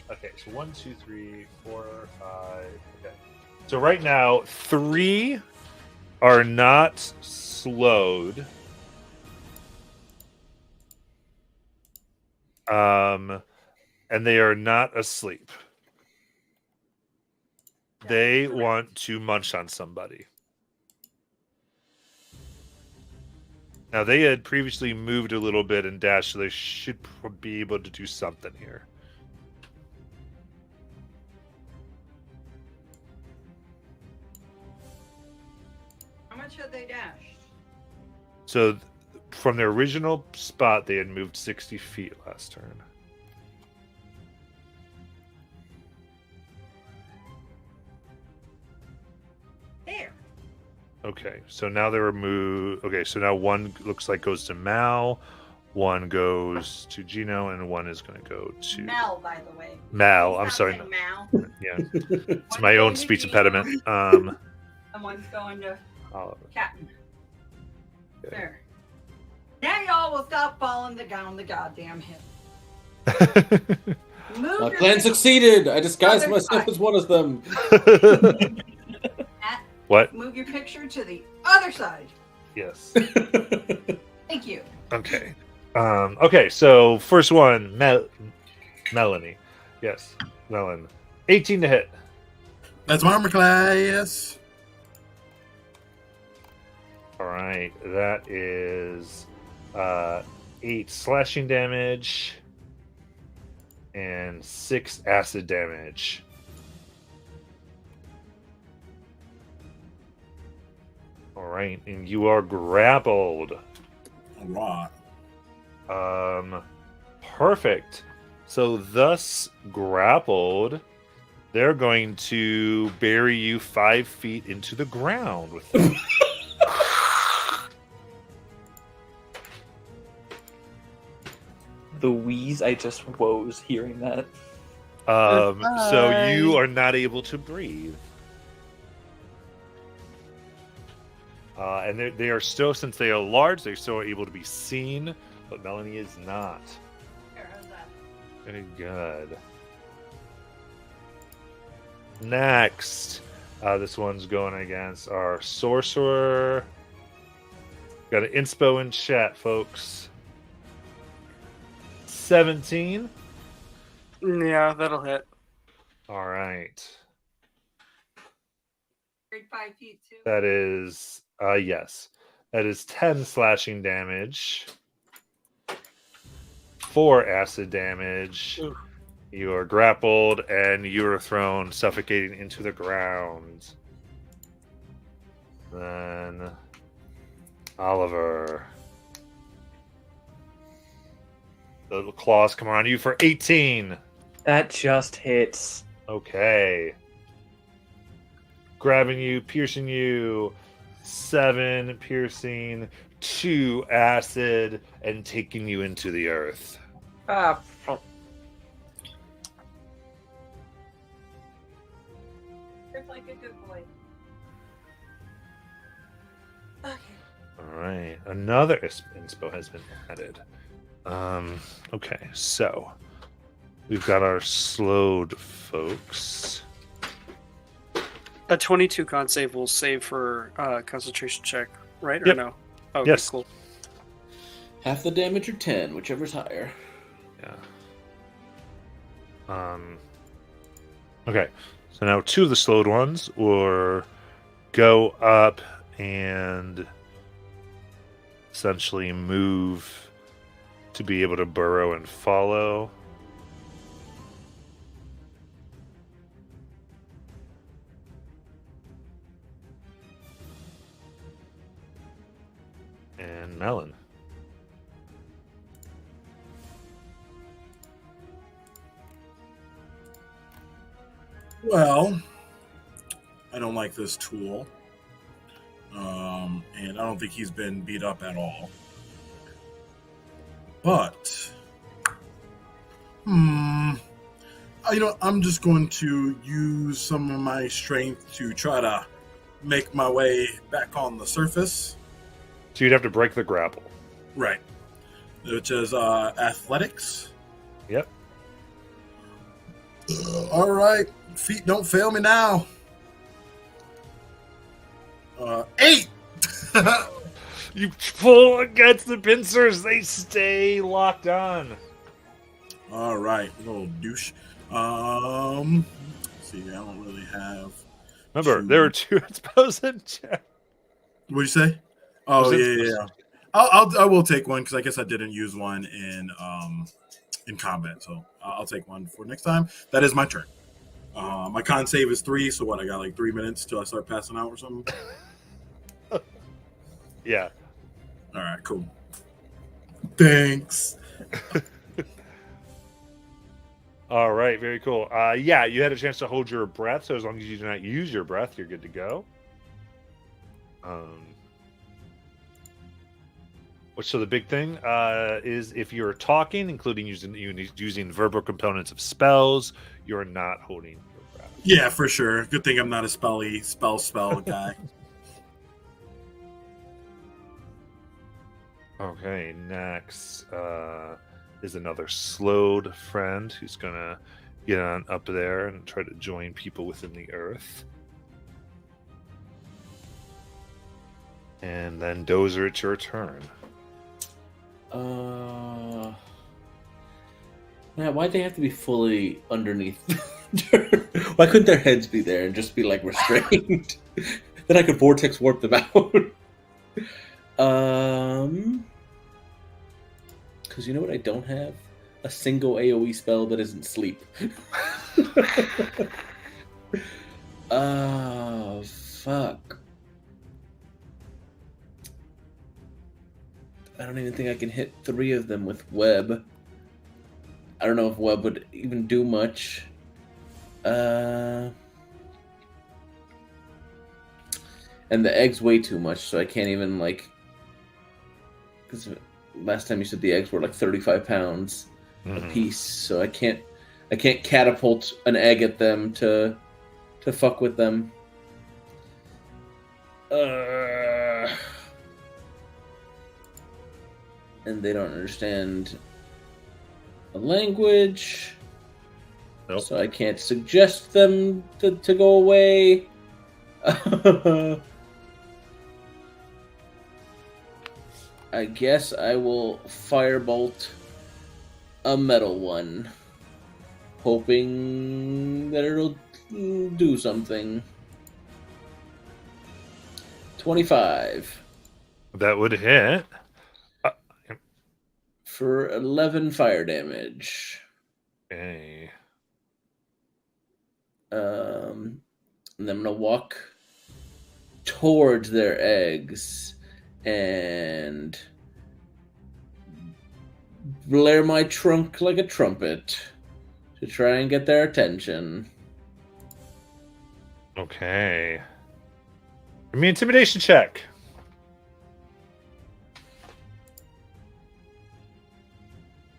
okay, so 1, 2, 3, 4, 5. Okay. So right now, 3 are not slowed. And they are not asleep. They want to munch on somebody. Now, they had previously moved a little bit and dashed, so they should be able to do something here. How much had they dashed? So, from their original spot, they had moved 60 feet last turn. There. Okay, so now they were moved. Okay, so now one looks like goes to Mal, one goes to Gino, and one is going to go to Mel, by the way. Mal. Please I'm stop sorry. saying Mal. Yeah, it's One's my going own to speech Gino, impediment. And one's going to Oliver. Captain. Okay. There. Now y'all will stop falling down the goddamn hill. Move My your plan succeeded. I disguised Other myself side. as one of them. What? Move your picture to the other side. Yes. Thank you. Okay. Okay, so first one, Melanie. Yes, Melon. 18 to hit. That's my armor class. All right, that is 8 slashing damage and 6 acid damage. All right, and you are grappled. A lot. Perfect. So thus grappled, they're going to bury you 5 feet into the ground with them. The wheeze I just woes hearing that. So you are not able to breathe. And they are still, since they are large, they're still able to be seen, but Melanie is not. Here, how's that? Very good. Next, this one's going against our sorcerer. Got an inspo in chat, folks. 17. Yeah, that'll hit. All right. Grade 5 feet too. That is, yes. That is 10 slashing damage. 4 acid damage. Ooh. You are grappled and you are thrown suffocating into the ground. Then Oliver. The little claws come around you for 18. That just hits. Okay. Grabbing you, piercing you. 7 piercing, 2 acid, and taking you into the earth. Ah, It's like a good boy. Okay. All right. Another inspo has been added. Okay, so we've got our slowed folks. A 22 con save will save for concentration check, right? Or Yep. no? Okay, Yes. cool. Half the damage or 10, whichever's higher. Yeah. Okay. So now 2 of the slowed ones will go up and essentially move to be able to burrow and follow. And Melon. Well, I don't like this tool. And I don't think he's been beat up at all. But, I'm just going to use some of my strength to try to make my way back on the surface. So you'd have to break the grapple. Right. Which is athletics. Yep. All right. Feet don't fail me now. 8! You pull against the pincers, they stay locked on. All right, little douche. See, I don't really have. Remember, two. there are 2 exposing checks. What'd you say? Oh yeah. I will take one because I guess I didn't use one in combat, so I'll take one for next time. That is my turn. My con save is 3, so what? I got like 3 minutes till I start passing out or something. Yeah. All right, cool. Thanks. All right, very cool. Yeah, you had a chance to hold your breath, so as long as you do not use your breath, you're good to go. So the big thing is if you're talking, including using verbal components of spells, you're not holding your breath. Yeah, for sure. Good thing I'm not a spell guy. Okay, next is another slowed friend who's gonna get on up there and try to join people within the earth. And then Dozer, it's your turn. Man, why'd they have to be fully underneath? Why couldn't their heads be there and just be like restrained? Then I could vortex warp them out. Because you know what I don't have? A single AoE spell that isn't sleep. Oh, fuck. I don't even think I can hit 3 of them with web. I don't know if web would even do much. And the egg's way too much, so I can't even, like... Because last time you said the eggs were like 35 pounds a piece, so I can't catapult an egg at them to fuck with them. And they don't understand the language. Nope. So I can't suggest them to go away. I guess I will firebolt a metal one, hoping that it'll do something. 25. That would hit. For 11 fire damage. Okay. And then I'm going to walk towards their eggs and blare my trunk like a trumpet to try and get their attention. Okay. Give me an intimidation check.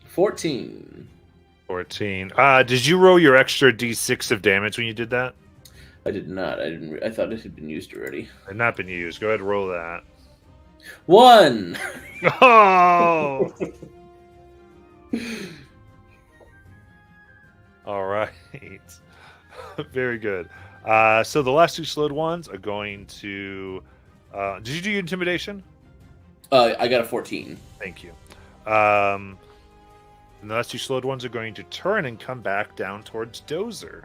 14. 14. Did you roll your extra d6 of damage when you did that? I did not. I thought it had been used already. It had not been used. Go ahead and roll that. 1. Oh! All right. Very good. So the last 2 slowed ones are going to... did you do intimidation? I got a 14. Thank you. And the last 2 slowed ones are going to turn and come back down towards Dozer.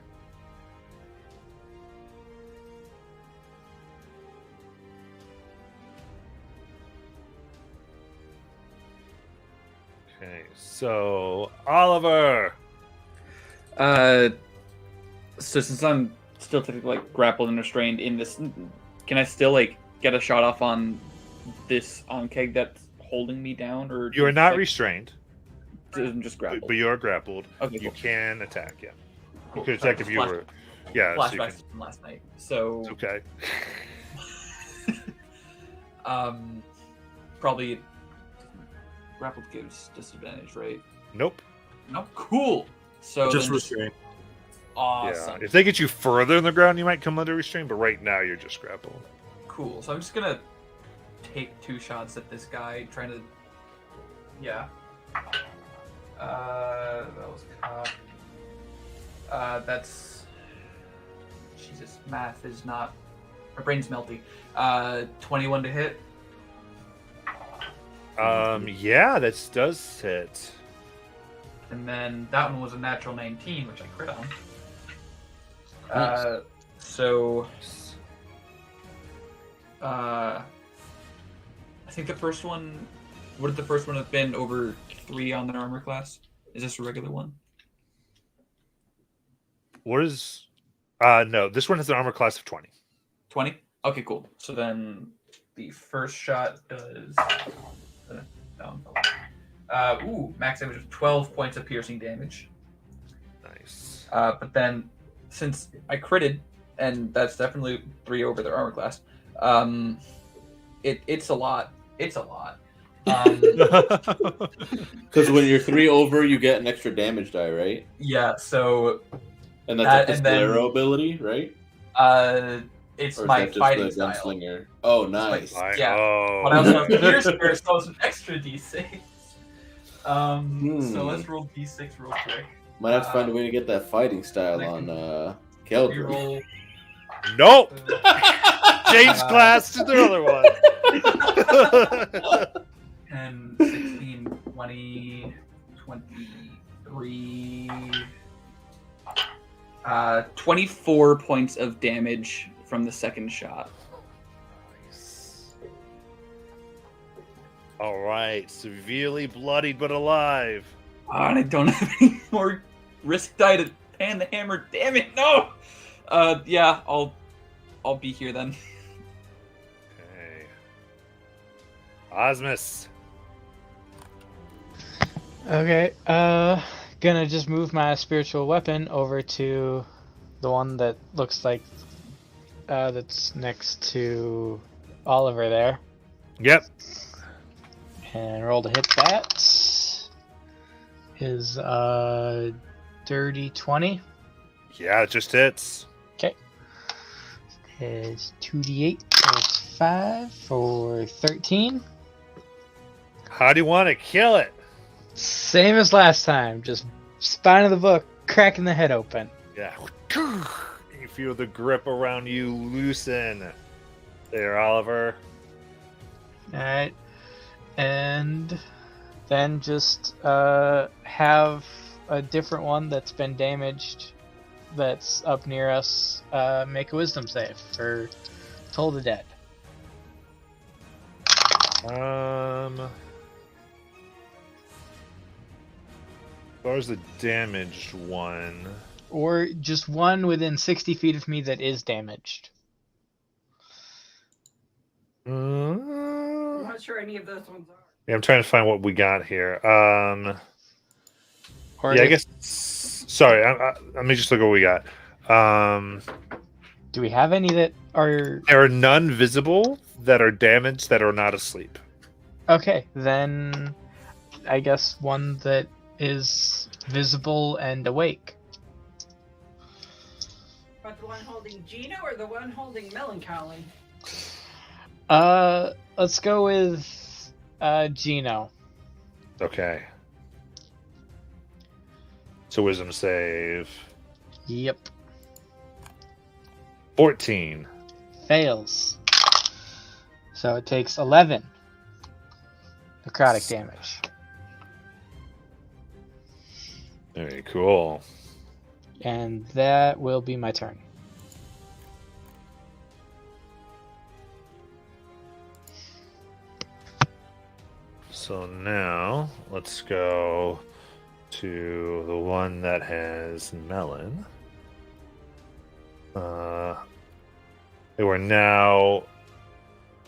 So, Oliver. So since I'm still technically like grappled and restrained in this, can I still like get a shot off on this Ankeg that's holding me down, or You are not like, restrained, I'm just grappled? but you are grappled. Okay, You cool. can attack, yeah. Cool. You could Sorry, attack if just you were. Yeah, so you flashbacks can, from last night. So it's okay. probably grappled gives disadvantage, right? Nope. No, cool. So Just then restrain. awesome. Yeah. If they get you further in the ground, you might come under restraint, but right now you're just grappled. Cool. So I'm just gonna take 2 shots at this guy, trying to. Yeah. That was cock. That's. Jesus, math is not. My brain's melty. 21 to hit. Yeah, that does hit. And then that one was a natural 19, which I crit on. Nice. So. I think the first one. Would the first one have been over 3 on the armor class? Is this a regular one? What is? No, this one has an armor class of 20. 20? Okay, cool. So then the first shot does. Max damage of 12 points of piercing damage. Nice. But then, since I critted, and that's definitely 3 over their armor class, it's a lot. It's a lot. Because when you're 3 over, you get an extra damage die, right? Yeah, so And that's like and the then- Sclero ability, right? it's Or is my that just fighting the style. gunslinger? Oh, nice. Yeah. Oh. But I also have Piercer, so it's an extra d6. So let's roll d6 real quick. Might have to find a way to get that fighting style on Keldrin. Reroll. Nope. Change class to the other one. 10, 16, 20, 23. 24 points of damage from the second shot. All right, severely bloodied but alive. And I don't have any more risk die to pan the hammer. Damn it, no! Yeah, I'll be here then. Okay. Osmus. Okay, gonna just move my spiritual weapon over to the one that looks like that's next to Oliver there, Yep. and roll to hit that. Is dirty 20. Yeah, it just hits. Is 2d8 plus 5 for 13. How do you want to kill it? Same as last time, just spine of the book, cracking the head open. Yeah. You feel the grip around you loosen. There, Oliver. Alright. And then just have a different one that's been damaged that's up near us make a wisdom save for Toll the Dead. As far as the damaged one. Or just one within 60 feet of me that is damaged. I'm not sure any of those ones are. Yeah, I'm trying to find what we got here. Or Yeah, I if- guess. Sorry, let me just look at what we got. Do we have any that are... There are none visible that are damaged that are not asleep. Okay, then I guess one that is visible and awake. But the one holding Gino or the one holding Melancholy? Let's go with Gino. Okay. So wisdom save. Yep. 14. Fails. So it takes 11 necrotic damage. Very cool. And that will be my turn. So now let's go to the one that has melon. They were now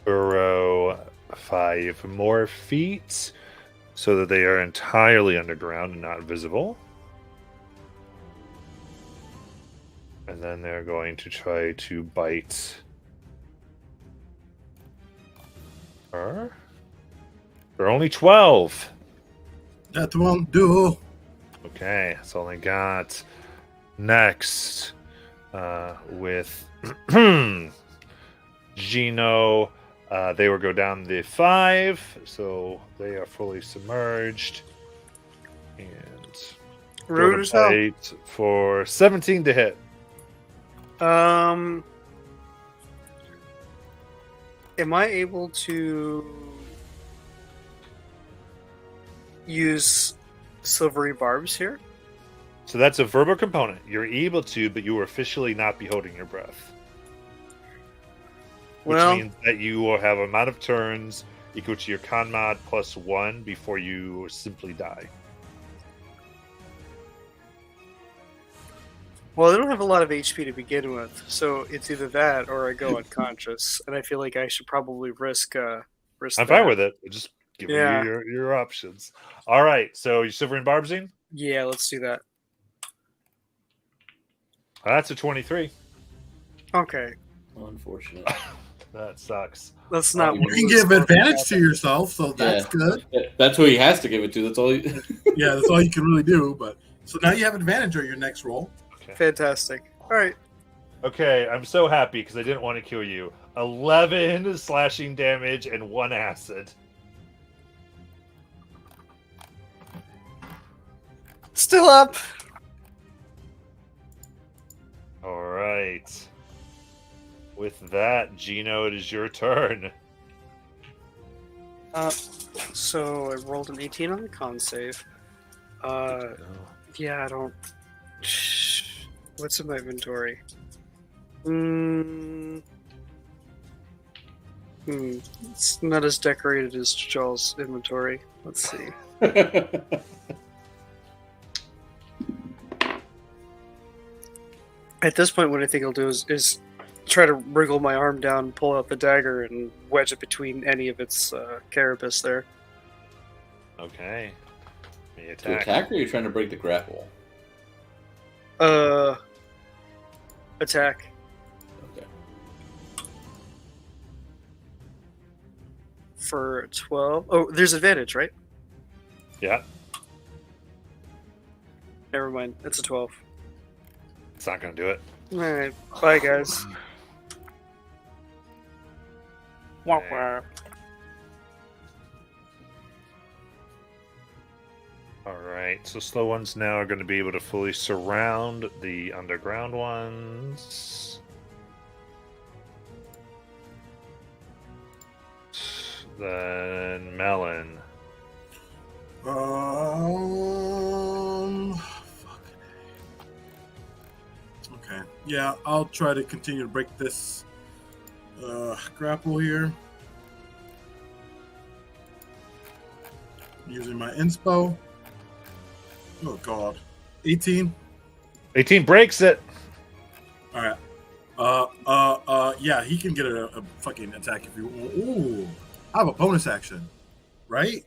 burrow 5 more feet so that they are entirely underground and not visible. And then they're going to try to bite her. They're only 12. That won't do. Okay, that's all I got. Next, with Gino, they will go down the 5, so they are fully submerged. And Rude as hell. fight for 17 to hit. Am I able to use silvery barbs here? So that's a verbal component. You're able to, but you will officially not be holding your breath. Which Well, means that you will have amount of turns equal to your con mod plus 1 before you simply die. well, I don't have a lot of HP to begin with, so it's either that or I go unconscious, and I feel like I should probably risk. I'm that. fine with it. Just give Yeah. me your options. All right. So you Silver and Barbzine? Yeah, let's do that. That's a 23. Okay, Unfortunate. That sucks. let's not. You You can give advantage to yourself, so that's good. That's who he has to give it to. That's all. Yeah, that's all you can really do. But so now you have advantage on your next roll. Fantastic. All right. Okay, I'm so happy because I didn't want to kill you. 11 slashing damage and 1 acid. Still up. All right. With that, Gino, it is your turn. So I rolled an 18 on the con save. Yeah, I don't. What's in my inventory? It's not as decorated as Joel's inventory. Let's see. At this point, what I think I'll do is try to wriggle my arm down, pull out the dagger, and wedge it between any of its carapace there. Okay. Me To attack. attack, or are you trying to break the grapple? Attack. Okay. For 12. Oh, there's advantage, right? Yeah, Never mind. It's a 12. it's not going to do it. Alright. Bye, guys. Wah, wah. All right, so slow ones now are going to be able to fully surround the underground ones. Then Melon. Fuck. Okay. Yeah, I'll try to continue to break this grapple here. Using my inspo. Oh god. 18. 18 breaks it. Alright. Yeah, he can get a fucking attack if you want. Ooh. I have a bonus action. Right?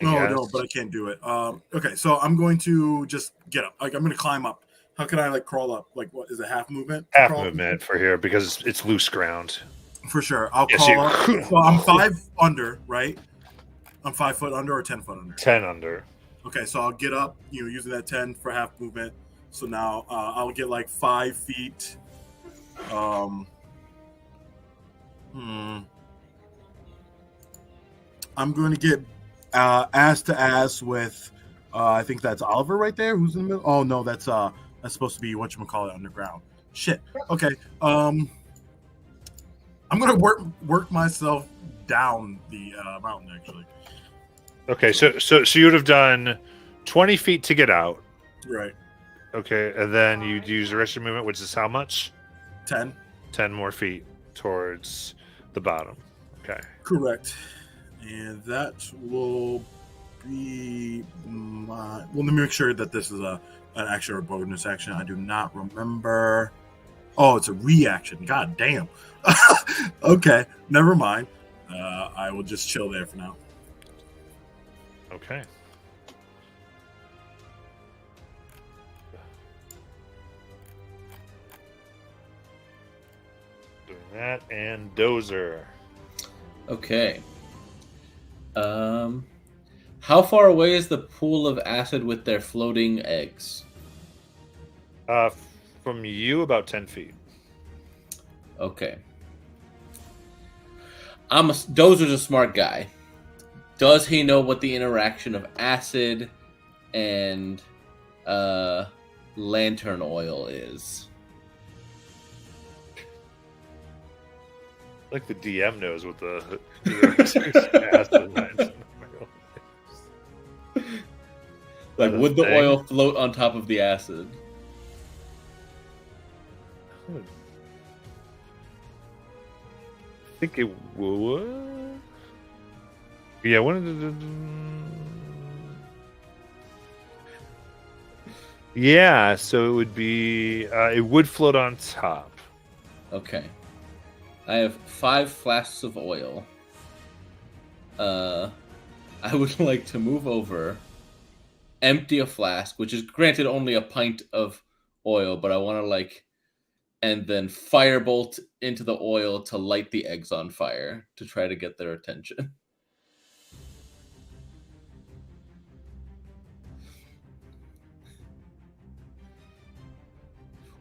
No, Yes. no, but I can't do it. Okay, so I'm going to just get up. Like I'm gonna climb up. How can I like crawl up? Like what is it, half movement? Half Crawl up? movement for here because it's loose ground. For sure. I'll Yes, crawl up. you- So I'm 5 under, right? I'm 5 foot under or 10 foot under. 10 under. Okay, so I'll get up, using that 10 for half movement. So now I'll get like 5 feet. I'm going to get ass to ass with, I think that's Oliver right there. Who's in the middle? Oh no, that's supposed to be whatchamacallit underground. Shit. Okay. I'm gonna work myself down the mountain actually. Okay, so you would have done 20 feet to get out. Right. Okay, and then you'd use the rest of your movement, which is how much? 10. 10 more feet towards the bottom. Okay. Correct. And that will be my. Well, let me make sure that this is an action or a bonus action. I do not remember. Oh, it's a reaction. God damn. Okay, never mind. I will just chill there for now. Okay. Doing that and Dozer. Okay. How far away is the pool of acid with their floating eggs? From you, about 10 feet. Okay. Dozer's a smart guy. Does he know what the interaction of acid and lantern oil is? Like the DM knows what the acid lantern oil is. Like, That a would the thing? oil float on top of the acid? I think it would. Yeah, yeah, so it would be. It would float on top. Okay. I have 5 flasks of oil. I would like to move over, empty a flask, which is granted only a pint of oil, but I want to and then firebolt into the oil to light the eggs on fire to try to get their attention.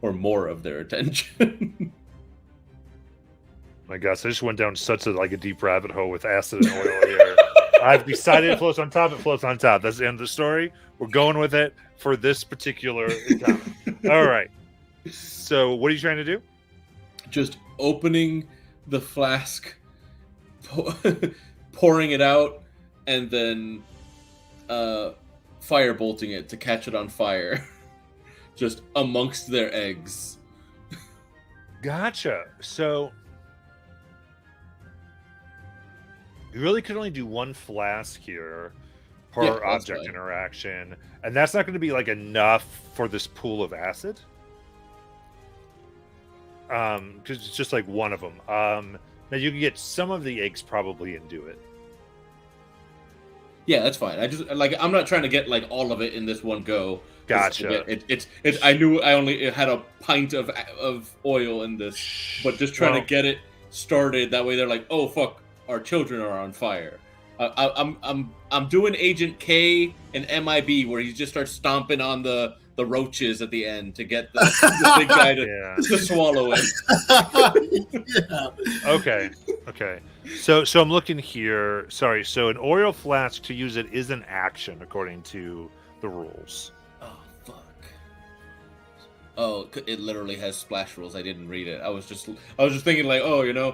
Or more of their attention. My gosh, I just went down such a deep rabbit hole with acid and oil here. I've decided it floats on top. It floats on top. That's the end of the story. We're going with it for this particular encounter. All right. So, what are you trying to do? Just opening the flask, pouring it out, and then firebolting it to catch it on fire. Just amongst their eggs. Gotcha. So, you really could only do one flask here per Yeah, that's object fine. interaction, and that's not going to be enough for this pool of acid. Because it's just one of them. Now you can get some of the eggs probably and do it. Yeah, that's fine. I just I'm not trying to get all of it in this one go. Gotcha. It's I knew I only had a pint of oil in this, but just trying Well, to get it started. That way they're like, oh fuck, our children are on fire. I'm doing Agent K and MIB where he just starts stomping on the roaches at the end to get the big guy Yeah. to swallow it. Yeah. Okay. So I'm looking here. Sorry. So an oil flask, to use it is an action according to the rules. Oh fuck. Oh, it literally has splash rules. I didn't read it. I was just thinking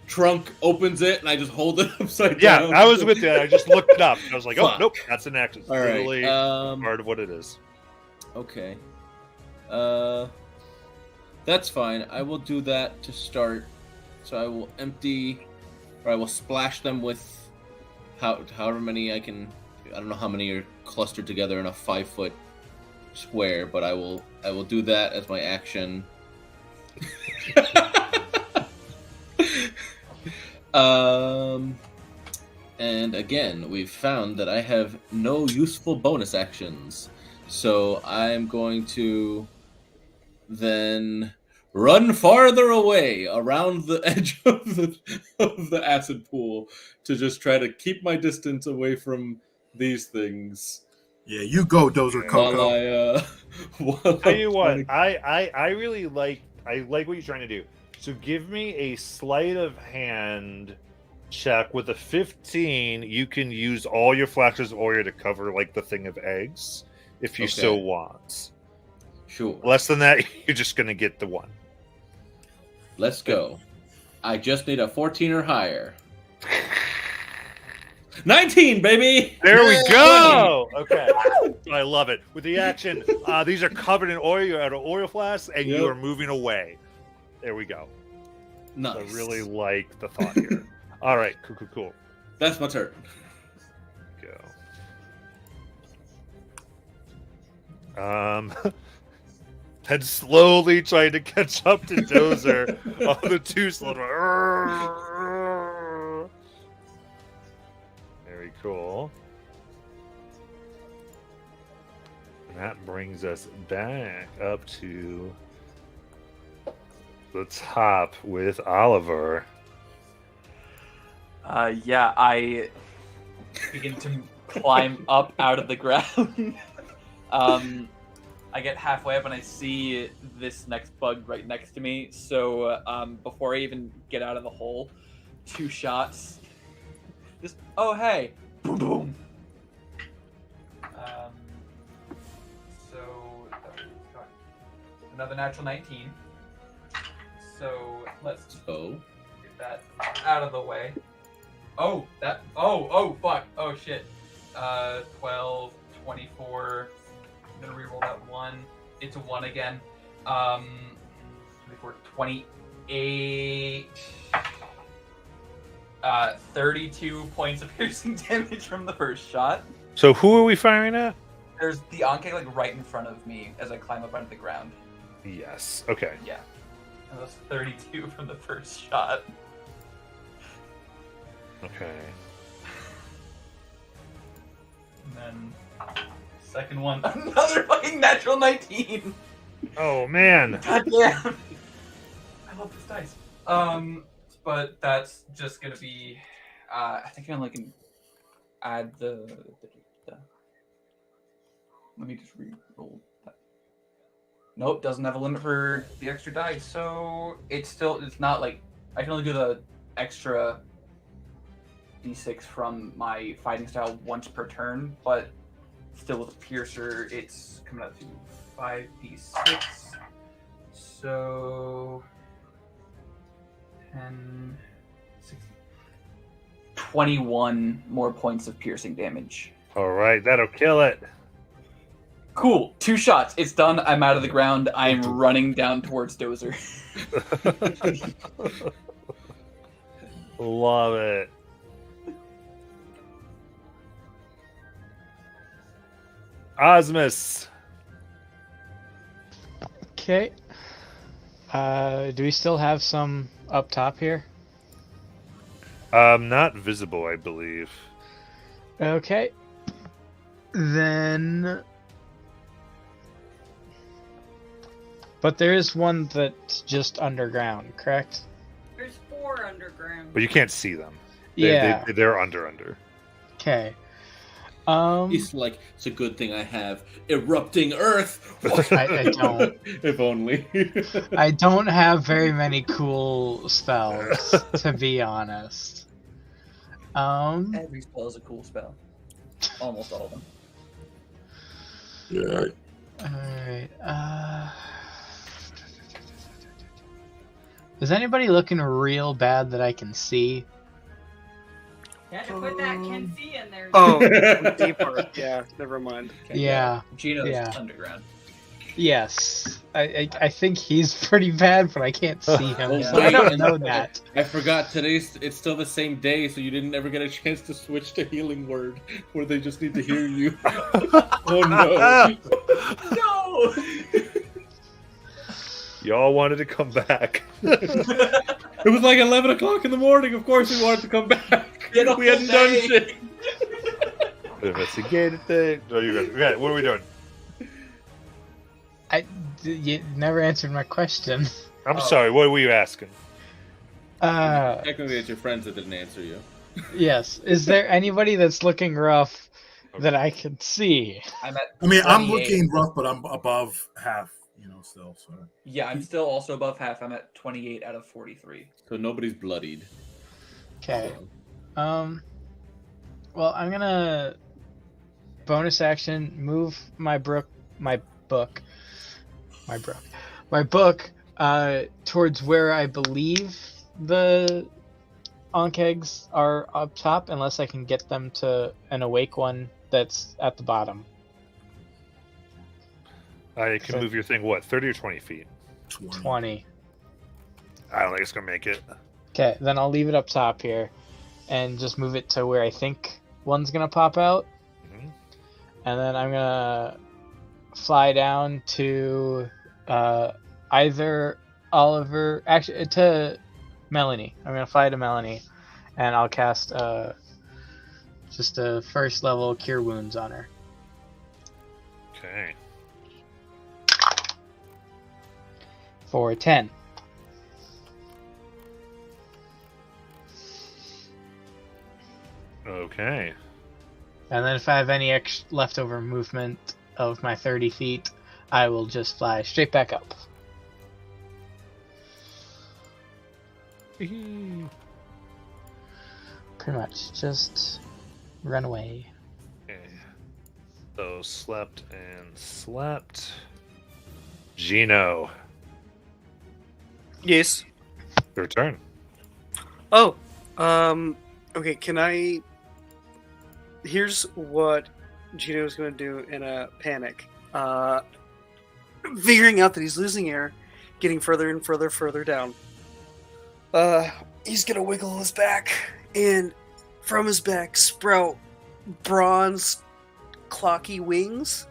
trunk opens it and I just hold it upside Yeah, down. I was with you. I just looked it up. I was like, oh, Fuck. nope, that's an action. It's All right. literally part of what it is. Okay. That's fine. I will do that to start. So I will I will splash them with however many I can. I don't know how many are clustered together in a 5-foot square, but I will do that as my action. And again, we've found that I have no useful bonus actions. So I'm going to then run farther away around the edge of the acid pool to just try to keep my distance away from these things. Yeah, you go, Dozer Coco. Tell you what, I really like what you're trying to do. So give me a sleight of hand check. With a 15, you can use all your flashes of oil to cover the thing of eggs if you so want. Sure. Less than that, you're just gonna get the one. Let's go. I just need a 14 or higher. 19, baby! There we go. Okay, I love it. With the action, these are covered in oil. You're out of oil flasks, and you Yep. are moving away. There we go. Nice. I really like the thought here. All right, cool. That's my turn. Go. and slowly trying to catch up to Dozer on the two slow. Very cool. And that brings us back up to the top with Oliver. Yeah, I begin to climb up out of the ground. I get halfway up and I see this next bug right next to me. So before I even get out of the hole, 2 shots. Just hey, boom, boom. So another natural 19. So let's get that out of the way. Oh, fuck. Oh, shit. 12, 24. I'm gonna reroll that 1. It's a 1 again. 24, 28. 32 points of piercing damage from the first shot. So who are we firing at? There's the Anke like right in front of me as I climb up out of the ground. Yes. Okay. Yeah. And that's 32 from the first shot. Okay. And then second one, another fucking natural 19. Oh man. God damn. I love this dice. But that's just gonna be. I think I only can add the. Let me just re-roll that. Nope, doesn't have a limit for the extra dice, so it's not like I can only do the extra d6 from my fighting style once per turn, but still with a piercer, it's coming out to 5d6. So 10, 16, 21 more points of piercing damage. All right, that'll kill it. Cool. 2 shots. It's done. I'm out of the ground. I'm running down towards Dozer. Love it. Osmus. Okay. Do we still have some up top here? Not visible, I believe. Okay. Then. But there is one that's just underground, correct? There's 4 underground. But you can't see them. Yeah. They're under. Okay. He's like, it's a good thing I have erupting earth. I don't. If only. I don't have very many cool spells, to be honest. Every spell is a cool spell. Almost all of them. Yeah. Alright, is anybody looking real bad that I can see? You had to put that can see in there. Oh, deeper. Yeah, never mind. Okay, Yeah. Gino's Yeah. underground. Yes. I think he's pretty bad, but I can't see him, Oh, so I wait. don't know that. I forgot today's. It's still the same day, so you didn't ever get a chance to switch to healing word, where they just need to hear you. Oh no! No! Y'all wanted to come back. It was like 11 o'clock in the morning. Of course, we wanted to come back. Get We hadn't done day. shit. Investigated thing. Oh, you're good. Okay, what are we doing? You never answered my question. I'm sorry. What were you asking? Technically, it's your friends that didn't answer you. Yes. Is there anybody that's looking rough that I can see? I'm at. I mean, I'm 28. looking rough, but I'm above half, still. So Yeah, I'm still also above half. I'm at 28 out of 43. So nobody's bloodied. Okay. Well, I'm gonna bonus action move my book towards where I believe the Ankegs are up top, unless I can get them to an awake one that's at the bottom. I can move your thing, what, 30 or 20 feet? 20. I don't think it's going to make it. Okay, then I'll leave it up top here and just move it to where I think one's gonna pop out. Mhm. And then I'm gonna fly down to either Oliver, actually to Melanie. I'm gonna fly to Melanie, and I'll cast just a first level Cure Wounds on her. Okay. For 10. Okay. And then if I have any leftover movement of my 30 feet, I will just fly straight back up. Pretty much, just run away. Okay. So slept and slept. Gino, Yes. your turn. Oh, okay. Can I? Here's what Gino's going to do in a panic. Figuring out that he's losing air, getting further and further down. He's going to wiggle his back, and from his back sprout bronze clocky wings,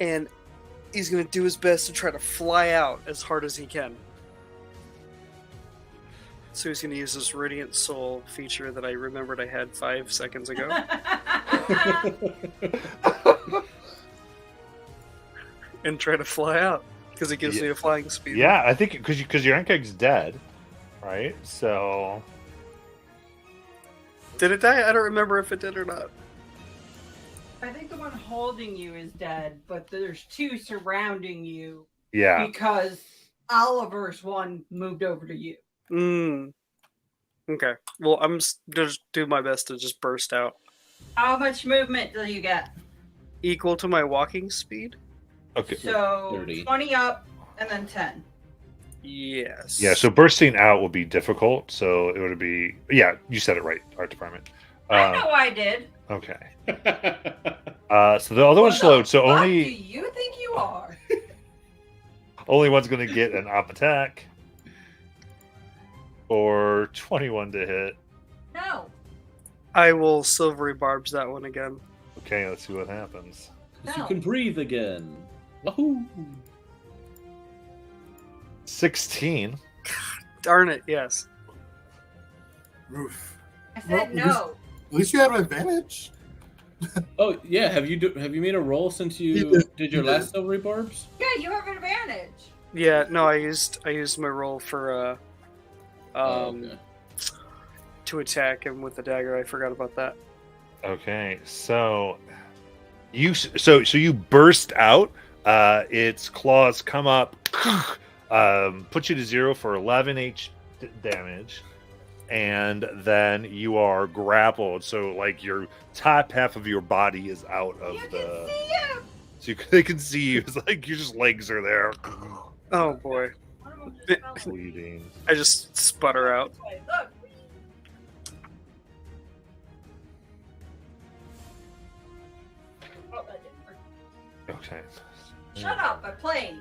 and he's going to do his best to try to fly out as hard as he can. So he's going to use this Radiant Soul feature that I remembered I had 5 seconds ago. And try to fly out, because it gives me a flying speed. Yeah, I think because your Enkeg's dead, right? So Did it die? I don't remember if it did or not. I think the one holding you is dead, but there's two surrounding you yeah. because Oliver's one moved over to you. Okay. Well, I'm just do my best to just burst out. How much movement do you get? Equal to my walking speed? Okay. So 30. 20 up and then 10. Yes. Yeah, so bursting out will be difficult. So it would be, yeah, you said it right, art department. I know I did. Okay. So the other one's slowed. So What do only you think you are? only one's going to get an op attack or 21 to hit. No. I will silvery barbs that one again. Okay, let's see what happens. You can breathe again. Wahoo! 16. Darn it, yes. Oof. I said Well, no. At least you had an advantage. Oh yeah, have you made a roll since you You did your you last silvery barbs? Yeah, you have an advantage. Yeah, no, I used my roll for Okay. to attack him with the dagger. I forgot about that. Okay, so you burst out. Its claws come up, put you to 0 for 11 H damage, and then you are grappled. So like your top half of your body is out of You the. can see him. So they can see you. It's like your just legs are there, Oh boy. One of them just fell. bleeding. I just sputter out. Look. Oh, that didn't work. Okay. Shut up, I played.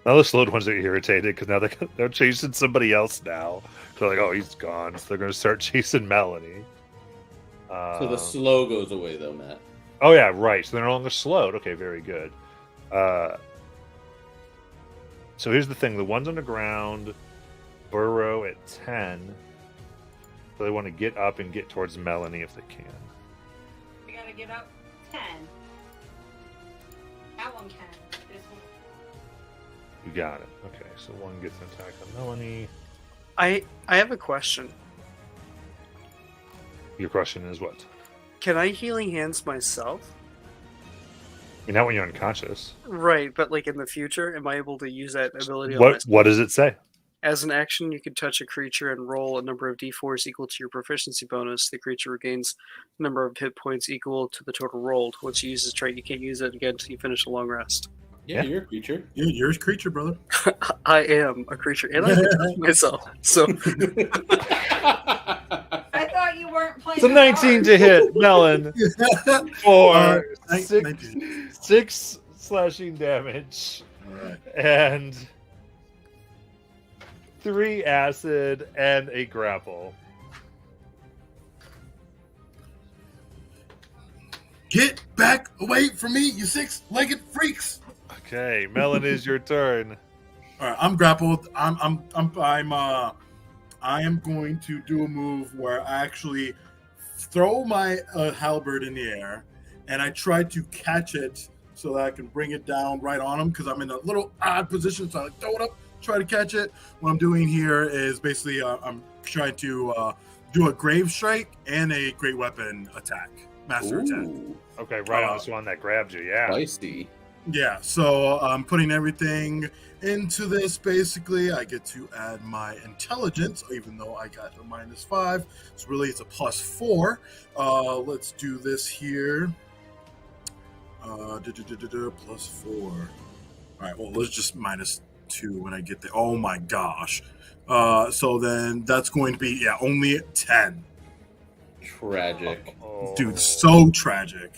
Now the slowed ones are irritated because now they're chasing somebody else now. They're like, oh, he's gone. So they're going to start chasing Melanie. So the slow goes away though, Matt. Oh yeah, right. So they're no longer slowed. Okay, very good. So here's the thing: the ones on the ground burrow at 10, so they want to get up and get towards Melanie if they can. We gotta get up 10. That one can. This one. You got it. Okay, so one gets an attack on Melanie. I have a question. Your question is what? Can I healing hands myself? Not when you're unconscious. Right, but like in the future, am I able to use that ability on myself? What does it say? As an action, you can touch a creature and roll a number of d4s equal to your proficiency bonus. The creature regains a number of hit points equal to the total rolled. Once you use this trait, you can't use it again until you finish a long rest. Yeah, Yeah. you're a creature. Yeah, you're a creature, brother. I am a creature, and I can touch myself. So I thought you weren't playing. It's a 19 to hit Melon for 19. six slashing damage All right. and 3 acid and a grapple. Get back away from me, you six-legged freaks! Okay, Melon is your turn. All right, I'm grappled. I am going to do a move where I actually throw my halberd in the air, and I try to catch it so that I can bring it down right on him because I'm in a little odd position. So I throw it up, try to catch it. What I'm doing here is basically I'm trying to do a grave strike and a great weapon attack, master attack. Okay, right on this one that grabbed you. Yeah. Spicy. Yeah, so I'm putting everything into this. Basically, I get to add my intelligence, even though I got a -5. So really, it's a +4. Let's do this here. +4. All right. Well, let's just -2 when I get there. Oh my gosh. So then that's going to be only 10. Tragic. Oh. Dude, so tragic.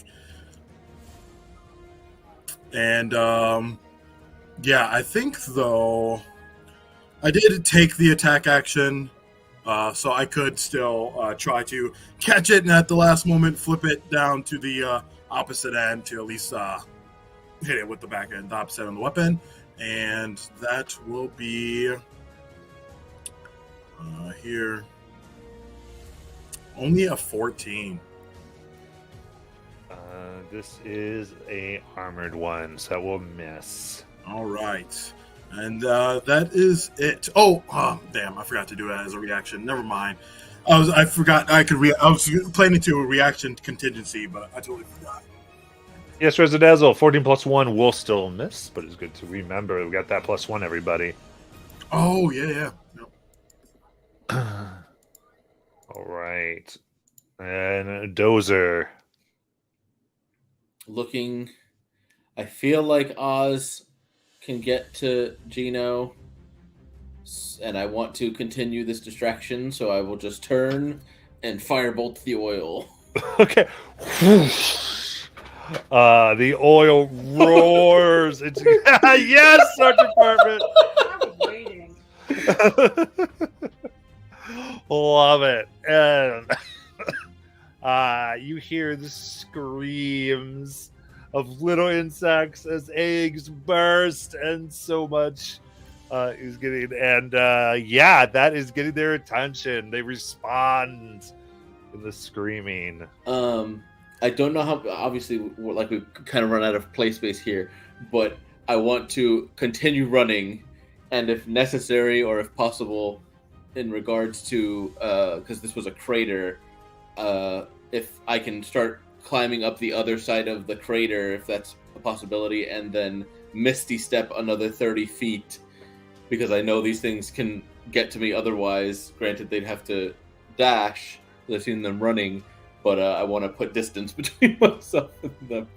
And I think though I did take the attack action, so I could still try to catch it and at the last moment flip it down to the opposite end to at least hit it with the back end, the opposite end of the weapon, and that will be here only a 14. This is a armored one, so that will miss. All right. And that is it. Oh, damn! I forgot to do that as a reaction. Never mind. I forgot I could. I was planning to a reaction contingency, but I totally forgot. Yes, Rezidazzle, 14 plus 1 will still miss, but it's good to remember. We got that +1, everybody. Oh yeah. Yep. All right. And Dozer. Looking, I feel like Oz can get to Gino, and I want to continue this distraction, so I will just turn and firebolt the oil. Okay. The oil roars. It's yes, Sergeant Department. I was waiting. Love it. And you hear the screams of little insects as eggs burst, and so much is getting. And that is getting their attention. They respond in the screaming. I don't know how. Obviously, we've kind of run out of play space here, but I want to continue running, and if necessary or if possible, in regards to because this was a crater. If I can start climbing up the other side of the crater, if that's a possibility, and then Misty Step another 30 feet, because I know these things can get to me otherwise. Granted, they'd have to dash. I've seen them running, but I want to put distance between myself and them.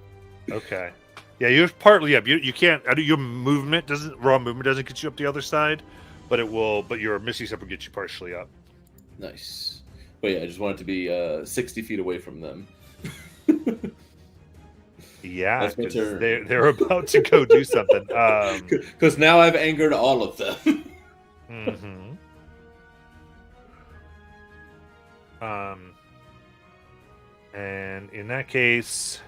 Okay. Yeah, you're partly up. You can't. Your raw movement doesn't get you up the other side, but it will. But your Misty Step will get you partially up. Nice. But yeah, I just want it to be 60 feet away from them. Yeah, they're about to go do something. Because now I've angered all of them. Mm-hmm. And in that case,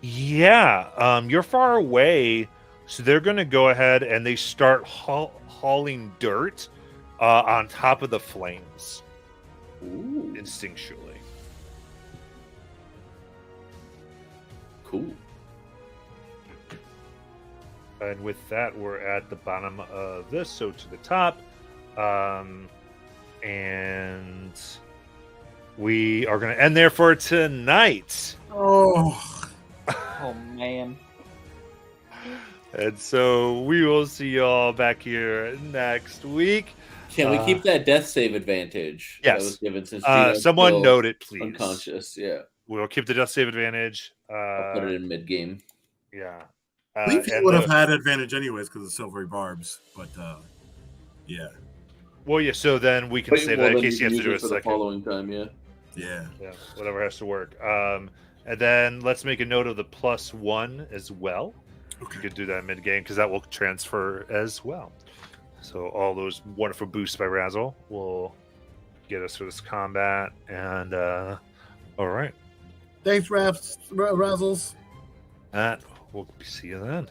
you're far away, so they're going to go ahead and they start hauling dirt on top of the flames. Ooh. Instinctually. Cool. And with that, we're at the bottom of this, so to the top. And we are going to end there for tonight. Oh man. And so we will see y'all back here next week. Can we keep that death save advantage? Yes. That was given since Gino's someone still note it, please. unconscious. Yeah. We'll keep the death save advantage. I'll put it in mid game. Yeah. I believe he would have had advantage anyways because of silvery barbs, but yeah. Well, yeah. So then we can say that in case you have to do a for the second. following time. Yeah. Yeah. Whatever has to work. And then let's make a note of the +1 as well. Okay. You could do that mid game because that will transfer as well. So all those wonderful boosts by Razzle will get us through this combat, and All right. Thanks, Razzles. And we'll see you then.